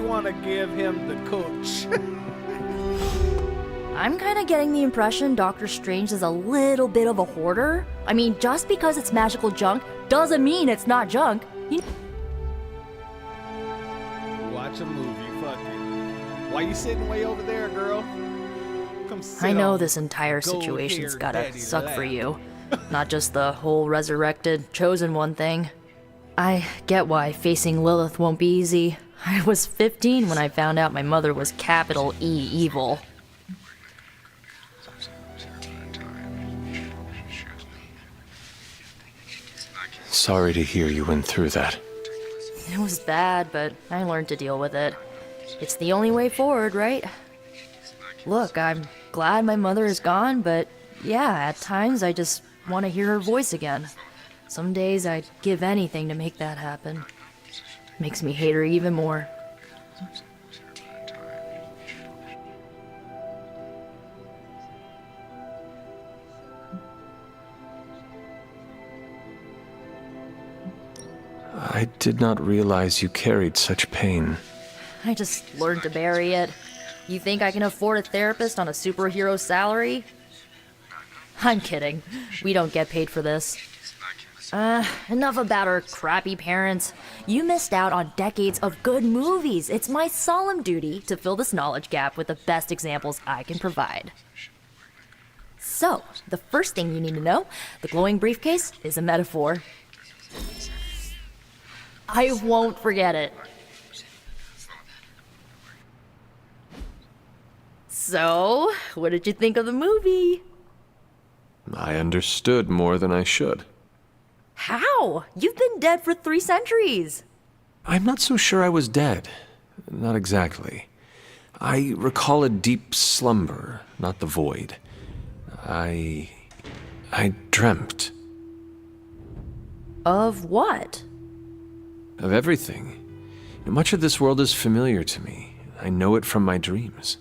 you want to give him the coach. I'm kind of getting the impression Doctor Strange is a little bit of a hoarder. I mean, just because it's magical junk doesn't mean it's not junk. Watch a movie, fuck it. Why you sitting way over there, girl? Come sit I know on this entire gold situation's hair gotta daddy's suck lap. for you. Not just the whole resurrected, chosen one thing. I get why facing Lilith won't be easy. I was 15 when I found out my mother was capital E evil. Sorry to hear you went through that. It was bad, but I learned to deal with it. It's the only way forward, right? Look, I'm glad my mother is gone, but yeah, at times I just want to hear her voice again. Some days I'd give anything to make that happen. Makes me hate her even more. I did not realize you carried such pain. I just learned to bury it. You think I can afford a therapist on a superhero salary? I'm kidding. We don't get paid for this. Enough about our crappy parents. You missed out on decades of good movies. It's my solemn duty to fill this knowledge gap with the best examples I can provide. So, the first thing you need to know, the glowing briefcase is a metaphor. I won't forget it. So, what did you think of the movie? I understood more than I should. How? You've been dead for 3 centuries. I'm not so sure I was dead. Not exactly. I recall a deep slumber, not the void. I dreamt. Of what? Of everything. Much of this world is familiar to me. I know it from my dreams.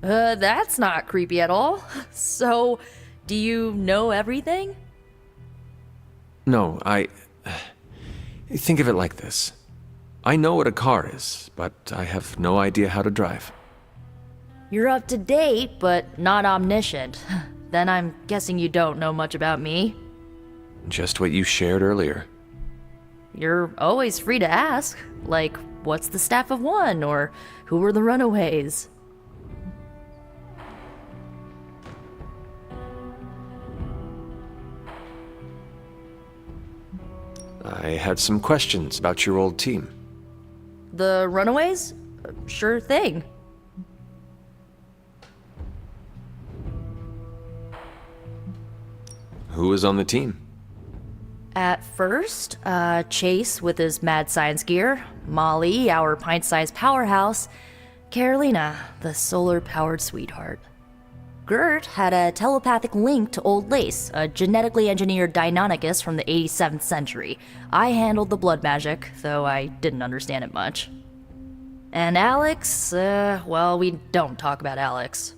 That's not creepy at all. So, do you know everything? No, think of it like this. I know what a car is, but I have no idea how to drive. You're up to date, but not omniscient. Then I'm guessing you don't know much about me. Just what you shared earlier. You're always free to ask. Like, what's the staff of one? Or who were the runaways? I had some questions about your old team. The runaways? Sure thing. Who was on the team? At first, Chase with his mad science gear, Molly, our pint-sized powerhouse, Carolina, the solar-powered sweetheart. Gert had a telepathic link to Old Lace, a genetically engineered Deinonychus from the 87th century. I handled the blood magic, though I didn't understand it much. And Alex, well, we don't talk about Alex.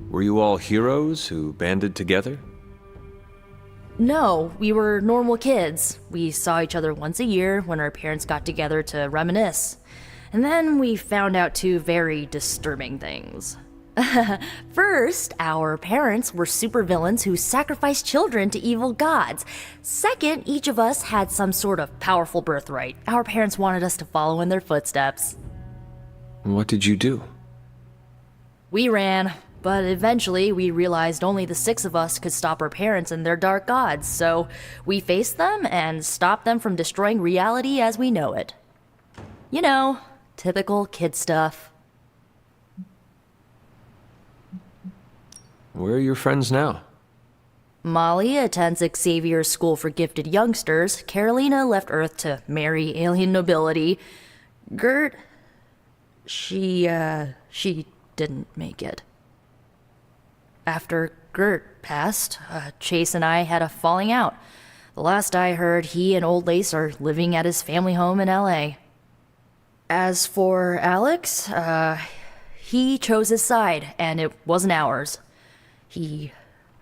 Were you all heroes who banded together? No, we were normal kids. We saw each other once a year when our parents got together to reminisce. And then we found out 2 very disturbing things. First, our parents were supervillains who sacrificed children to evil gods. Second, each of us had some sort of powerful birthright. Our parents wanted us to follow in their footsteps. What did you do? We ran, but eventually we realized only the 6 of us could stop our parents and their dark gods, so we faced them and stopped them from destroying reality as we know it. You know, typical kid stuff. Where are your friends now? Molly attends Xavier's School for Gifted Youngsters. Carolina left Earth to marry alien nobility. Gert, she didn't make it. After Gert passed, Chase and I had a falling out. The last I heard, he and Old Lace are living at his family home in LA. As for Alex, he chose his side, and it wasn't ours. He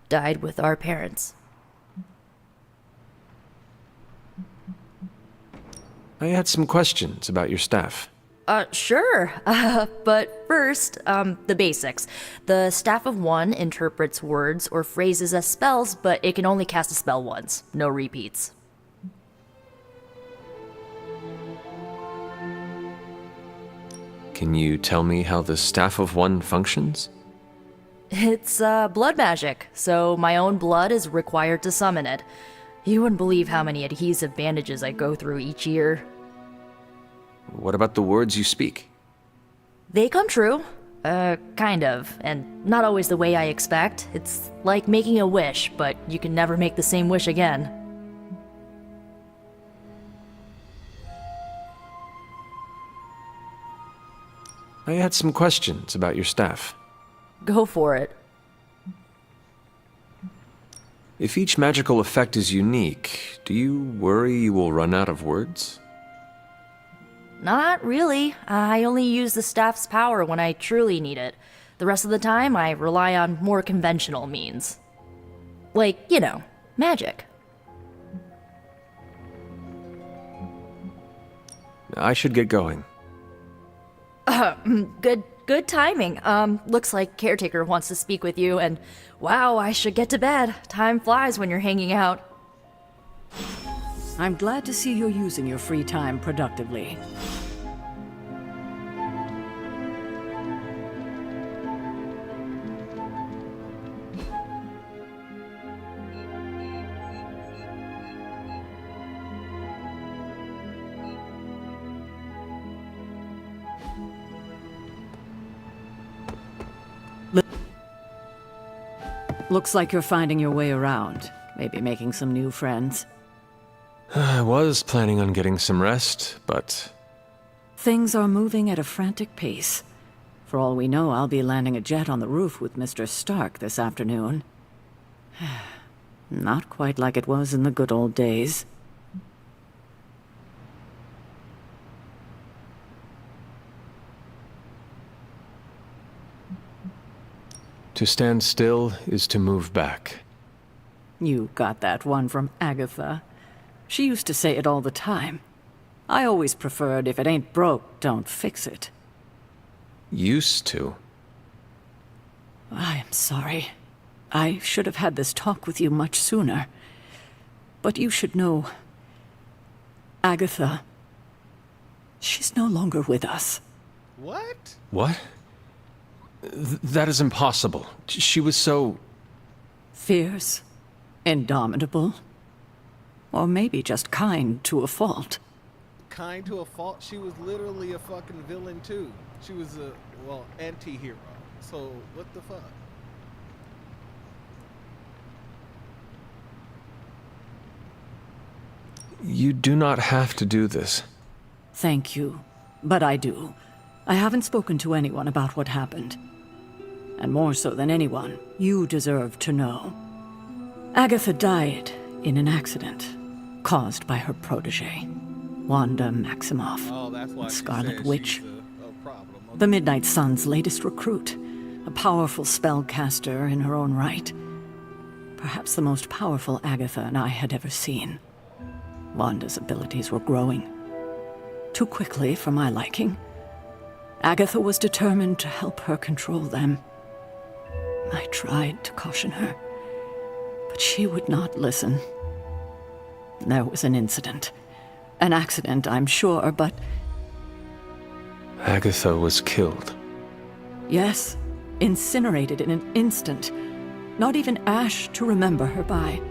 died with our parents. I had some questions about your staff. Sure. But first, the basics. The Staff of One interprets words or phrases as spells, but it can only cast a spell once. No repeats. Can you tell me how the Staff of One functions? It's, blood magic, so my own blood is required to summon it. You wouldn't believe how many adhesive bandages I go through each year. What about the words you speak? They come true. Kind of. And not always the way I expect. It's like making a wish, but you can never make the same wish again. I had some questions about your staff. Go for it. If each magical effect is unique, do you worry you will run out of words? Not really. I only use the staff's power when I truly need it. The rest of the time, I rely on more conventional means. Like, you know, magic. I should get going. Good timing. Looks like Caretaker wants to speak with you, and wow, I should get to bed. Time flies when you're hanging out. I'm glad to see you're using your free time productively. Looks like you're finding your way around. Maybe making some new friends. I was planning on getting some rest, but... Things are moving at a frantic pace. For all we know, I'll be landing a jet on the roof with Mr. Stark this afternoon. Not quite like it was in the good old days. To stand still is to move back. You got that one from Agatha. She used to say it all the time. I always preferred, if it ain't broke, don't fix it. Used to? I am sorry. I should have had this talk with you much sooner. But you should know... Agatha... She's no longer with us. What? What? That is impossible. She was so... Fierce. Indomitable. Or maybe just kind to a fault. Kind to a fault? She was literally a fucking villain too. She was a, well, anti-hero. So, what the fuck? You do not have to do this. Thank you. But I do. I haven't spoken to anyone about what happened. And more so than anyone, you deserve to know. Agatha died in an accident caused by her protege, Wanda Maximoff, Oh, that's why Scarlet she said Witch. she's a problem. Okay. The Midnight Sun's latest recruit, a powerful spellcaster in her own right. Perhaps the most powerful Agatha and I had ever seen. Wanda's abilities were growing. Too quickly for my liking. Agatha was determined to help her control them. I tried to caution her, but she would not listen. There was an incident. An accident, I'm sure, but... Agatha was killed. Yes, incinerated in an instant. Not even ash to remember her by.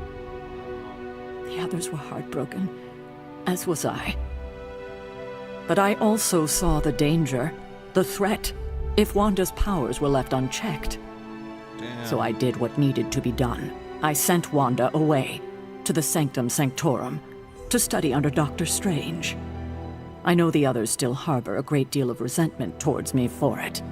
The others were heartbroken, as was I. But I also saw the danger, the threat, if Wanda's powers were left unchecked. Damn. So I did what needed to be done. I sent Wanda away, to the Sanctum Sanctorum, to study under Dr. Strange. I know the others still harbor a great deal of resentment towards me for it.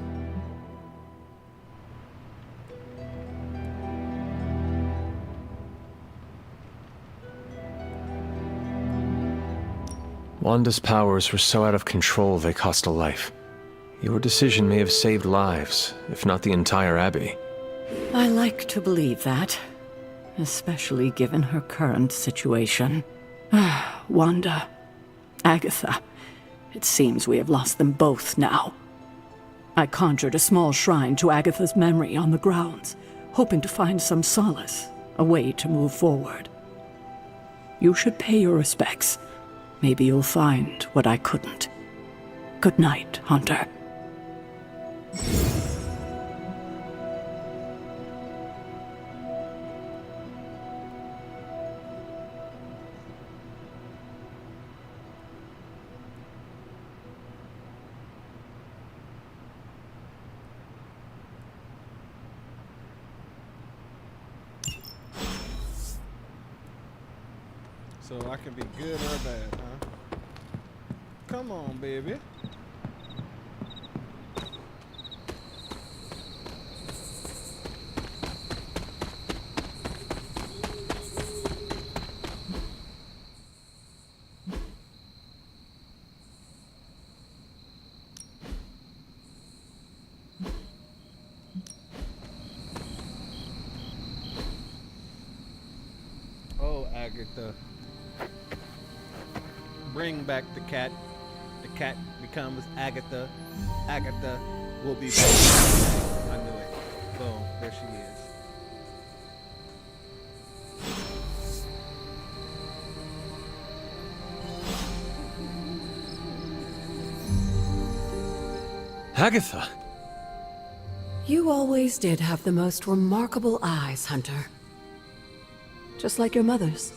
Wanda's powers were so out of control they cost a life. Your decision may have saved lives, if not the entire Abbey. I like to believe that, especially given her current situation. Wanda, Agatha. It seems we have lost them both now. I conjured a small shrine to Agatha's memory on the grounds, hoping to find some solace, a way to move forward. You should pay your respects. Maybe you'll find what I couldn't. Good night, Hunter. So I can be good or bad, huh? Come on, baby. Oh, Agatha. Bring back the cat. The cat becomes Agatha. Agatha will be back. I knew it. Boom. There she is. Agatha! You always did have the most remarkable eyes, Hunter. Just like your mother's.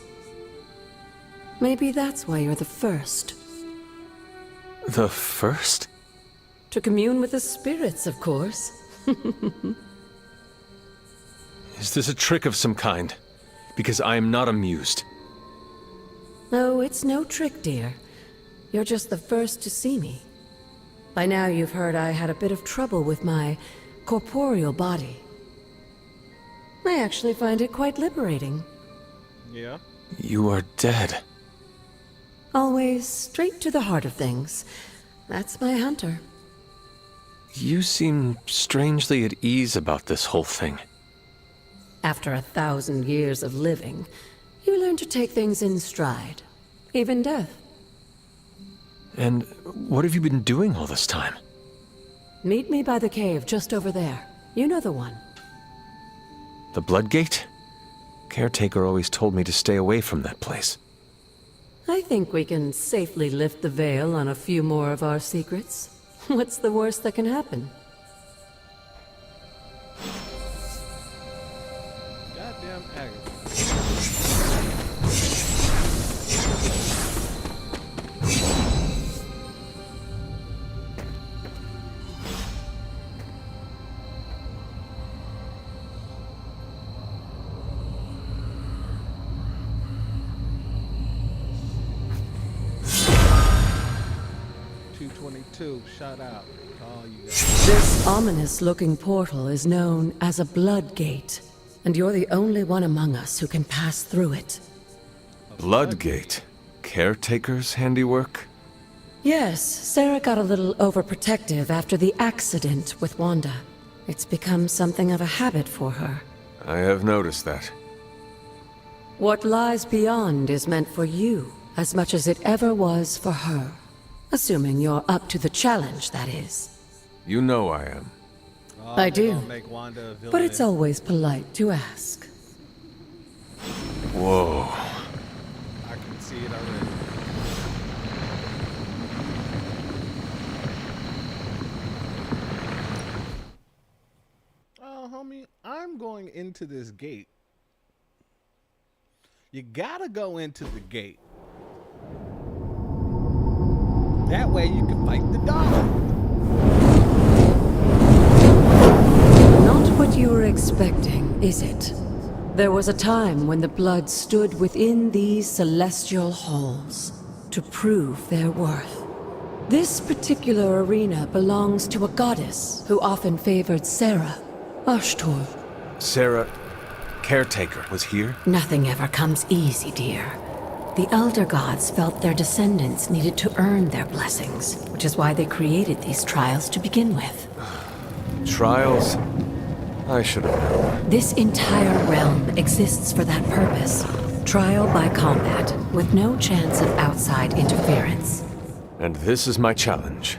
Maybe that's why you're the first. The first? To commune with the spirits, of course. Is this a trick of some kind? Because I am not amused. No, it's no trick, dear. You're just the first to see me. By now you've heard I had a bit of trouble with my corporeal body. I actually find it quite liberating. Yeah? You are dead. Always straight to the heart of things. That's my Hunter. You seem strangely at ease about this whole thing. After 1,000 years of living, you learn to take things in stride. Even death. And what have you been doing all this time? Meet me by the cave just over there. You know the one. The Bloodgate? Caretaker always told me to stay away from that place. I think we can safely lift the veil on a few more of our secrets. What's the worst that can happen? Goddamn Agatha. Shout out to all you guys. This ominous-looking portal is known as a Bloodgate, and you're the only one among us who can pass through it. Bloodgate? Caretaker's handiwork? Yes, Sarah got a little overprotective after the accident with Wanda. It's become something of a habit for her. I have noticed that. What lies beyond is meant for you, as much as it ever was for her. Assuming you're up to the challenge, that is. You know I am. I do. But it's always polite to ask. Whoa. I can see it already. Oh, homie, I'm going into this gate. You gotta go into the gate. That way you can fight the dog. Not what you were expecting, is it? There was a time when the blood stood within these celestial halls to prove their worth. This particular arena belongs to a goddess who often favored Sarah, Ashtor. Sarah, Caretaker, was here? Nothing ever comes easy, dear. The Elder Gods felt their descendants needed to earn their blessings, which is why they created these trials to begin with. Trials? I should have known. This entire realm exists for that purpose. Trial by combat, with no chance of outside interference. And this is my challenge.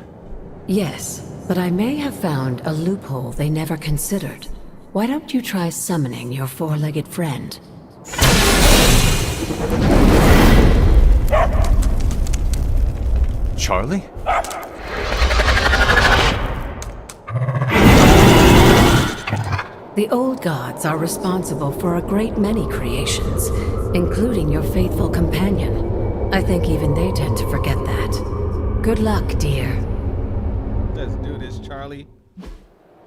Yes, but I may have found a loophole they never considered. Why don't you try summoning your four-legged friend? Charlie? The old gods are responsible for a great many creations, including your faithful companion. I think even they tend to forget that. Good luck, dear. Let's do this, Charlie.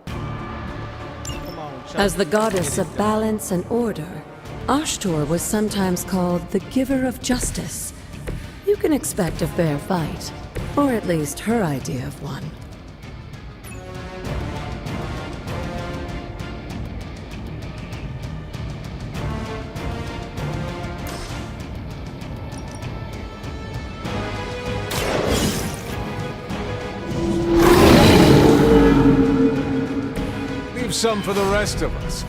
Come on, Charlie. As the goddess of balance and order, Ashtor was sometimes called the giver of justice. You can expect a fair fight, or at least her idea of one. Leave some for the rest of us.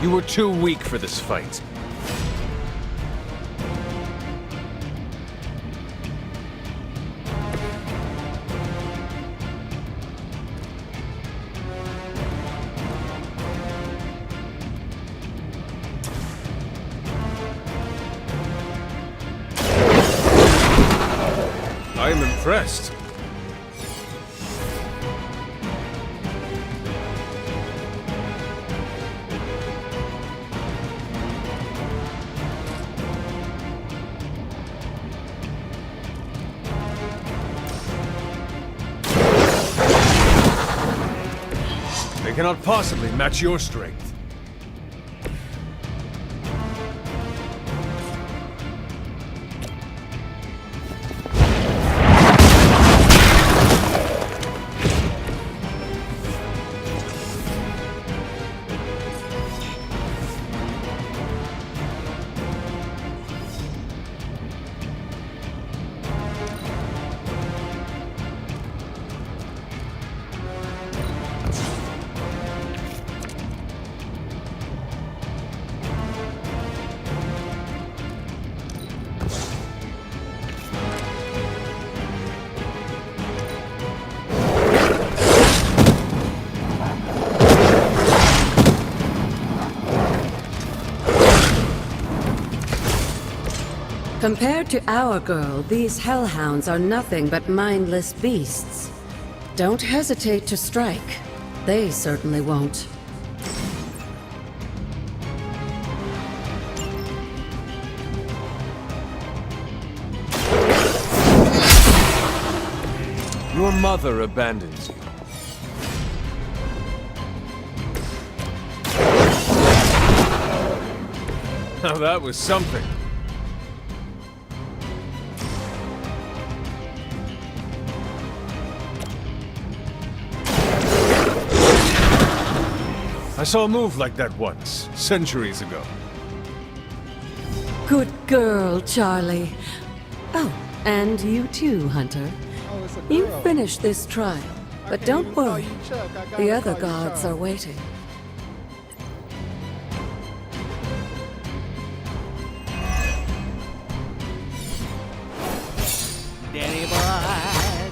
You were too weak for this fight. I am impressed. They cannot possibly match your strength. Compared to our girl, these hellhounds are nothing but mindless beasts. Don't hesitate to strike. They certainly won't. Your mother abandons you. Now that was something. I saw a move like that once, centuries ago. Good girl, Charlie. Oh, and you too, Hunter. You finished this trial, but don't worry. The other gods are waiting.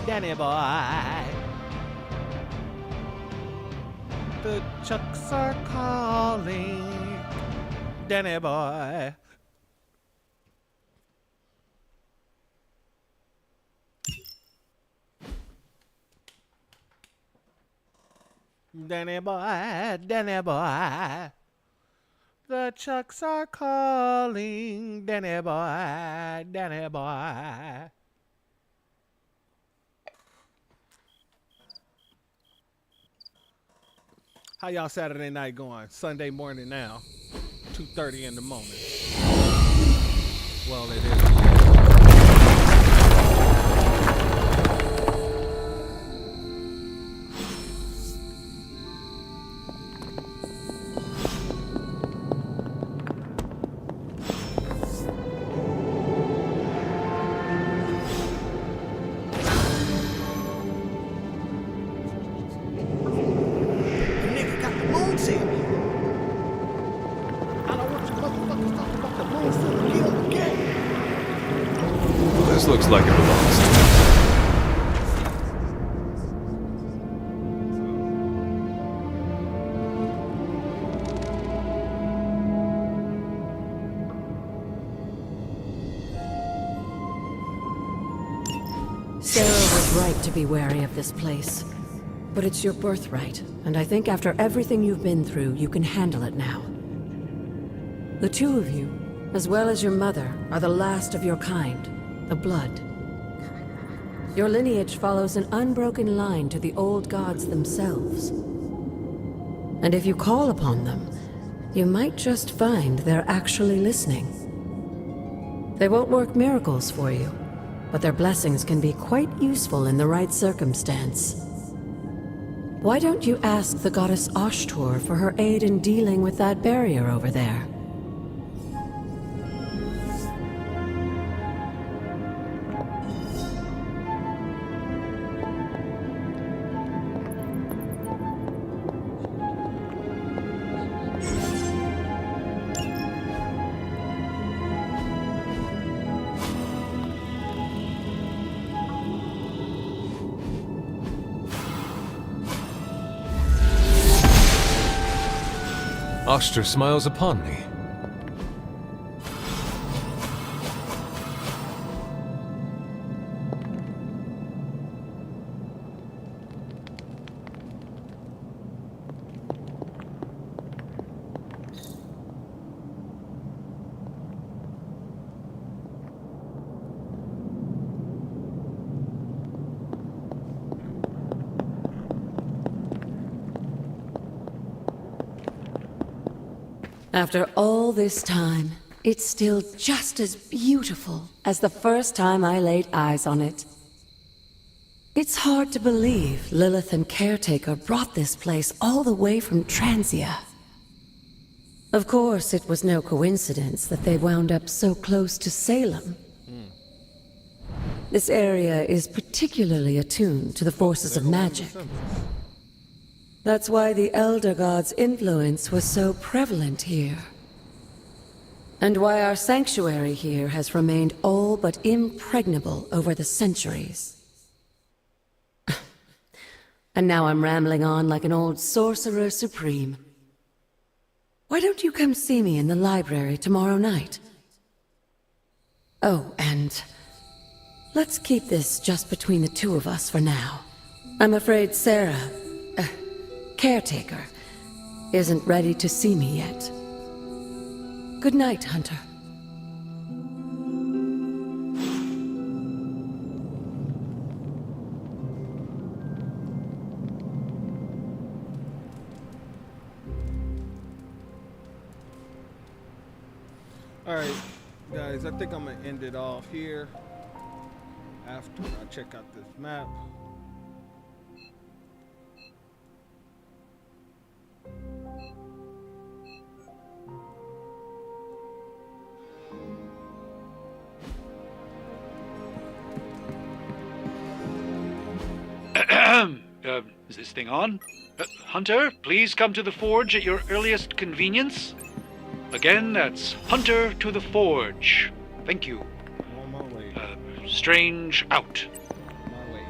Danny boy. The Chucks are calling. Danny boy. Danny boy, Danny boy. The Chucks are calling. Danny boy, Danny boy. How y'all Saturday night going? Sunday morning now. 2:30 in the morning. Well, it is. This looks like it belongs to me. Sarah was right to be wary of this place. But it's your birthright, and I think after everything you've been through, you can handle it now. The two of you, as well as your mother, are the last of your kind, the Blood. Your lineage follows an unbroken line to the old gods themselves. And if you call upon them, you might just find they're actually listening. They won't work miracles for you, but their blessings can be quite useful in the right circumstance. Why don't you ask the goddess Ashtur for her aid in dealing with that barrier over there? Ashtur smiles upon me. After all this time, it's still just as beautiful as the first time I laid eyes on it. It's hard to believe Lilith and Caretaker brought this place all the way from Transia. Of course, it was no coincidence that they wound up so close to Salem. This area is particularly attuned to the forces of magic. That's why the Elder God's influence was so prevalent here. And why our sanctuary here has remained all but impregnable over the centuries. And now I'm rambling on like an old sorcerer supreme. Why don't you come see me in the library tomorrow night? Oh, and let's keep this just between the two of us for now. I'm afraid Sarah, Caretaker, isn't ready to see me yet. Good night, Hunter. Alright, guys, I think I'm gonna end it off here after I check out this map. Is this thing on? Hunter, please come to the forge at your earliest convenience. Again, that's Hunter to the forge. Thank you. On my way. Strange out. My way,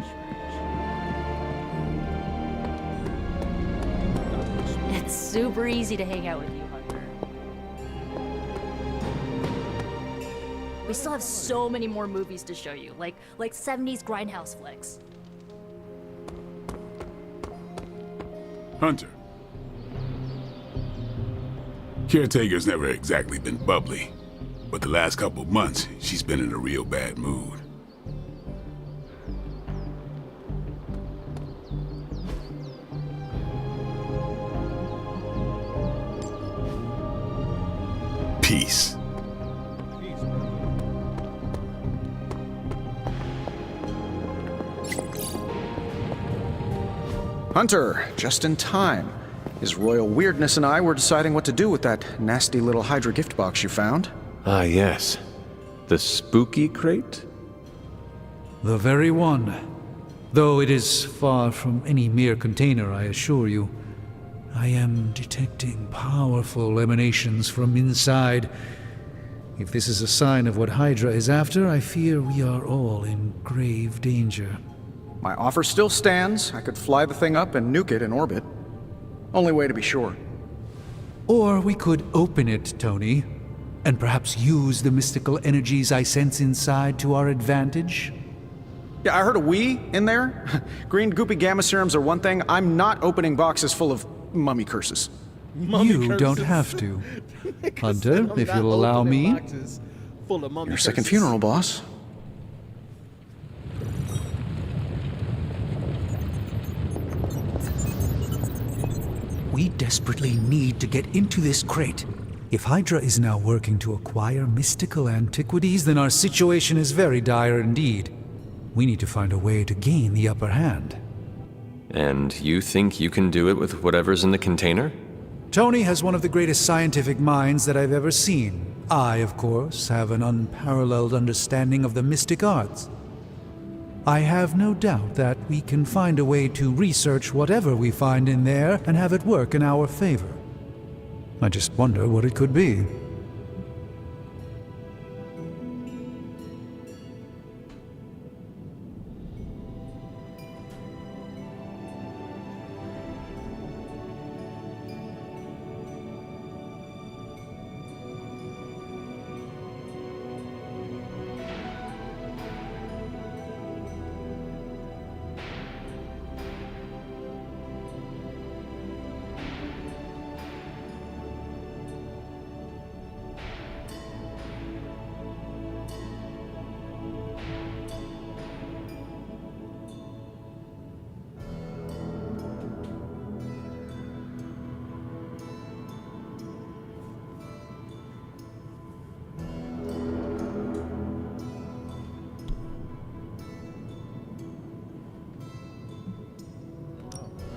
It's super easy to hang out with you, Hunter. We still have so many more movies to show you, like 70s grindhouse flicks. Hunter. Caretaker's never exactly been bubbly, but the last couple of months, she's been in a real bad mood. Peace. Hunter, just in time. His royal weirdness and I were deciding what to do with that nasty little Hydra gift box you found. Ah, yes. The spooky crate? The very one. Though it is far from any mere container, I assure you. I am detecting powerful emanations from inside. If this is a sign of what Hydra is after, I fear we are all in grave danger. My offer still stands. I could fly the thing up and nuke it in orbit. Only way to be sure. Or we could open it, Tony, and perhaps use the mystical energies I sense inside to our advantage. Yeah, I heard a "we" in there. Green goopy gamma serums are one thing. I'm not opening boxes full of mummy curses. You don't have to. Hunter, if you'll allow me. Your second funeral, boss. We desperately need to get into this crate. If Hydra is now working to acquire mystical antiquities, then our situation is very dire indeed. We need to find a way to gain the upper hand. And you think you can do it with whatever's in the container? Tony has one of the greatest scientific minds that I've ever seen. I, of course, have an unparalleled understanding of the mystic arts. I have no doubt that we can find a way to research whatever we find in there and have it work in our favor. I just wonder what it could be.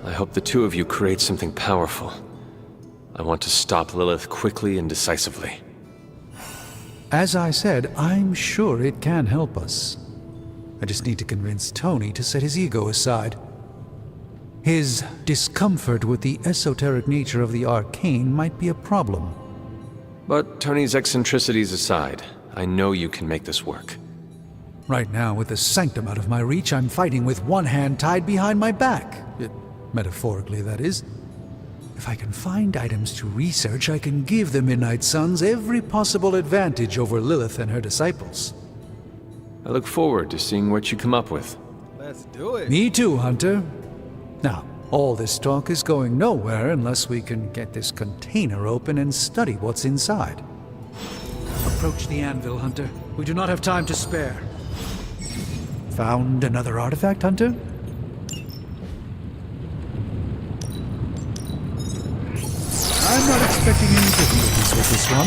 I hope the two of you create something powerful. I want to stop Lilith quickly and decisively. As I said, I'm sure it can help us. I just need to convince Tony to set his ego aside. His discomfort with the esoteric nature of the arcane might be a problem. But Tony's eccentricities aside, I know you can make this work. Right now, with the sanctum out of my reach, I'm fighting with one hand tied behind my back. Metaphorically, that is. If I can find items to research, I can give the Midnight Suns every possible advantage over Lilith and her disciples. I look forward to seeing what you come up with. Let's do it. Me too, Hunter. Now, all this talk is going nowhere unless we can get this container open and study what's inside. Approach the anvil, Hunter. We do not have time to spare. Found another artifact, Hunter? I'm not expecting any difficulties with this one.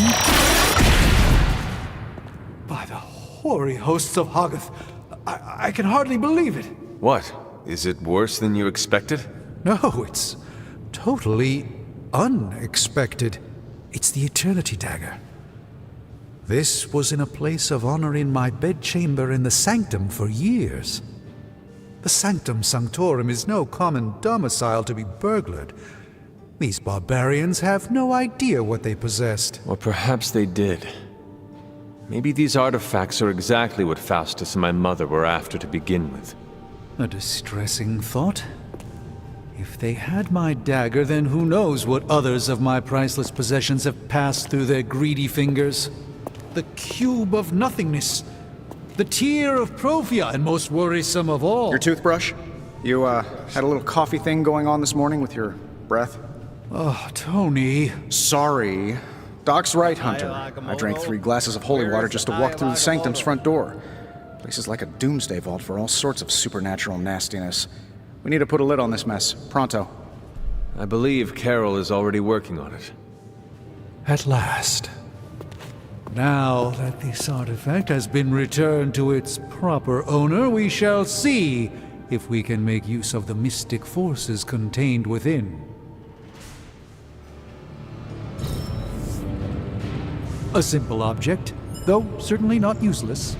hoary hosts of Hoggoth. I can hardly believe it. What? Is it worse than you expected? No, it's totally unexpected. It's the Eternity Dagger. This was in a place of honor in my bedchamber in the Sanctum for years. The Sanctum Sanctorum is no common domicile to be burglared. These barbarians have no idea what they possessed. Or perhaps they did. Maybe these artifacts are exactly what Faustus and my mother were after to begin with. A distressing thought. If they had my dagger, then who knows what others of my priceless possessions have passed through their greedy fingers. The cube of nothingness. The tear of Profia, and most worrisome of all. Your toothbrush? You, had a little coffee thing going on this morning with your breath? Oh, Tony. Sorry. Doc's right, Hunter. I drank 3 glasses of holy water just to walk through the Sanctum's front door. Place is like a doomsday vault for all sorts of supernatural nastiness. We need to put a lid on this mess. Pronto. I believe Carol is already working on it. At last. Now that this artifact has been returned to its proper owner, we shall see if we can make use of the mystic forces contained within. A simple object, though certainly not useless.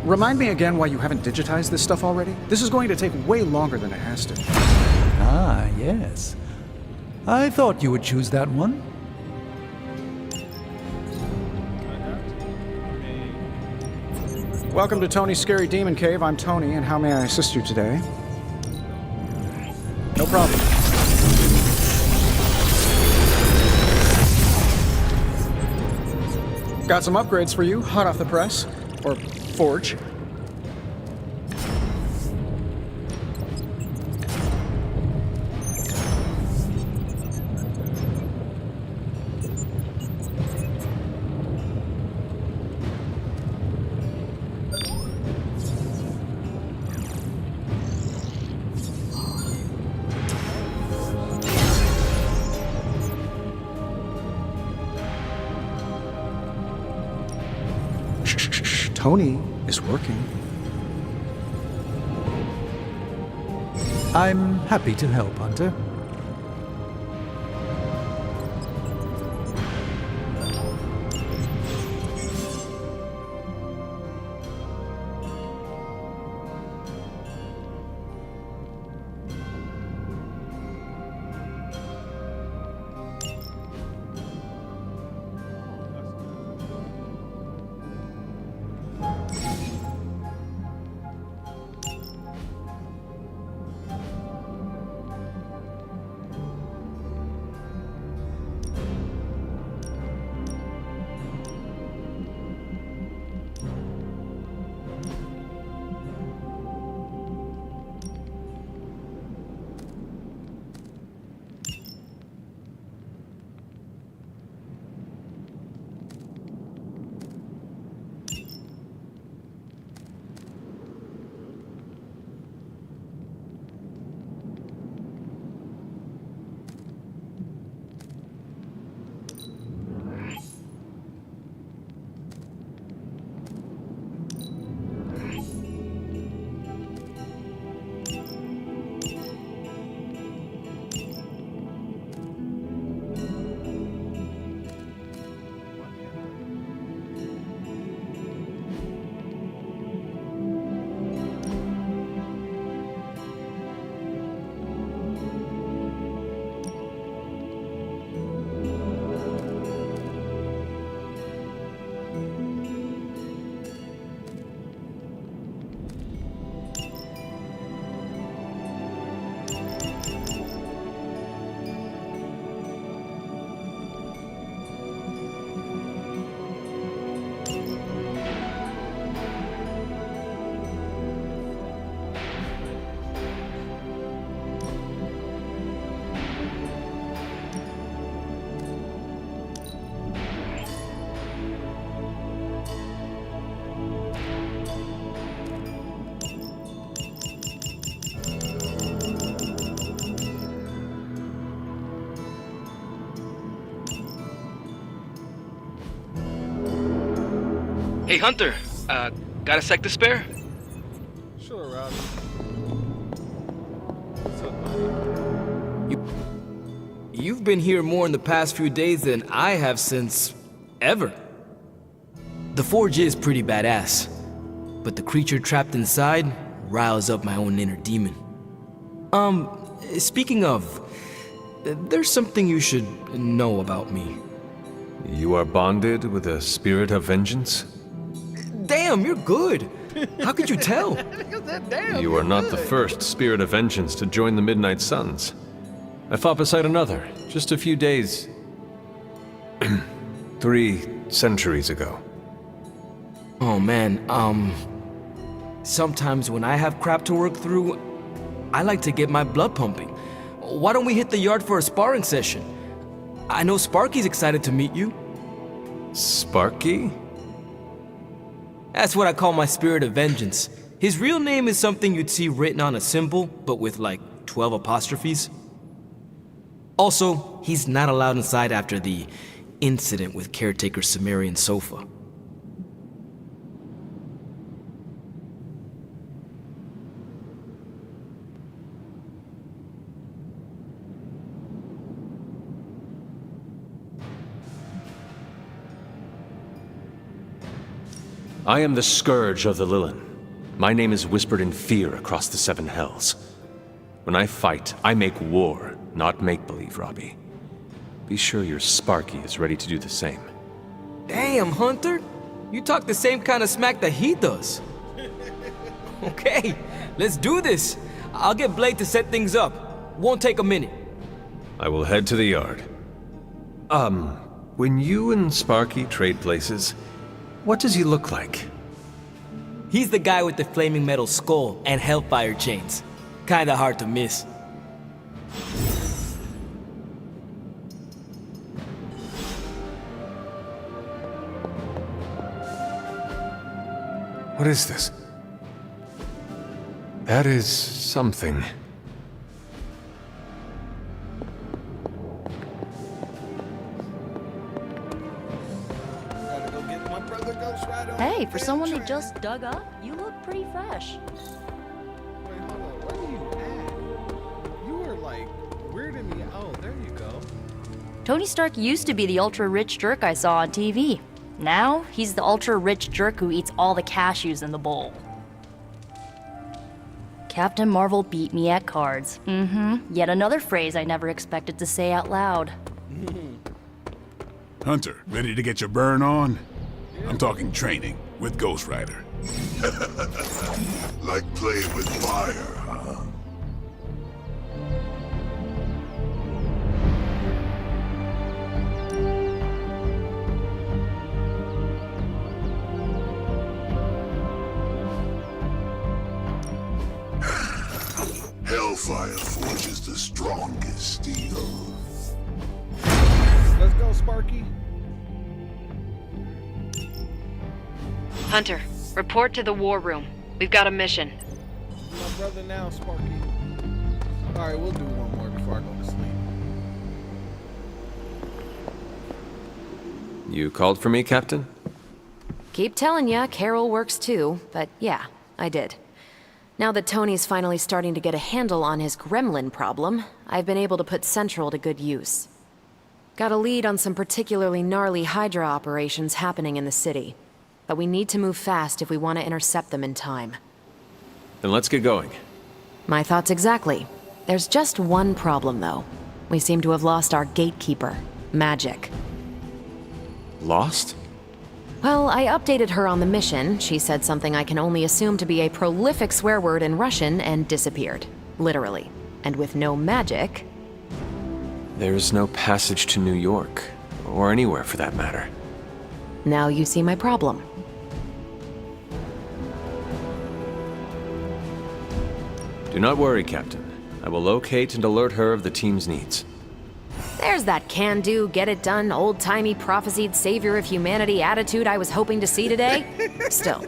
Remind me again why you haven't digitized this stuff already? This is going to take way longer than it has to. Ah, yes. I thought you would choose that one. Welcome to Tony's Scary Demon Cave. I'm Tony, and how may I assist you today? No problem. Got some upgrades for you, hot off the press. Or forge. Tony is working. I'm happy to help, Hunter. Hey, Hunter. Got a sec to spare? Sure, Robbie. You've been here more in the past few days than I have since... ever. The forge is pretty badass, but the creature trapped inside riles up my own inner demon. Speaking of, there's something you should know about me. You are bonded with a spirit of vengeance? Damn, you're good. How could you tell? You are not the first spirit of vengeance to join the Midnight Suns. I fought beside another, just a few days... 3 centuries ago. Oh man, sometimes when I have crap to work through, I like to get my blood pumping. Why don't we hit the yard for a sparring session? I know Sparky's excited to meet you. Sparky? That's what I call my spirit of vengeance. His real name is something you'd see written on a symbol, but with like 12 apostrophes. Also, he's not allowed inside after the incident with caretaker Sumerian sofa. I am the Scourge of the Lilin. My name is whispered in fear across the 7 hells. When I fight, I make war, not make-believe, Robbie. Be sure your Sparky is ready to do the same. Damn, Hunter! You talk the same kind of smack that he does. Okay, let's do this. I'll get Blade to set things up. Won't take a minute. I will head to the yard. When you and Sparky trade places, what does he look like? He's the guy with the flaming metal skull and hellfire chains. Kinda hard to miss. What is this? That is something. Hey, for someone who just dug up, you look pretty fresh. Wait, hold on. Where are you at? You were like weirding me out. There you go. Tony Stark used to be the ultra-rich jerk I saw on TV. Now, he's the ultra-rich jerk who eats all the cashews in the bowl. Captain Marvel beat me at cards. Yet another phrase I never expected to say out loud. Hunter, ready to get your burn on? I'm talking training with Ghost Rider. Like playing with fire, huh? Hellfire forges the strongest steel. Let's go, Sparky. Hunter, report to the war room. We've got a mission. My brother now, Sparky. Alright, we'll do one more before I go to sleep. You called for me, Captain? Keep telling ya, Carol works too, but yeah, I did. Now that Tony's finally starting to get a handle on his gremlin problem, I've been able to put Central to good use. Got a lead on some particularly gnarly Hydra operations happening in the city. But we need to move fast if we want to intercept them in time. Then let's get going. My thoughts exactly. There's just one problem, though. We seem to have lost our gatekeeper, Magic. Lost? Well, I updated her on the mission. She said something I can only assume to be a prolific swear word in Russian and disappeared. Literally. And with no magic... There is no passage to New York, or anywhere for that matter. Now you see my problem. Do not worry, Captain. I will locate and alert her of the team's needs. There's that can-do, get-it-done, old-timey prophesied savior of humanity attitude I was hoping to see today. Still,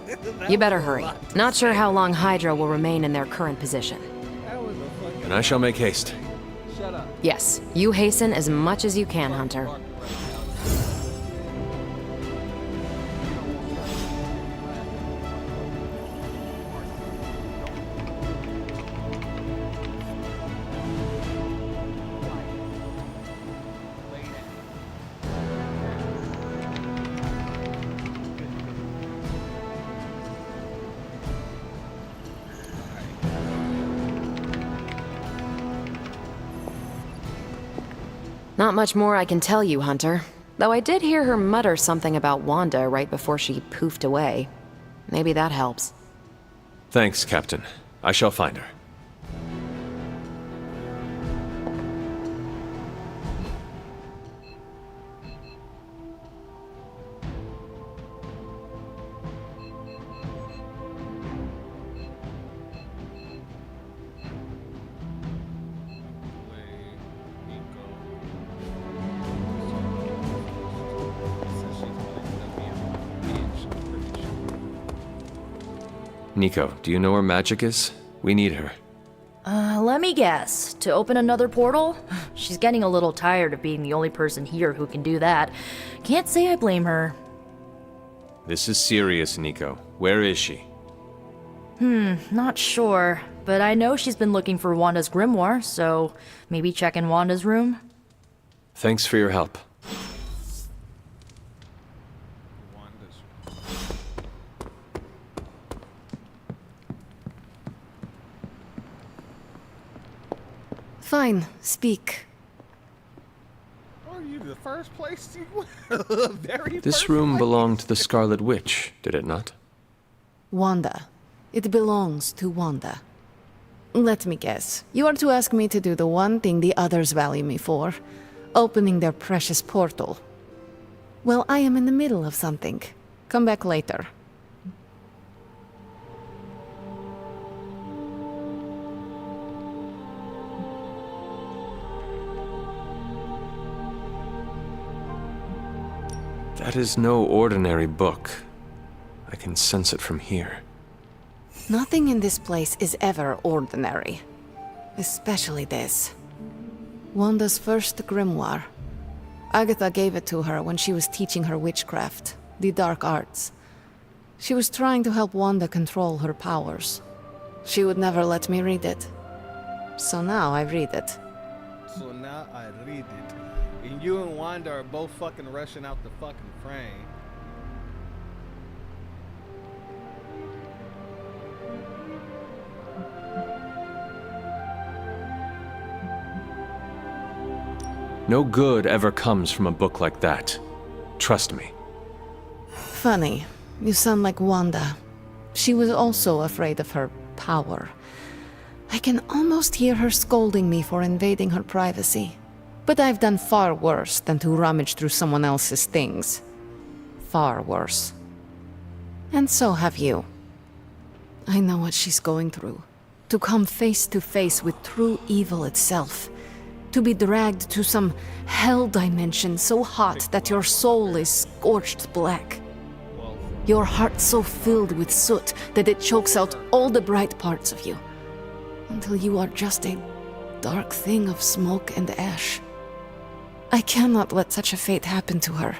you better hurry. Not sure how long Hydra will remain in their current position. And I shall make haste. Yes, you hasten as much as you can, Hunter. Not much more I can tell you, Hunter. Though I did hear her mutter something about Wanda right before she poofed away. Maybe that helps. Thanks, Captain. I shall find her. Nico, do you know where Magic is? We need her. Let me guess. To open another portal? She's getting a little tired of being the only person here who can do that. Can't say I blame her. This is serious, Nico. Where is she? Not sure. But I know she's been looking for Wanda's grimoire, so maybe check in Wanda's room? Thanks for your help. Fine, speak. Are you the first place you very This first room place? belonged to the Scarlet Witch, did it not? Wanda. It belongs to Wanda. Let me guess. You are to ask me to do the one thing the others value me for. Opening their precious portal. Well, I am in the middle of something. Come back later. That is no ordinary book. I can sense it from here. Nothing in this place is ever ordinary. Especially this. Wanda's first grimoire. Agatha gave it to her when she was teaching her witchcraft, the dark arts. She was trying to help Wanda control her powers. She would never let me read it. So now I read it. So now I read it. And you and Wanda are both fucking rushing out the fucking frame. No good ever comes from a book like that. Trust me. Funny. You sound like Wanda. She was also afraid of her power. I can almost hear her scolding me for invading her privacy. But I've done far worse than to rummage through someone else's things. Far worse. And so have you. I know what she's going through. To come face to face with true evil itself. To be dragged to some hell dimension so hot that your soul is scorched black. Your heart so filled with soot that it chokes out all the bright parts of you. Until you are just a dark thing of smoke and ash. I cannot let such a fate happen to her.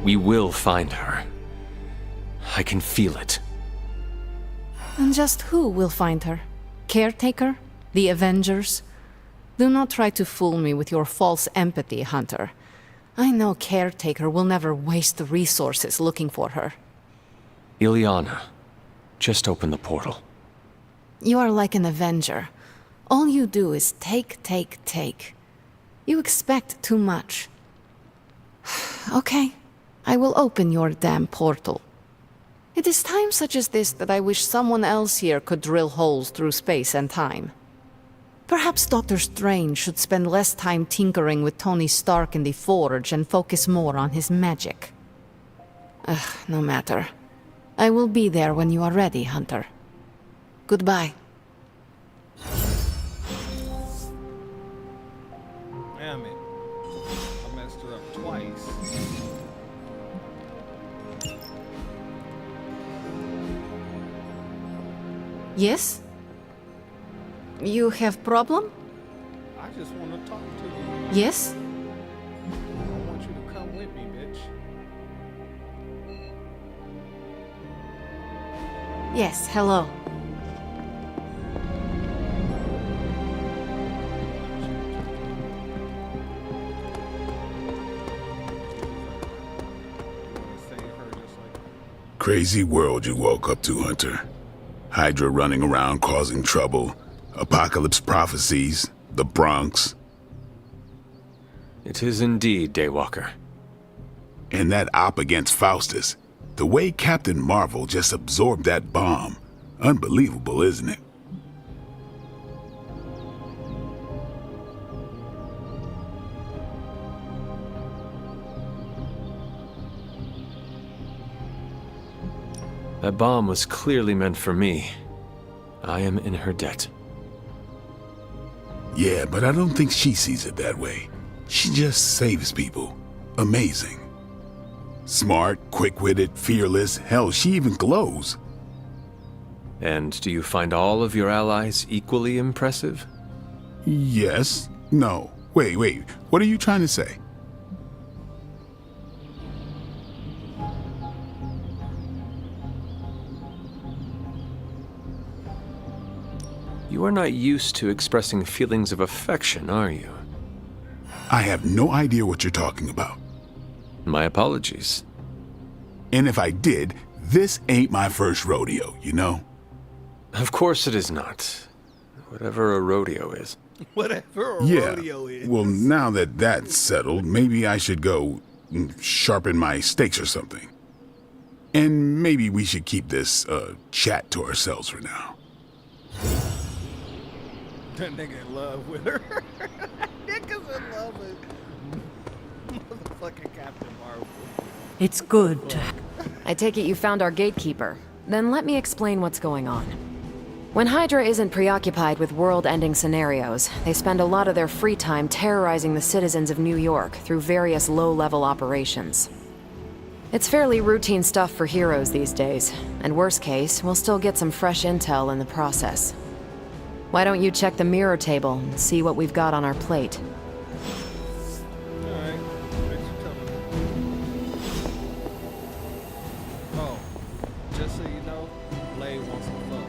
We will find her. I can feel it. And just who will find her? Caretaker? The Avengers? Do not try to fool me with your false empathy, Hunter. I know Caretaker will never waste resources looking for her. Ileana, just open the portal. You are like an Avenger. All you do is take, take, take. You expect too much. Okay, I will open your damn portal. It is times such as this that I wish someone else here could drill holes through space and time. Perhaps Doctor Strange should spend less time tinkering with Tony Stark in the Forge and focus more on his magic. No matter. I will be there when you are ready, Hunter. Goodbye. Damn it. I messed her up twice. Yes? You have problem? I just want to talk to you. Yes? I want you to come with me, bitch. Yes, hello. Crazy world you woke up to, Hunter. Hydra running around causing trouble, apocalypse prophecies, the Bronx. It is indeed, Daywalker. And that op against Faustus. The way Captain Marvel just absorbed that bomb. Unbelievable, isn't it? That bomb was clearly meant for me. I am in her debt. Yeah, but I don't think she sees it that way. She just saves people. Amazing. Smart, quick-witted, fearless. Hell, she even glows. And do you find all of your allies equally impressive? Yes. No. Wait. What are you trying to say? You are not used to expressing feelings of affection, are you? I have no idea what you're talking about. My apologies. And if I did, this ain't my first rodeo, you know? Of course it is not. Whatever a rodeo is. Whatever a Yeah. rodeo is. Well, now that that's settled, maybe I should go sharpen my stakes or something. And maybe we should keep this chat to ourselves for now. That nigga in love with her. Nigga's in love with motherfucking Captain Marvel. It's good to... I take it you found our gatekeeper. Then let me explain what's going on. When Hydra isn't preoccupied with world-ending scenarios, they spend a lot of their free time terrorizing the citizens of New York through various low-level operations. It's fairly routine stuff for heroes these days, and worst case, we'll still get some fresh intel in the process. Why don't you check the mirror table and see what we've got on our plate? Alright, thanks for telling me. Oh, just so you know, Blade wants to fuck.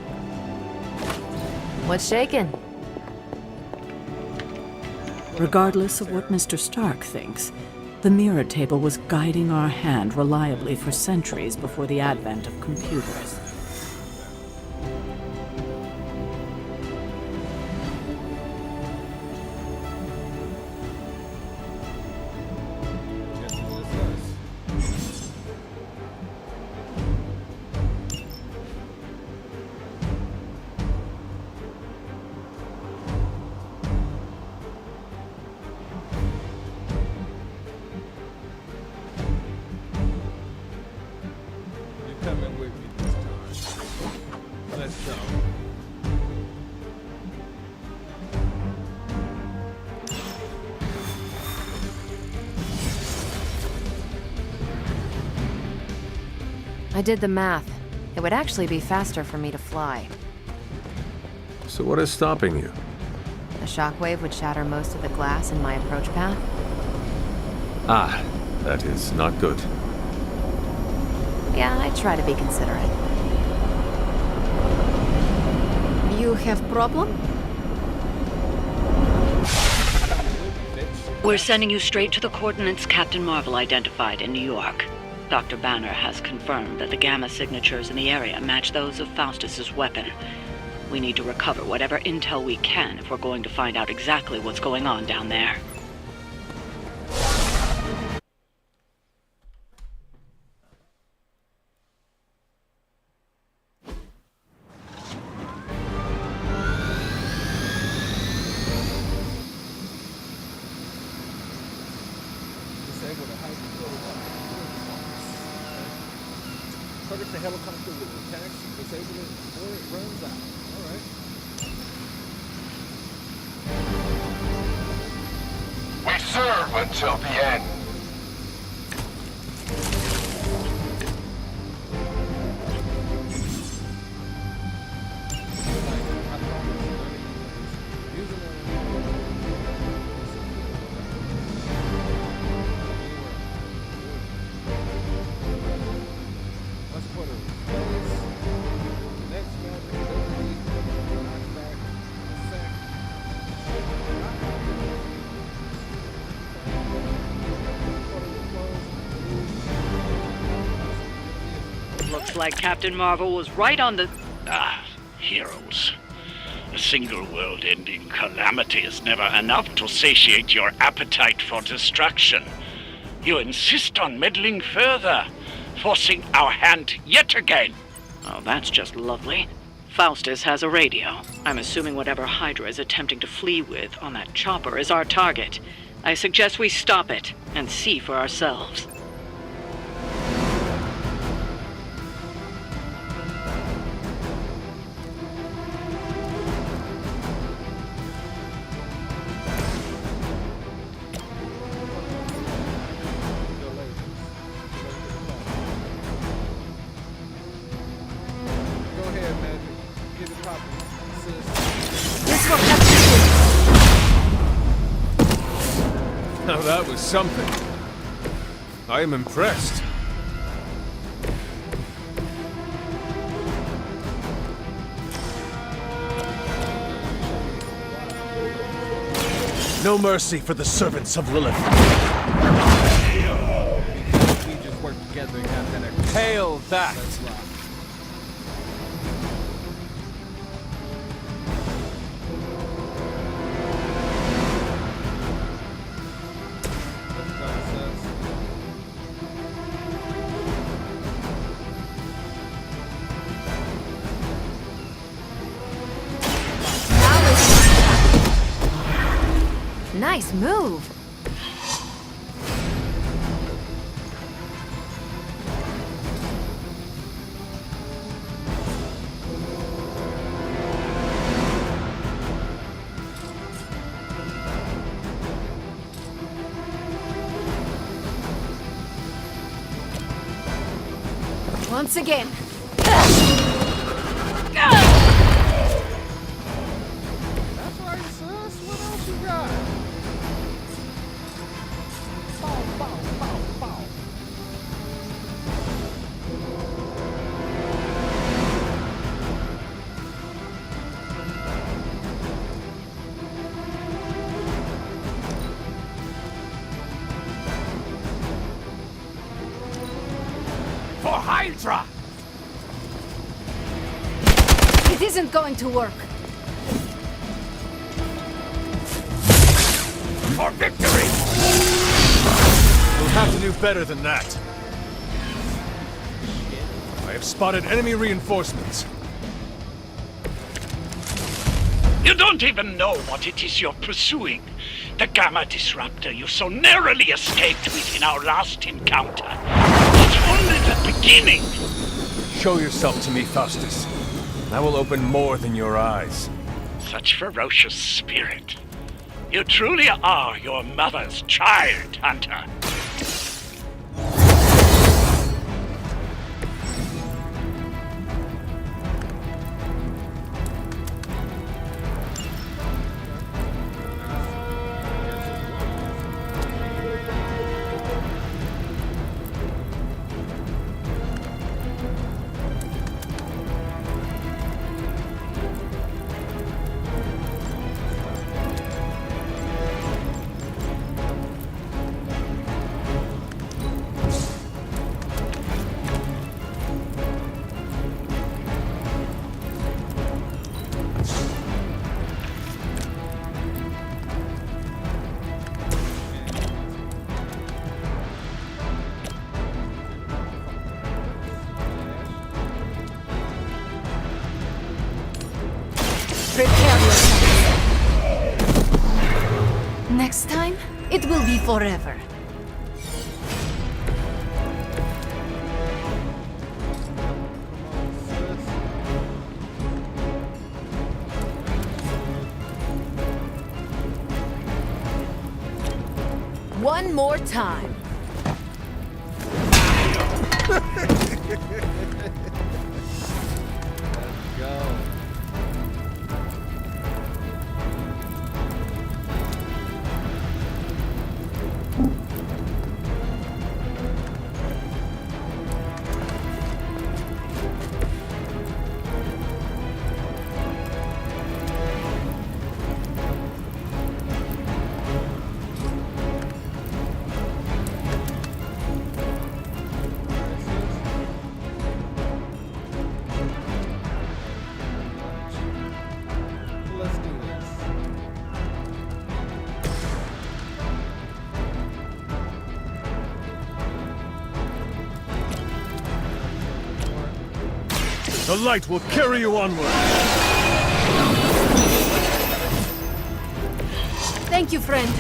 What's shaking? Regardless of what Mr. Stark thinks, the mirror table was guiding our hand reliably for centuries before the advent of computers. Coming with me this time. Let's go. I did the math. It would actually be faster for me to fly. So what is stopping you? The shockwave would shatter most of the glass in my approach path. Ah, that is not good. Yeah, I try to be considerate. You have problem? We're sending you straight to the coordinates Captain Marvel identified in New York. Dr. Banner has confirmed that the gamma signatures in the area match those of Faustus's weapon. We need to recover whatever intel we can if we're going to find out exactly what's going on down there. Target the helicopter with attacks, disable it before it runs out. Alright. We serve until the end. Looks like Captain Marvel was right on the... Heroes. A single world-ending calamity is never enough to satiate your appetite for destruction. You insist on meddling further, forcing our hand yet again. Oh, that's just lovely. Faustus has a radio. I'm assuming whatever Hydra is attempting to flee with on that chopper is our target. I suggest we stop it and see for ourselves. Now that was something. I am impressed. No mercy for the servants of Lilith. We just work together and got that extra. Hail that! Let's rock. Nice move. Once again. That's right, sis. What else you got? Bow, bow, bow, bow. For Hydra! It isn't going to work. For victory! We'll have to do better than that. I have spotted enemy reinforcements. You don't even know what it is you're pursuing. The Gamma Disruptor you so narrowly escaped with in our last encounter. It's only the beginning. Show yourself to me, Faustus. I will open more than your eyes. Such ferocious spirit. You truly are your mother's child, Hunter. Prepare yourself. Next time, it will be forever. One more time. Let's go. The light will carry you onward. Thank you, friend.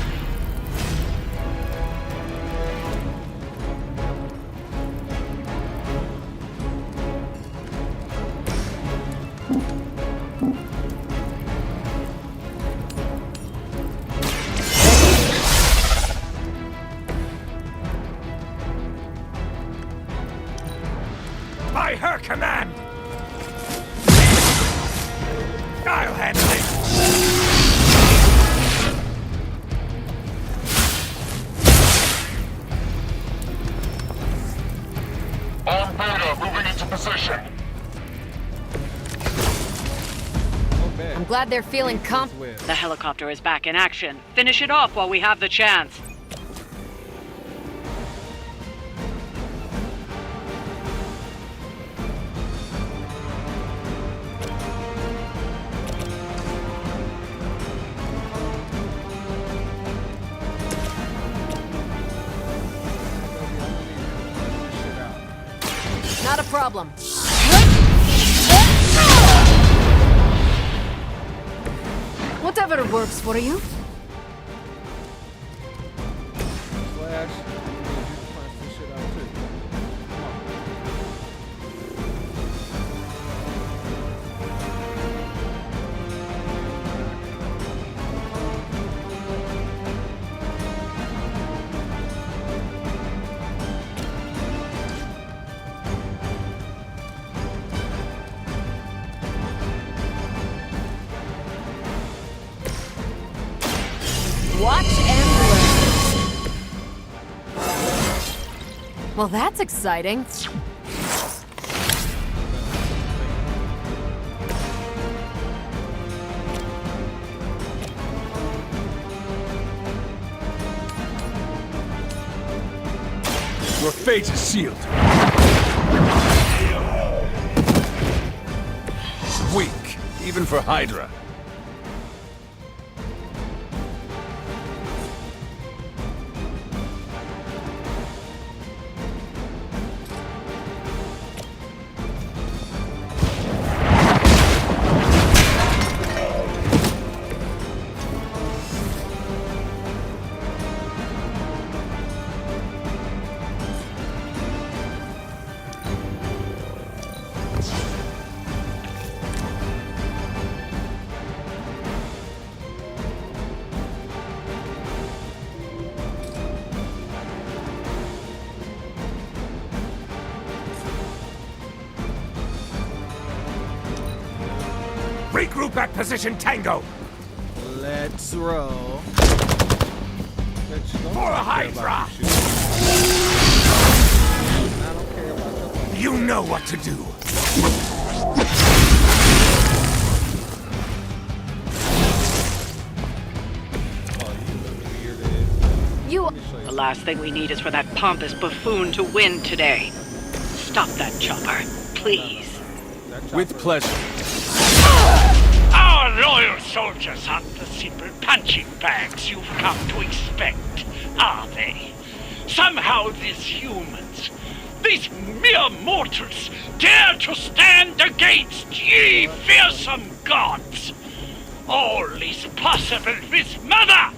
By her command! I'll handle it! On Beta, moving into position. I'm glad they're feeling The helicopter is back in action. Finish it off while we have the chance. Not a problem. Whatever works for you. Flash, you can punch this shit out too. Come on. Watch and learn. Well, that's exciting. Your fate is sealed. Weak, even for Hydra. Regroup at position Tango! Let's roll. For a Hydra! You know what to do. The last thing we need is for that pompous buffoon to win today. Stop that chopper, please. With pleasure. Our loyal soldiers aren't the simple punching bags you've come to expect, are they? Somehow these humans, these mere mortals, dare to stand against ye fearsome gods. All is possible with Mother!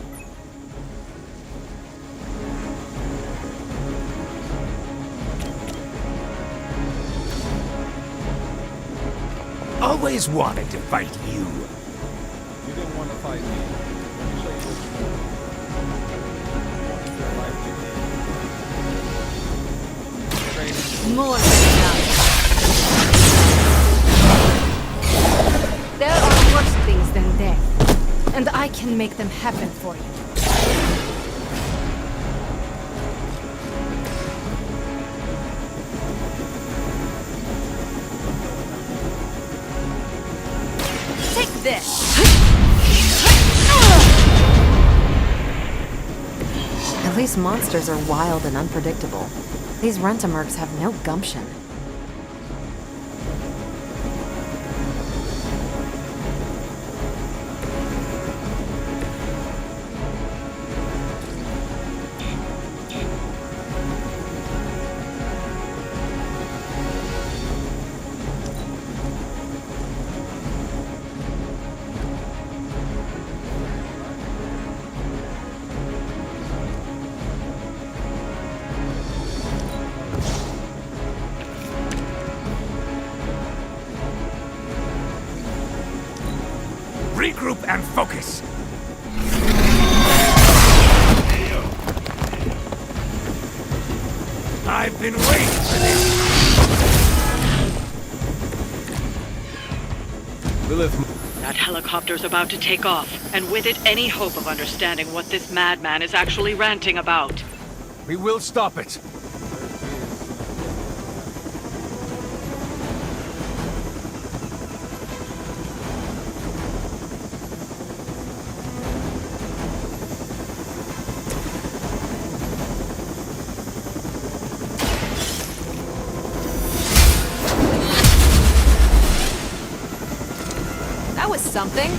Always wanted to fight you. You didn't want to fight me. Let me show you what you More than enough. There are worse things than death, and I can make them happen for you. Take this! At least monsters are wild and unpredictable. These Rent-A-Mercs have no gumption. Regroup and focus. I've been waiting for this. That helicopter's about to take off, and with it, any hope of understanding what this madman is actually ranting about. We will stop it. That was something.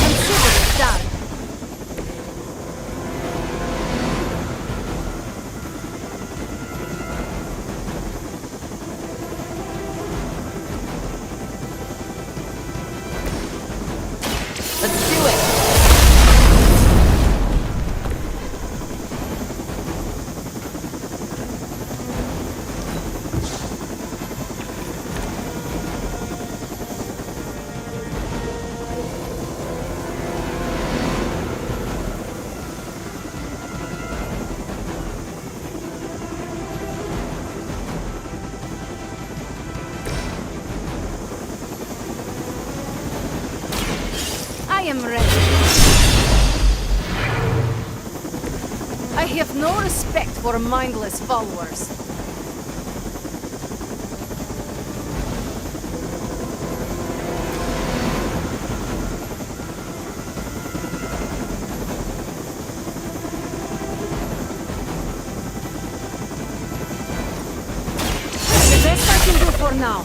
Consider it done. Let's do it. I am ready. I have no respect for mindless followers. The best I can do for now.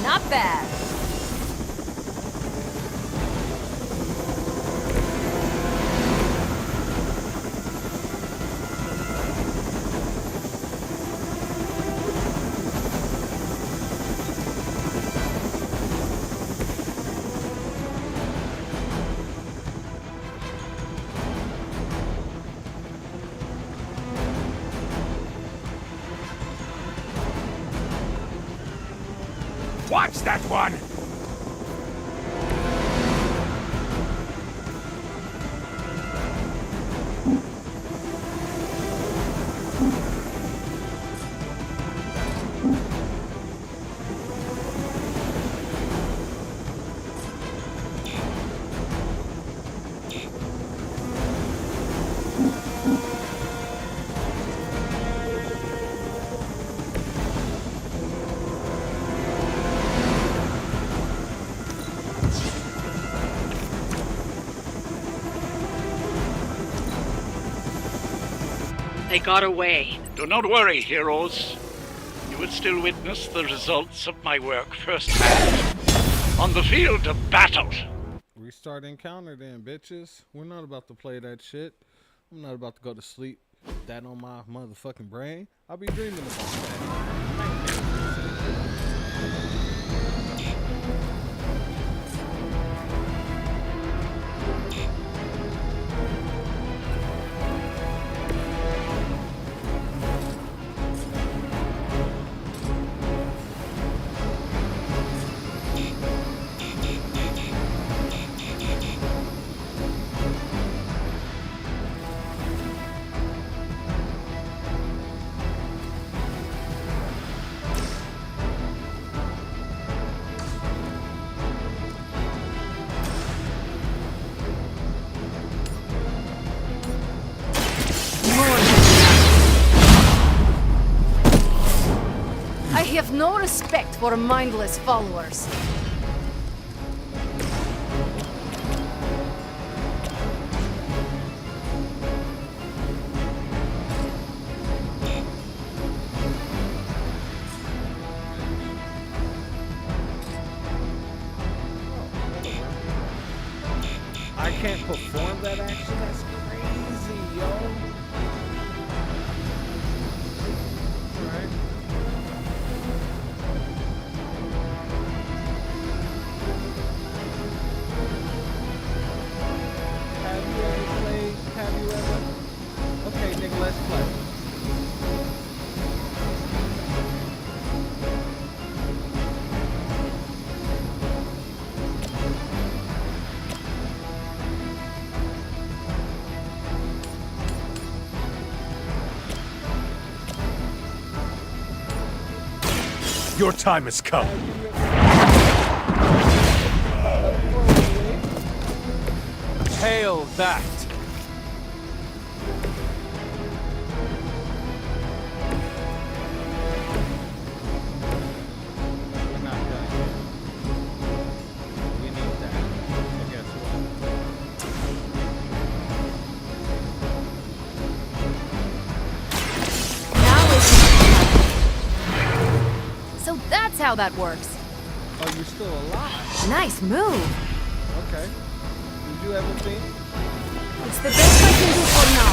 Not bad. Watch that one! They got away. Do not worry, heroes. You will still witness the results of my work firsthand on the field of battle. Restart encounter then, bitches. We're not about to play that shit. I'm not about to go to sleep with that on my motherfucking brain. I'll be dreaming about that. I have no respect for mindless followers. I can't perform that action? That's crazy, Right. Have you ever? Okay, nigga, let's play. Your time has come. Hail that! We're not done yet. We need that. So guess So that's how that works. what? Oh, you're still alive. Nice move. Okay. Did you ever think? It's the best I can do for now.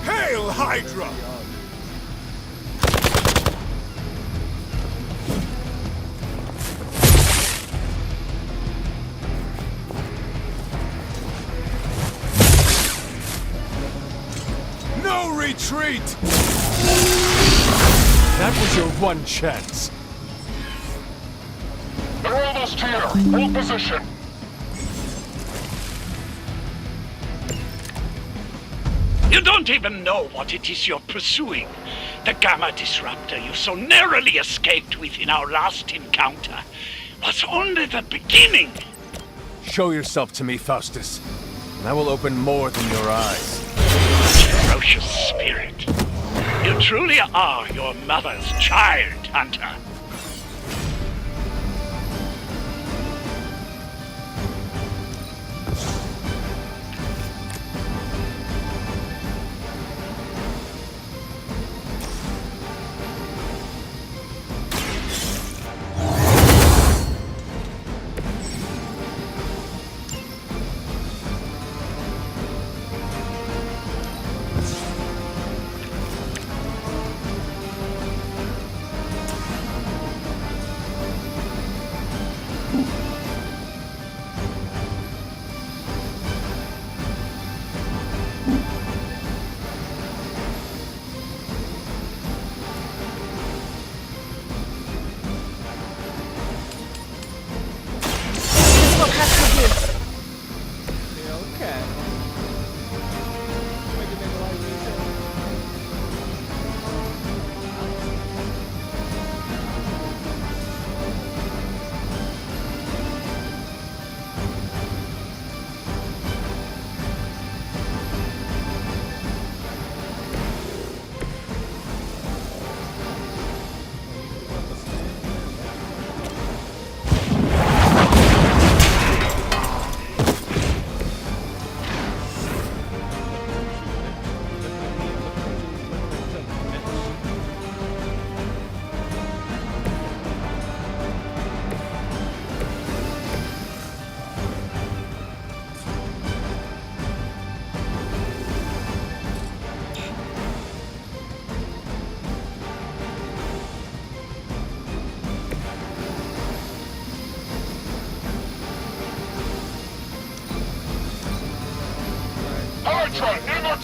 Hail Hydra! No retreat! That was your one chance. They're almost here. Hold position. You don't even know what it is you're pursuing. The Gamma Disruptor you so narrowly escaped with in our last encounter was only the beginning. Show yourself to me, Faustus, and I will open more than your eyes. Ferocious spirit. You truly are your mother's child, Hunter.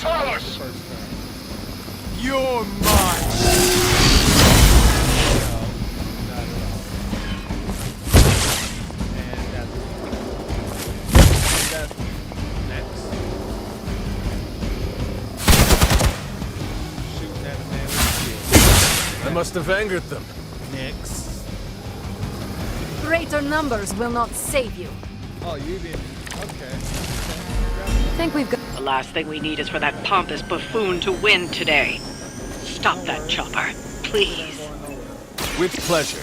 Mortalis! You're mine! I must have angered them. Next. Greater numbers will not save you. Oh, you didn't. Okay. I think we've got. The last thing we need is for that pompous buffoon to win today. Stop that chopper, please. With pleasure.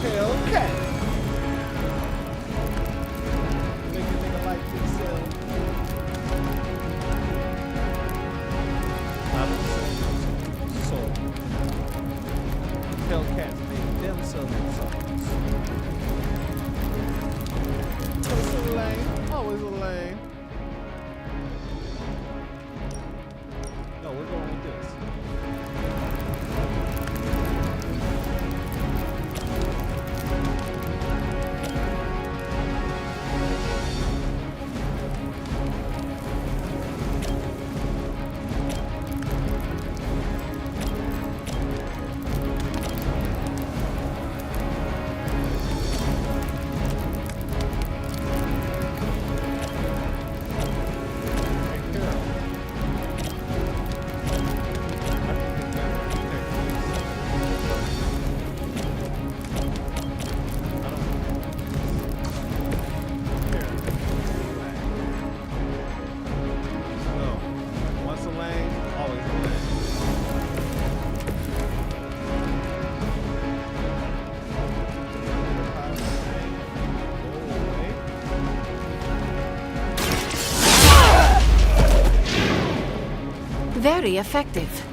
Okay. Make a nigga like himself. So, Hellcats made themselves songs. It's a lane, always a lane. No, we're going with this. Very effective.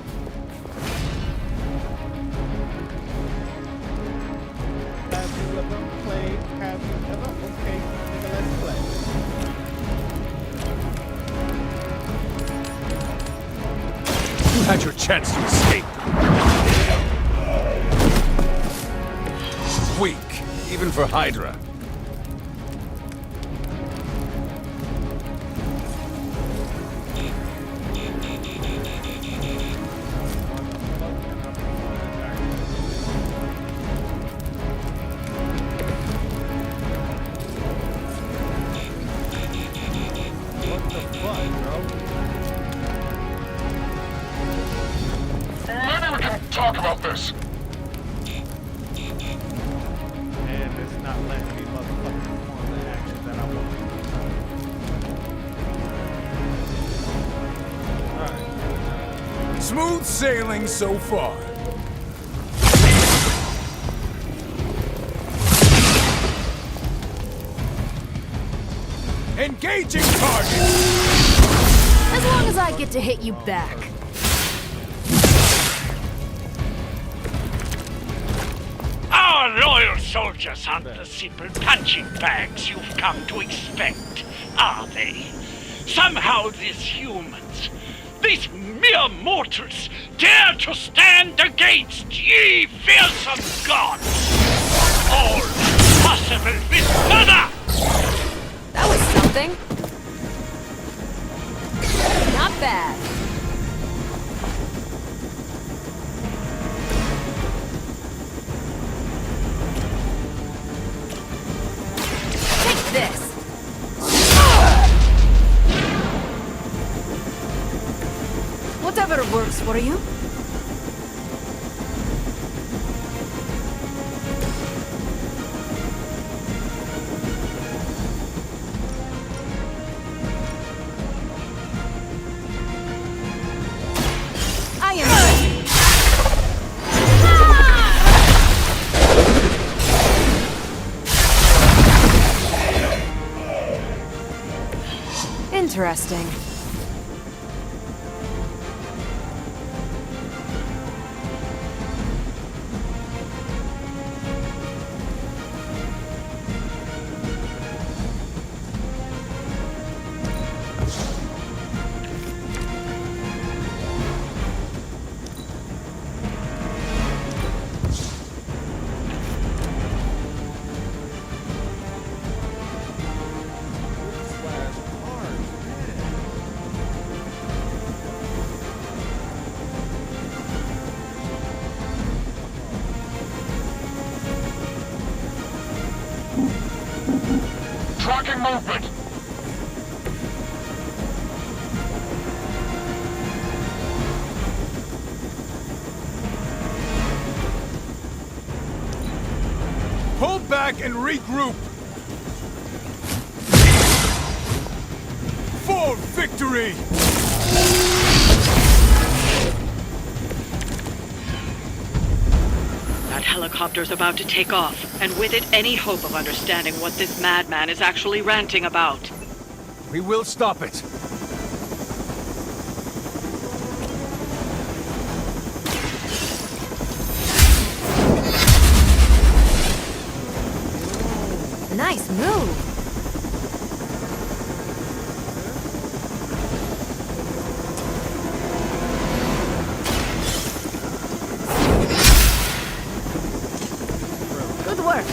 Have you ever played? Have you ever? Okay, nigga, let's play. You had your chance to escape. Weak, even for Hydra. Maybe we can talk about this. And it's not letting me motherfucking perform the action that I want. Alright. Smooth sailing so far. Engaging target! As long as I get to hit you back. Our loyal soldiers aren't the simple punching bags you've come to expect, are they? Somehow these humans, these mere mortals, dare to stand against ye fearsome gods! All possible with murder! That was something. Not bad. Take this. Whatever works for you. Interesting. movement! Pull back and regroup! For victory! That helicopter's about to take off, and with it any hope of understanding what this madman is actually ranting about. We will stop it. Nice move. Good work.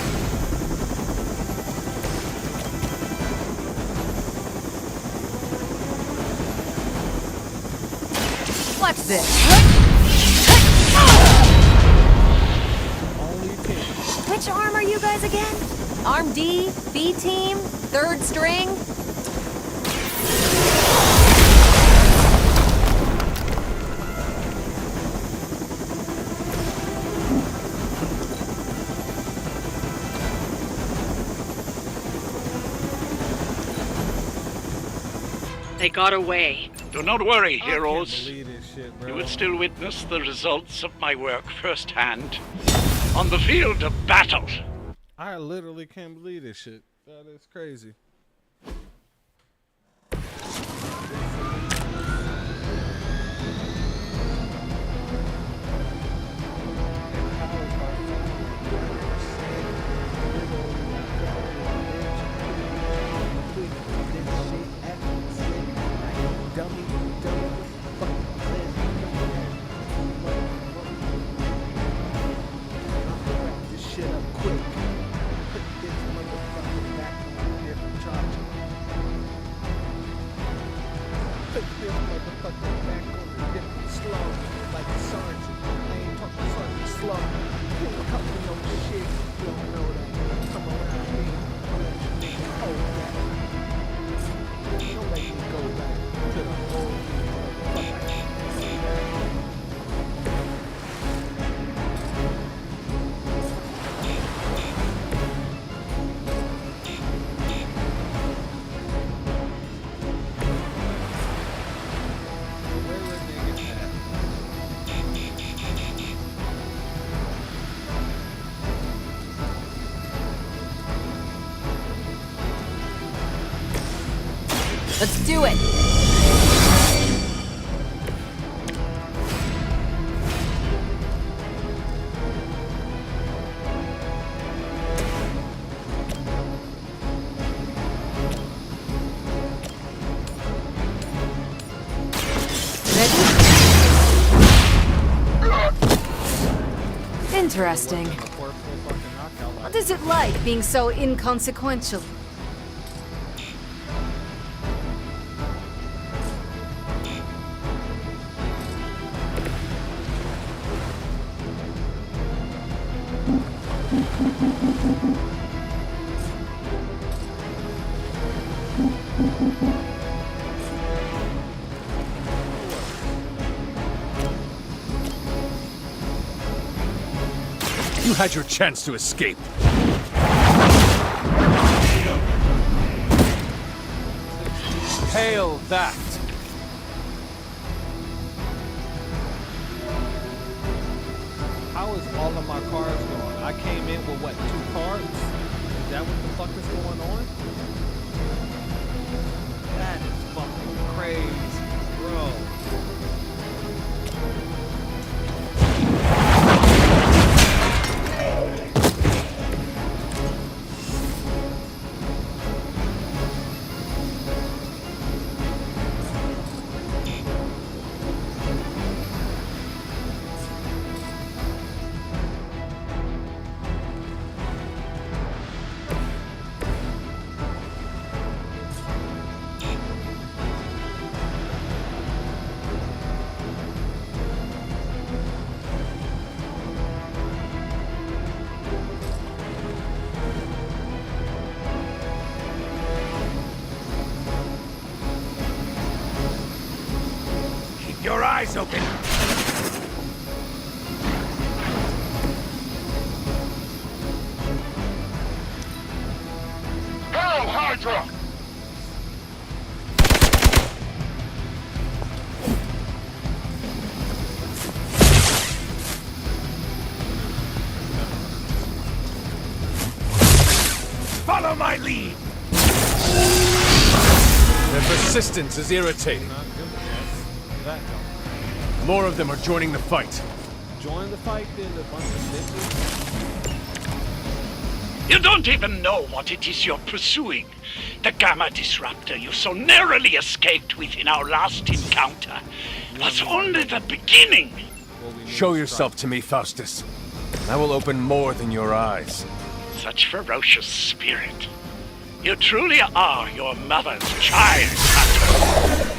Watch this. Which arm are you guys again? Arm D, B team, third string? They got away. Do not worry, heroes. Believe this shit, bro. You will still witness the results of my work firsthand on the field of battle. I literally can't believe this shit. That is crazy. Let's do it! Interesting. What is it like being so inconsequential? You had your chance to escape. Hail that! How is all of my cars going? I came in with what, 2 cars? Is that what the fuck is going on? That is fucking crazy, bro. eyes open! Hail Hydra! Follow my lead! Their persistence is irritating. More of them are joining the fight. Join the fight, then a bunch of bitches. You don't even know what it is you're pursuing. The Gamma Disruptor you so narrowly escaped with in our last encounter was only the beginning. Show yourself to me, Faustus. I will open more than your eyes. Such ferocious spirit. You truly are your mother's child, Hunter.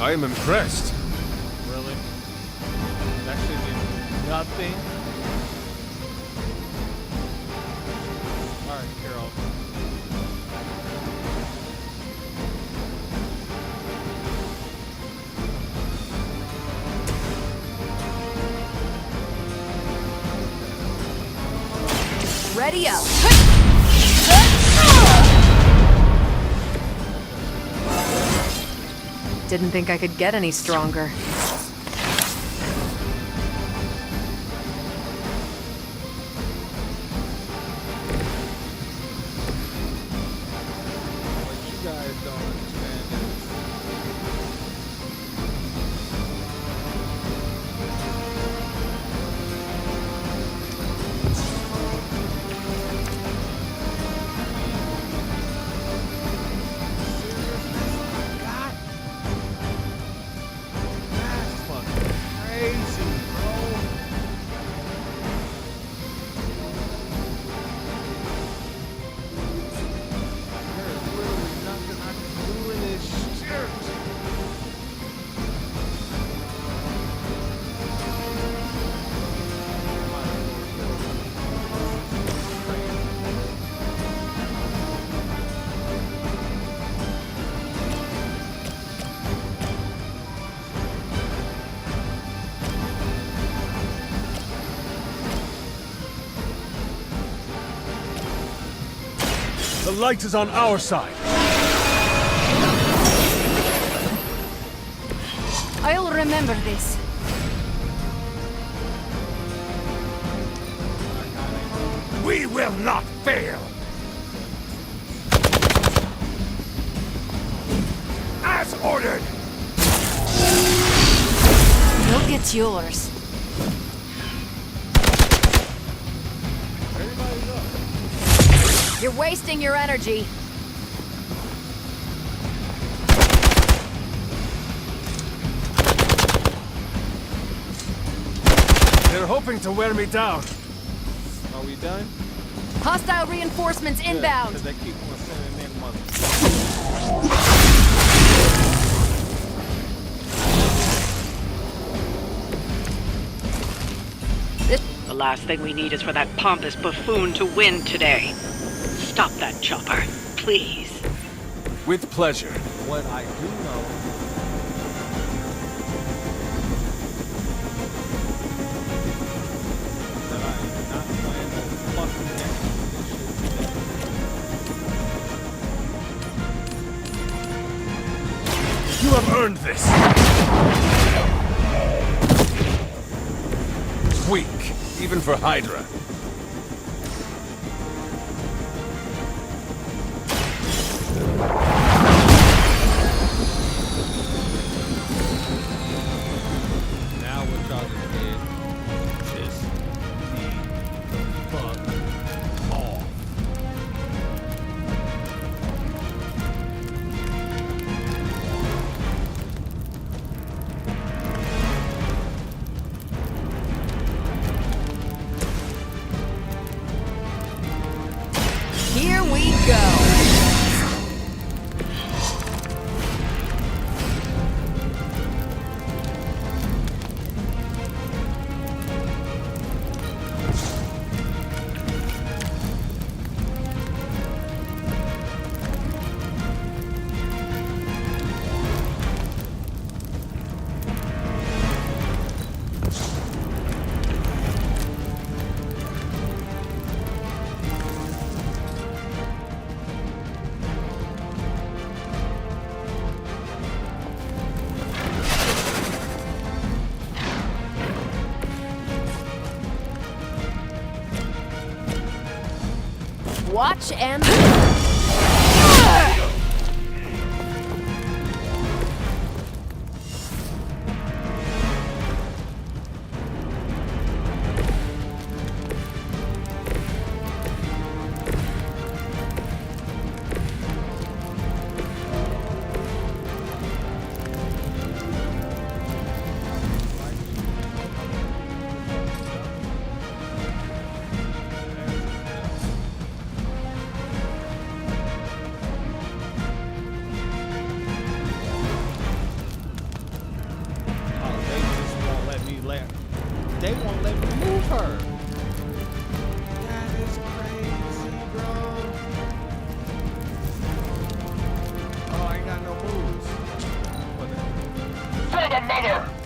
I am impressed. Really? That should be nothing. Alright, Carol. Ready up. Didn't think I could get any stronger. What you guys don't understand is The light is on our side. I'll remember this. We will not fail! As ordered! You'll get yours. You're wasting your energy. They're hoping to wear me down. are we done? Hostile reinforcements inbound. Because they keep on sending in mother. The last thing we need is for that pompous buffoon to win today. Stop that chopper, please. With pleasure. What I do know is that I am not playing no fucking game with this shit today. You have earned this. Weak, even for Hydra. Now what y'all just did, just the fuck off. Here we go. Watch and... They won't let me move her. That is crazy, bro. Oh, I ain't got no moves. For the mother!